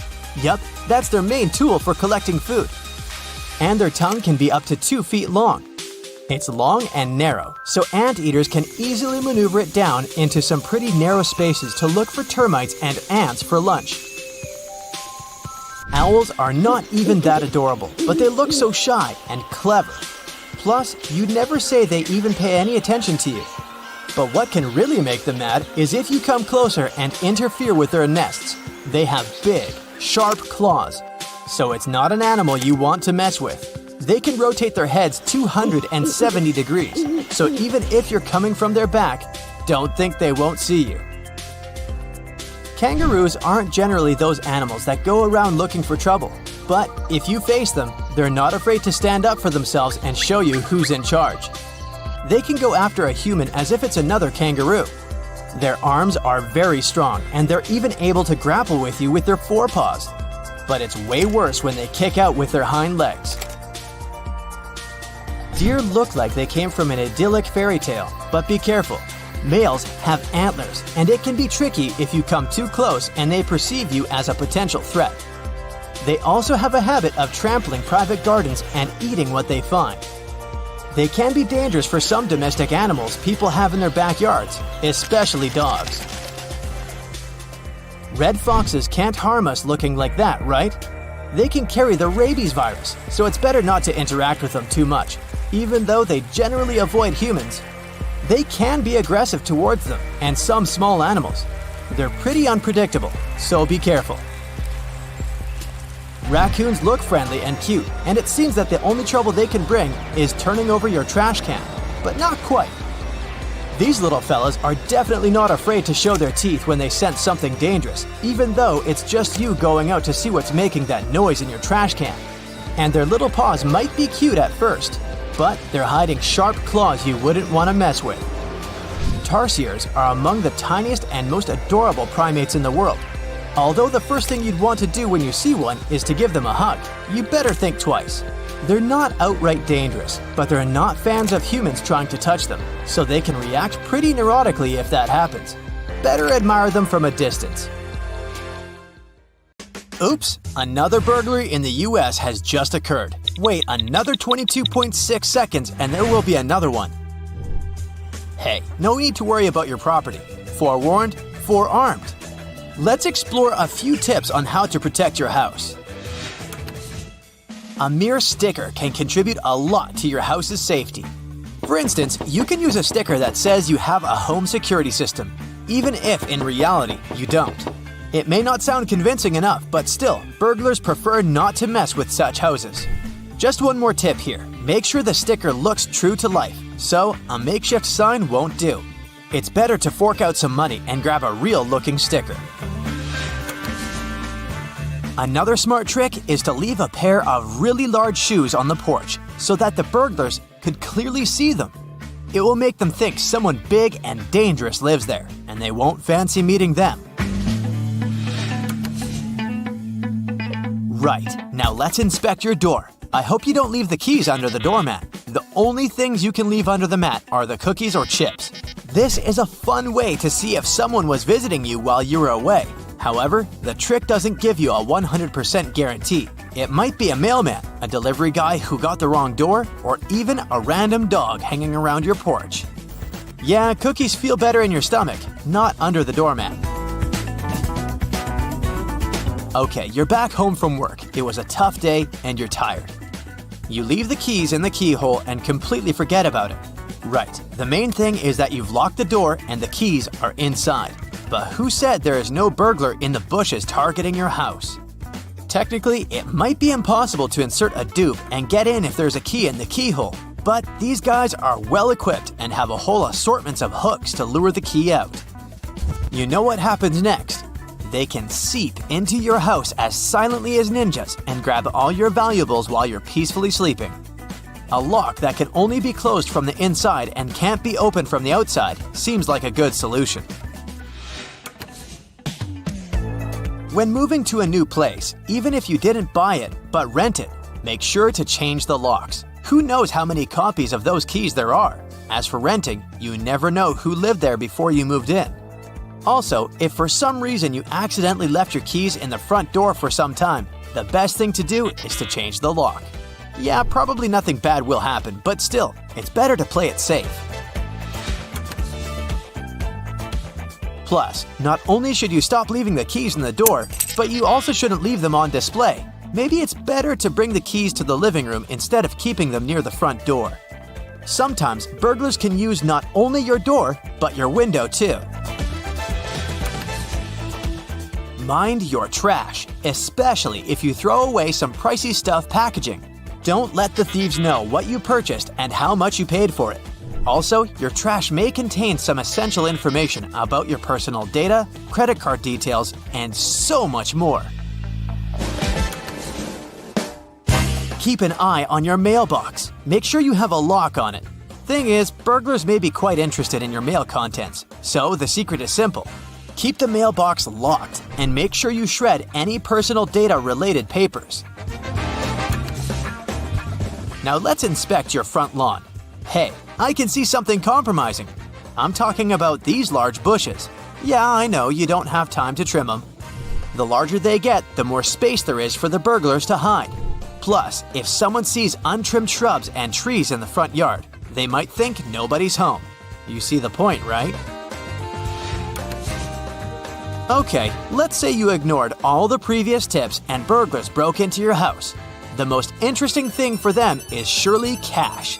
[SPEAKER 1] Yup, that's their main tool for collecting food. And their tongue can be up to 2 feet long. It's long and narrow, so anteaters can easily maneuver it down into some pretty narrow spaces to look for termites and ants for lunch. Owls are not even that adorable, but they look so shy and clever. Plus, you'd never say they even pay any attention to you. But what can really make them mad is if you come closer and interfere with their nests. They have big, sharp claws, so it's not an animal you want to mess with. They can rotate their heads 270 degrees, so even if you're coming from their back, don't think they won't see you. Kangaroos aren't generally those animals that go around looking for trouble, but if you face them, they're not afraid to stand up for themselves and show you who's in charge. They can go after a human as if it's another kangaroo. Their arms are very strong, and they're even able to grapple with you with their forepaws. But it's way worse when they kick out with their hind legs. Deer look like they came from an idyllic fairy tale, but be careful. Males have antlers, and it can be tricky if you come too close and they perceive you as a potential threat. They also have a habit of trampling private gardens and eating what they find. They can be dangerous for some domestic animals people have in their backyards, especially dogs. Red foxes can't harm us looking like that, right? They can carry the rabies virus, so it's better not to interact with them too much. Even though they generally avoid humans, they can be aggressive towards them and some small animals. They're pretty unpredictable, so be careful. Raccoons look friendly and cute, and it seems that the only trouble they can bring is turning over your trash can, but not quite. These little fellas are definitely not afraid to show their teeth when they sense something dangerous, even though it's just you going out to see what's making that noise in your trash can. And their little paws might be cute at first, but they're hiding sharp claws you wouldn't want to mess with. Tarsiers are among the tiniest and most adorable primates in the world. Although the first thing you'd want to do when you see one is to give them a hug, you better think twice. They're not outright dangerous, but they're not fans of humans trying to touch them, so they can react pretty neurotically if that happens. Better admire them from a distance. Oops, another burglary in the US has just occurred. Wait another 22.6 seconds and there will be another one. Hey, no need to worry about your property. Forewarned, forearmed. Let's explore a few tips on how to protect your house. A mere sticker can contribute a lot to your house's safety. For instance, you can use a sticker that says you have a home security system, even if in reality you don't. It may not sound convincing enough, but still, burglars prefer not to mess with such houses. Just one more tip here. Make sure the sticker looks true to life, so a makeshift sign won't do. It's better to fork out some money and grab a real-looking sticker. Another smart trick is to leave a pair of really large shoes on the porch so that the burglars could clearly see them. It will make them think someone big and dangerous lives there, and they won't fancy meeting them. Right, now let's inspect your door. I hope you don't leave the keys under the doormat. The only things you can leave under the mat are the cookies or chips. This is a fun way to see if someone was visiting you while you were away. However, the trick doesn't give you a 100% guarantee. It might be a mailman, a delivery guy who got the wrong door, or even a random dog hanging around your porch. Yeah, cookies feel better in your stomach, not under the doormat. Okay, you're back home from work. It was a tough day and you're tired. You leave the keys in the keyhole and completely forget about it. Right, the main thing is that you've locked the door and the keys are inside. But who said there is no burglar in the bushes targeting your house? Technically, it might be impossible to insert a dupe and get in if there's a key in the keyhole. But these guys are well equipped and have a whole assortment of hooks to lure the key out. You know what happens next? They can seep into your house as silently as ninjas and grab all your valuables while you're peacefully sleeping. A lock that can only be closed from the inside and can't be opened from the outside seems like a good solution. When moving to a new place, even if you didn't buy it but rent it, make sure to change the locks. Who knows how many copies of those keys there are? As for renting, you never know who lived there before you moved in. Also, if for some reason you accidentally left your keys in the front door for some time, the best thing to do is to change the lock. Yeah, probably nothing bad will happen, but still, it's better to play it safe. Plus, not only should you stop leaving the keys in the door, but you also shouldn't leave them on display. Maybe it's better to bring the keys to the living room instead of keeping them near the front door. Sometimes, burglars can use not only your door, but your window too. Mind your trash, especially if you throw away some pricey stuff packaging. Don't let the thieves know what you purchased and how much you paid for it. Also, your trash may contain some essential information about your personal data, credit card details, and so much more. Keep an eye on your mailbox. Make sure you have a lock on it. Thing is, burglars may be quite interested in your mail contents, so the secret is simple. Keep the mailbox locked and make sure you shred any personal data-related papers. Now let's inspect your front lawn. Hey, I can see something compromising. I'm talking about these large bushes. Yeah, I know you don't have time to trim them. The larger they get, the more space there is for the burglars to hide. Plus, if someone sees untrimmed shrubs and trees in the front yard, they might think nobody's home. You see the point, right? Okay, let's say you ignored all the previous tips and burglars broke into your house. The most interesting thing for them is surely cash.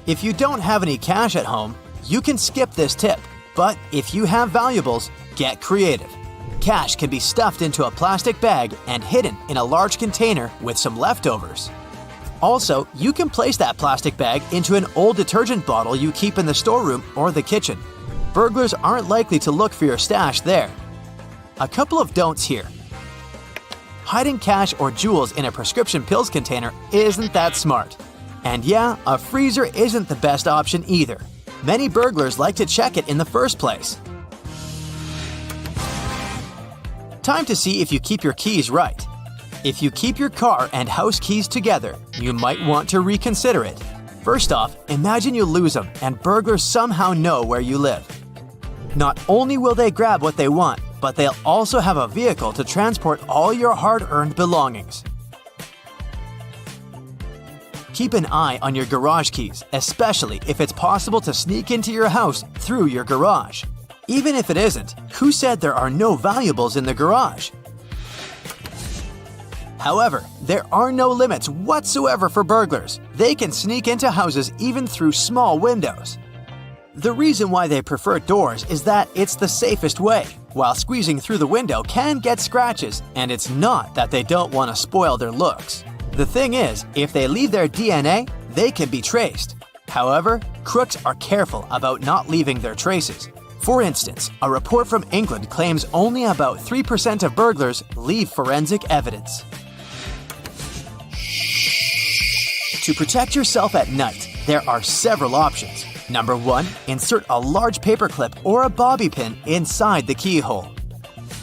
[SPEAKER 1] If you don't have any cash at home, you can skip this tip. But if you have valuables, get creative. Cash can be stuffed into a plastic bag and hidden in a large container with some leftovers. Also, you can place that plastic bag into an old detergent bottle you keep in the storeroom or the kitchen. Burglars aren't likely to look for your stash there. A couple of don'ts here. Hiding cash or jewels in a prescription pills container isn't that smart. And yeah, a freezer isn't the best option either. Many burglars like to check it in the first place. Time to see if you keep your keys right. If you keep your car and house keys together, you might want to reconsider it. First off, imagine you lose them and burglars somehow know where you live. Not only will they grab what they want, but they'll also have a vehicle to transport all your hard-earned belongings. Keep an eye on your garage keys, especially if it's possible to sneak into your house through your garage. Even if it isn't, who said there are no valuables in the garage? However, there are no limits whatsoever for burglars. They can sneak into houses even through small windows. The reason why they prefer doors is that it's the safest way, while squeezing through the window can get scratches, and it's not that they don't want to spoil their looks. The thing is, if they leave their DNA, they can be traced. However, crooks are careful about not leaving their traces. For instance, a report from England claims only about 3% of burglars leave forensic evidence. To protect yourself at night, there are several options. Number 1, insert a large paperclip or a bobby pin inside the keyhole.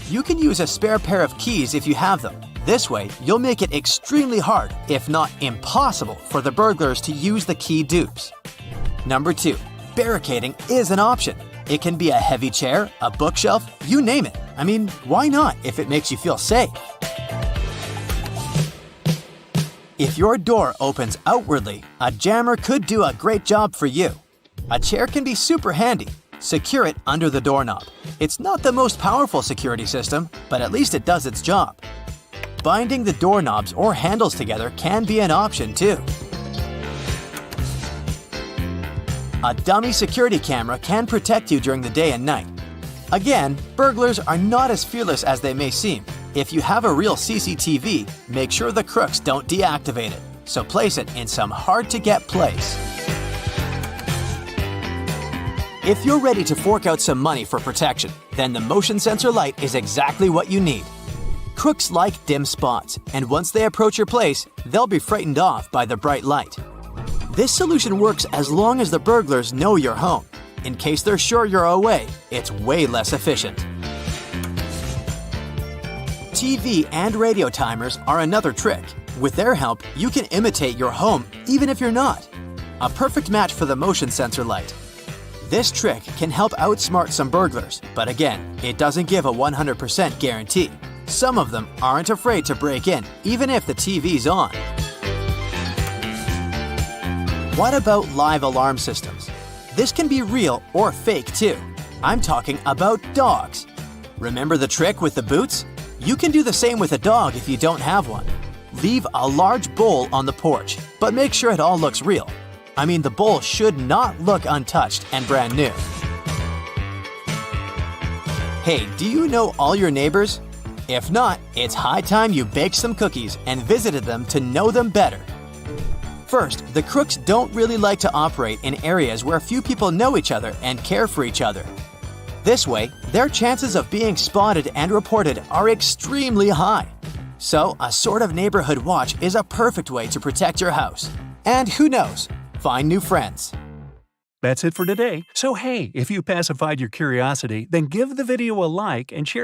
[SPEAKER 1] You can use a spare pair of keys if you have them. This way, you'll make it extremely hard, if not impossible, for the burglars to use the key dupes. Number 2, barricading is an option. It can be a heavy chair, a bookshelf, you name it. I mean, why not if it makes you feel safe? If your door opens outwardly, a jammer could do a great job for you. A chair can be super handy. Secure it under the doorknob. It's not the most powerful security system, but at least it does its job. Binding the doorknobs or handles together can be an option too. A dummy security camera can protect you during the day and night. Again, burglars are not as fearless as they may seem. If you have a real CCTV, make sure the crooks don't deactivate it, so place it in some hard-to-get place. If you're ready to fork out some money for protection, then the motion sensor light is exactly what you need. Crooks like dim spots, and once they approach your place, they'll be frightened off by the bright light. This solution works as long as the burglars know you're home. In case they're sure you're away, it's way less efficient. TV and radio timers are another trick. With their help, you can imitate your home even if you're not. A perfect match for the motion sensor light. This trick can help outsmart some burglars, but again, it doesn't give a 100% guarantee. Some of them aren't afraid to break in, even if the TV's on. What about live alarm systems? This can be real or fake too. I'm talking about dogs. Remember the trick with the boots? You can do the same with a dog if you don't have one. Leave a large bowl on the porch, but make sure it all looks real. I mean, the bowl should not look untouched and brand new. Hey, do you know all your neighbors? If not, it's high time you baked some cookies and visited them to know them better. First, the crooks don't really like to operate in areas where few people know each other and care for each other. This way, their chances of being spotted and reported are extremely high. So, a sort of neighborhood watch is a perfect way to protect your house. And who knows, find new friends.
[SPEAKER 2] That's it for today. So hey, if you pacified your curiosity, then give the video a like and share it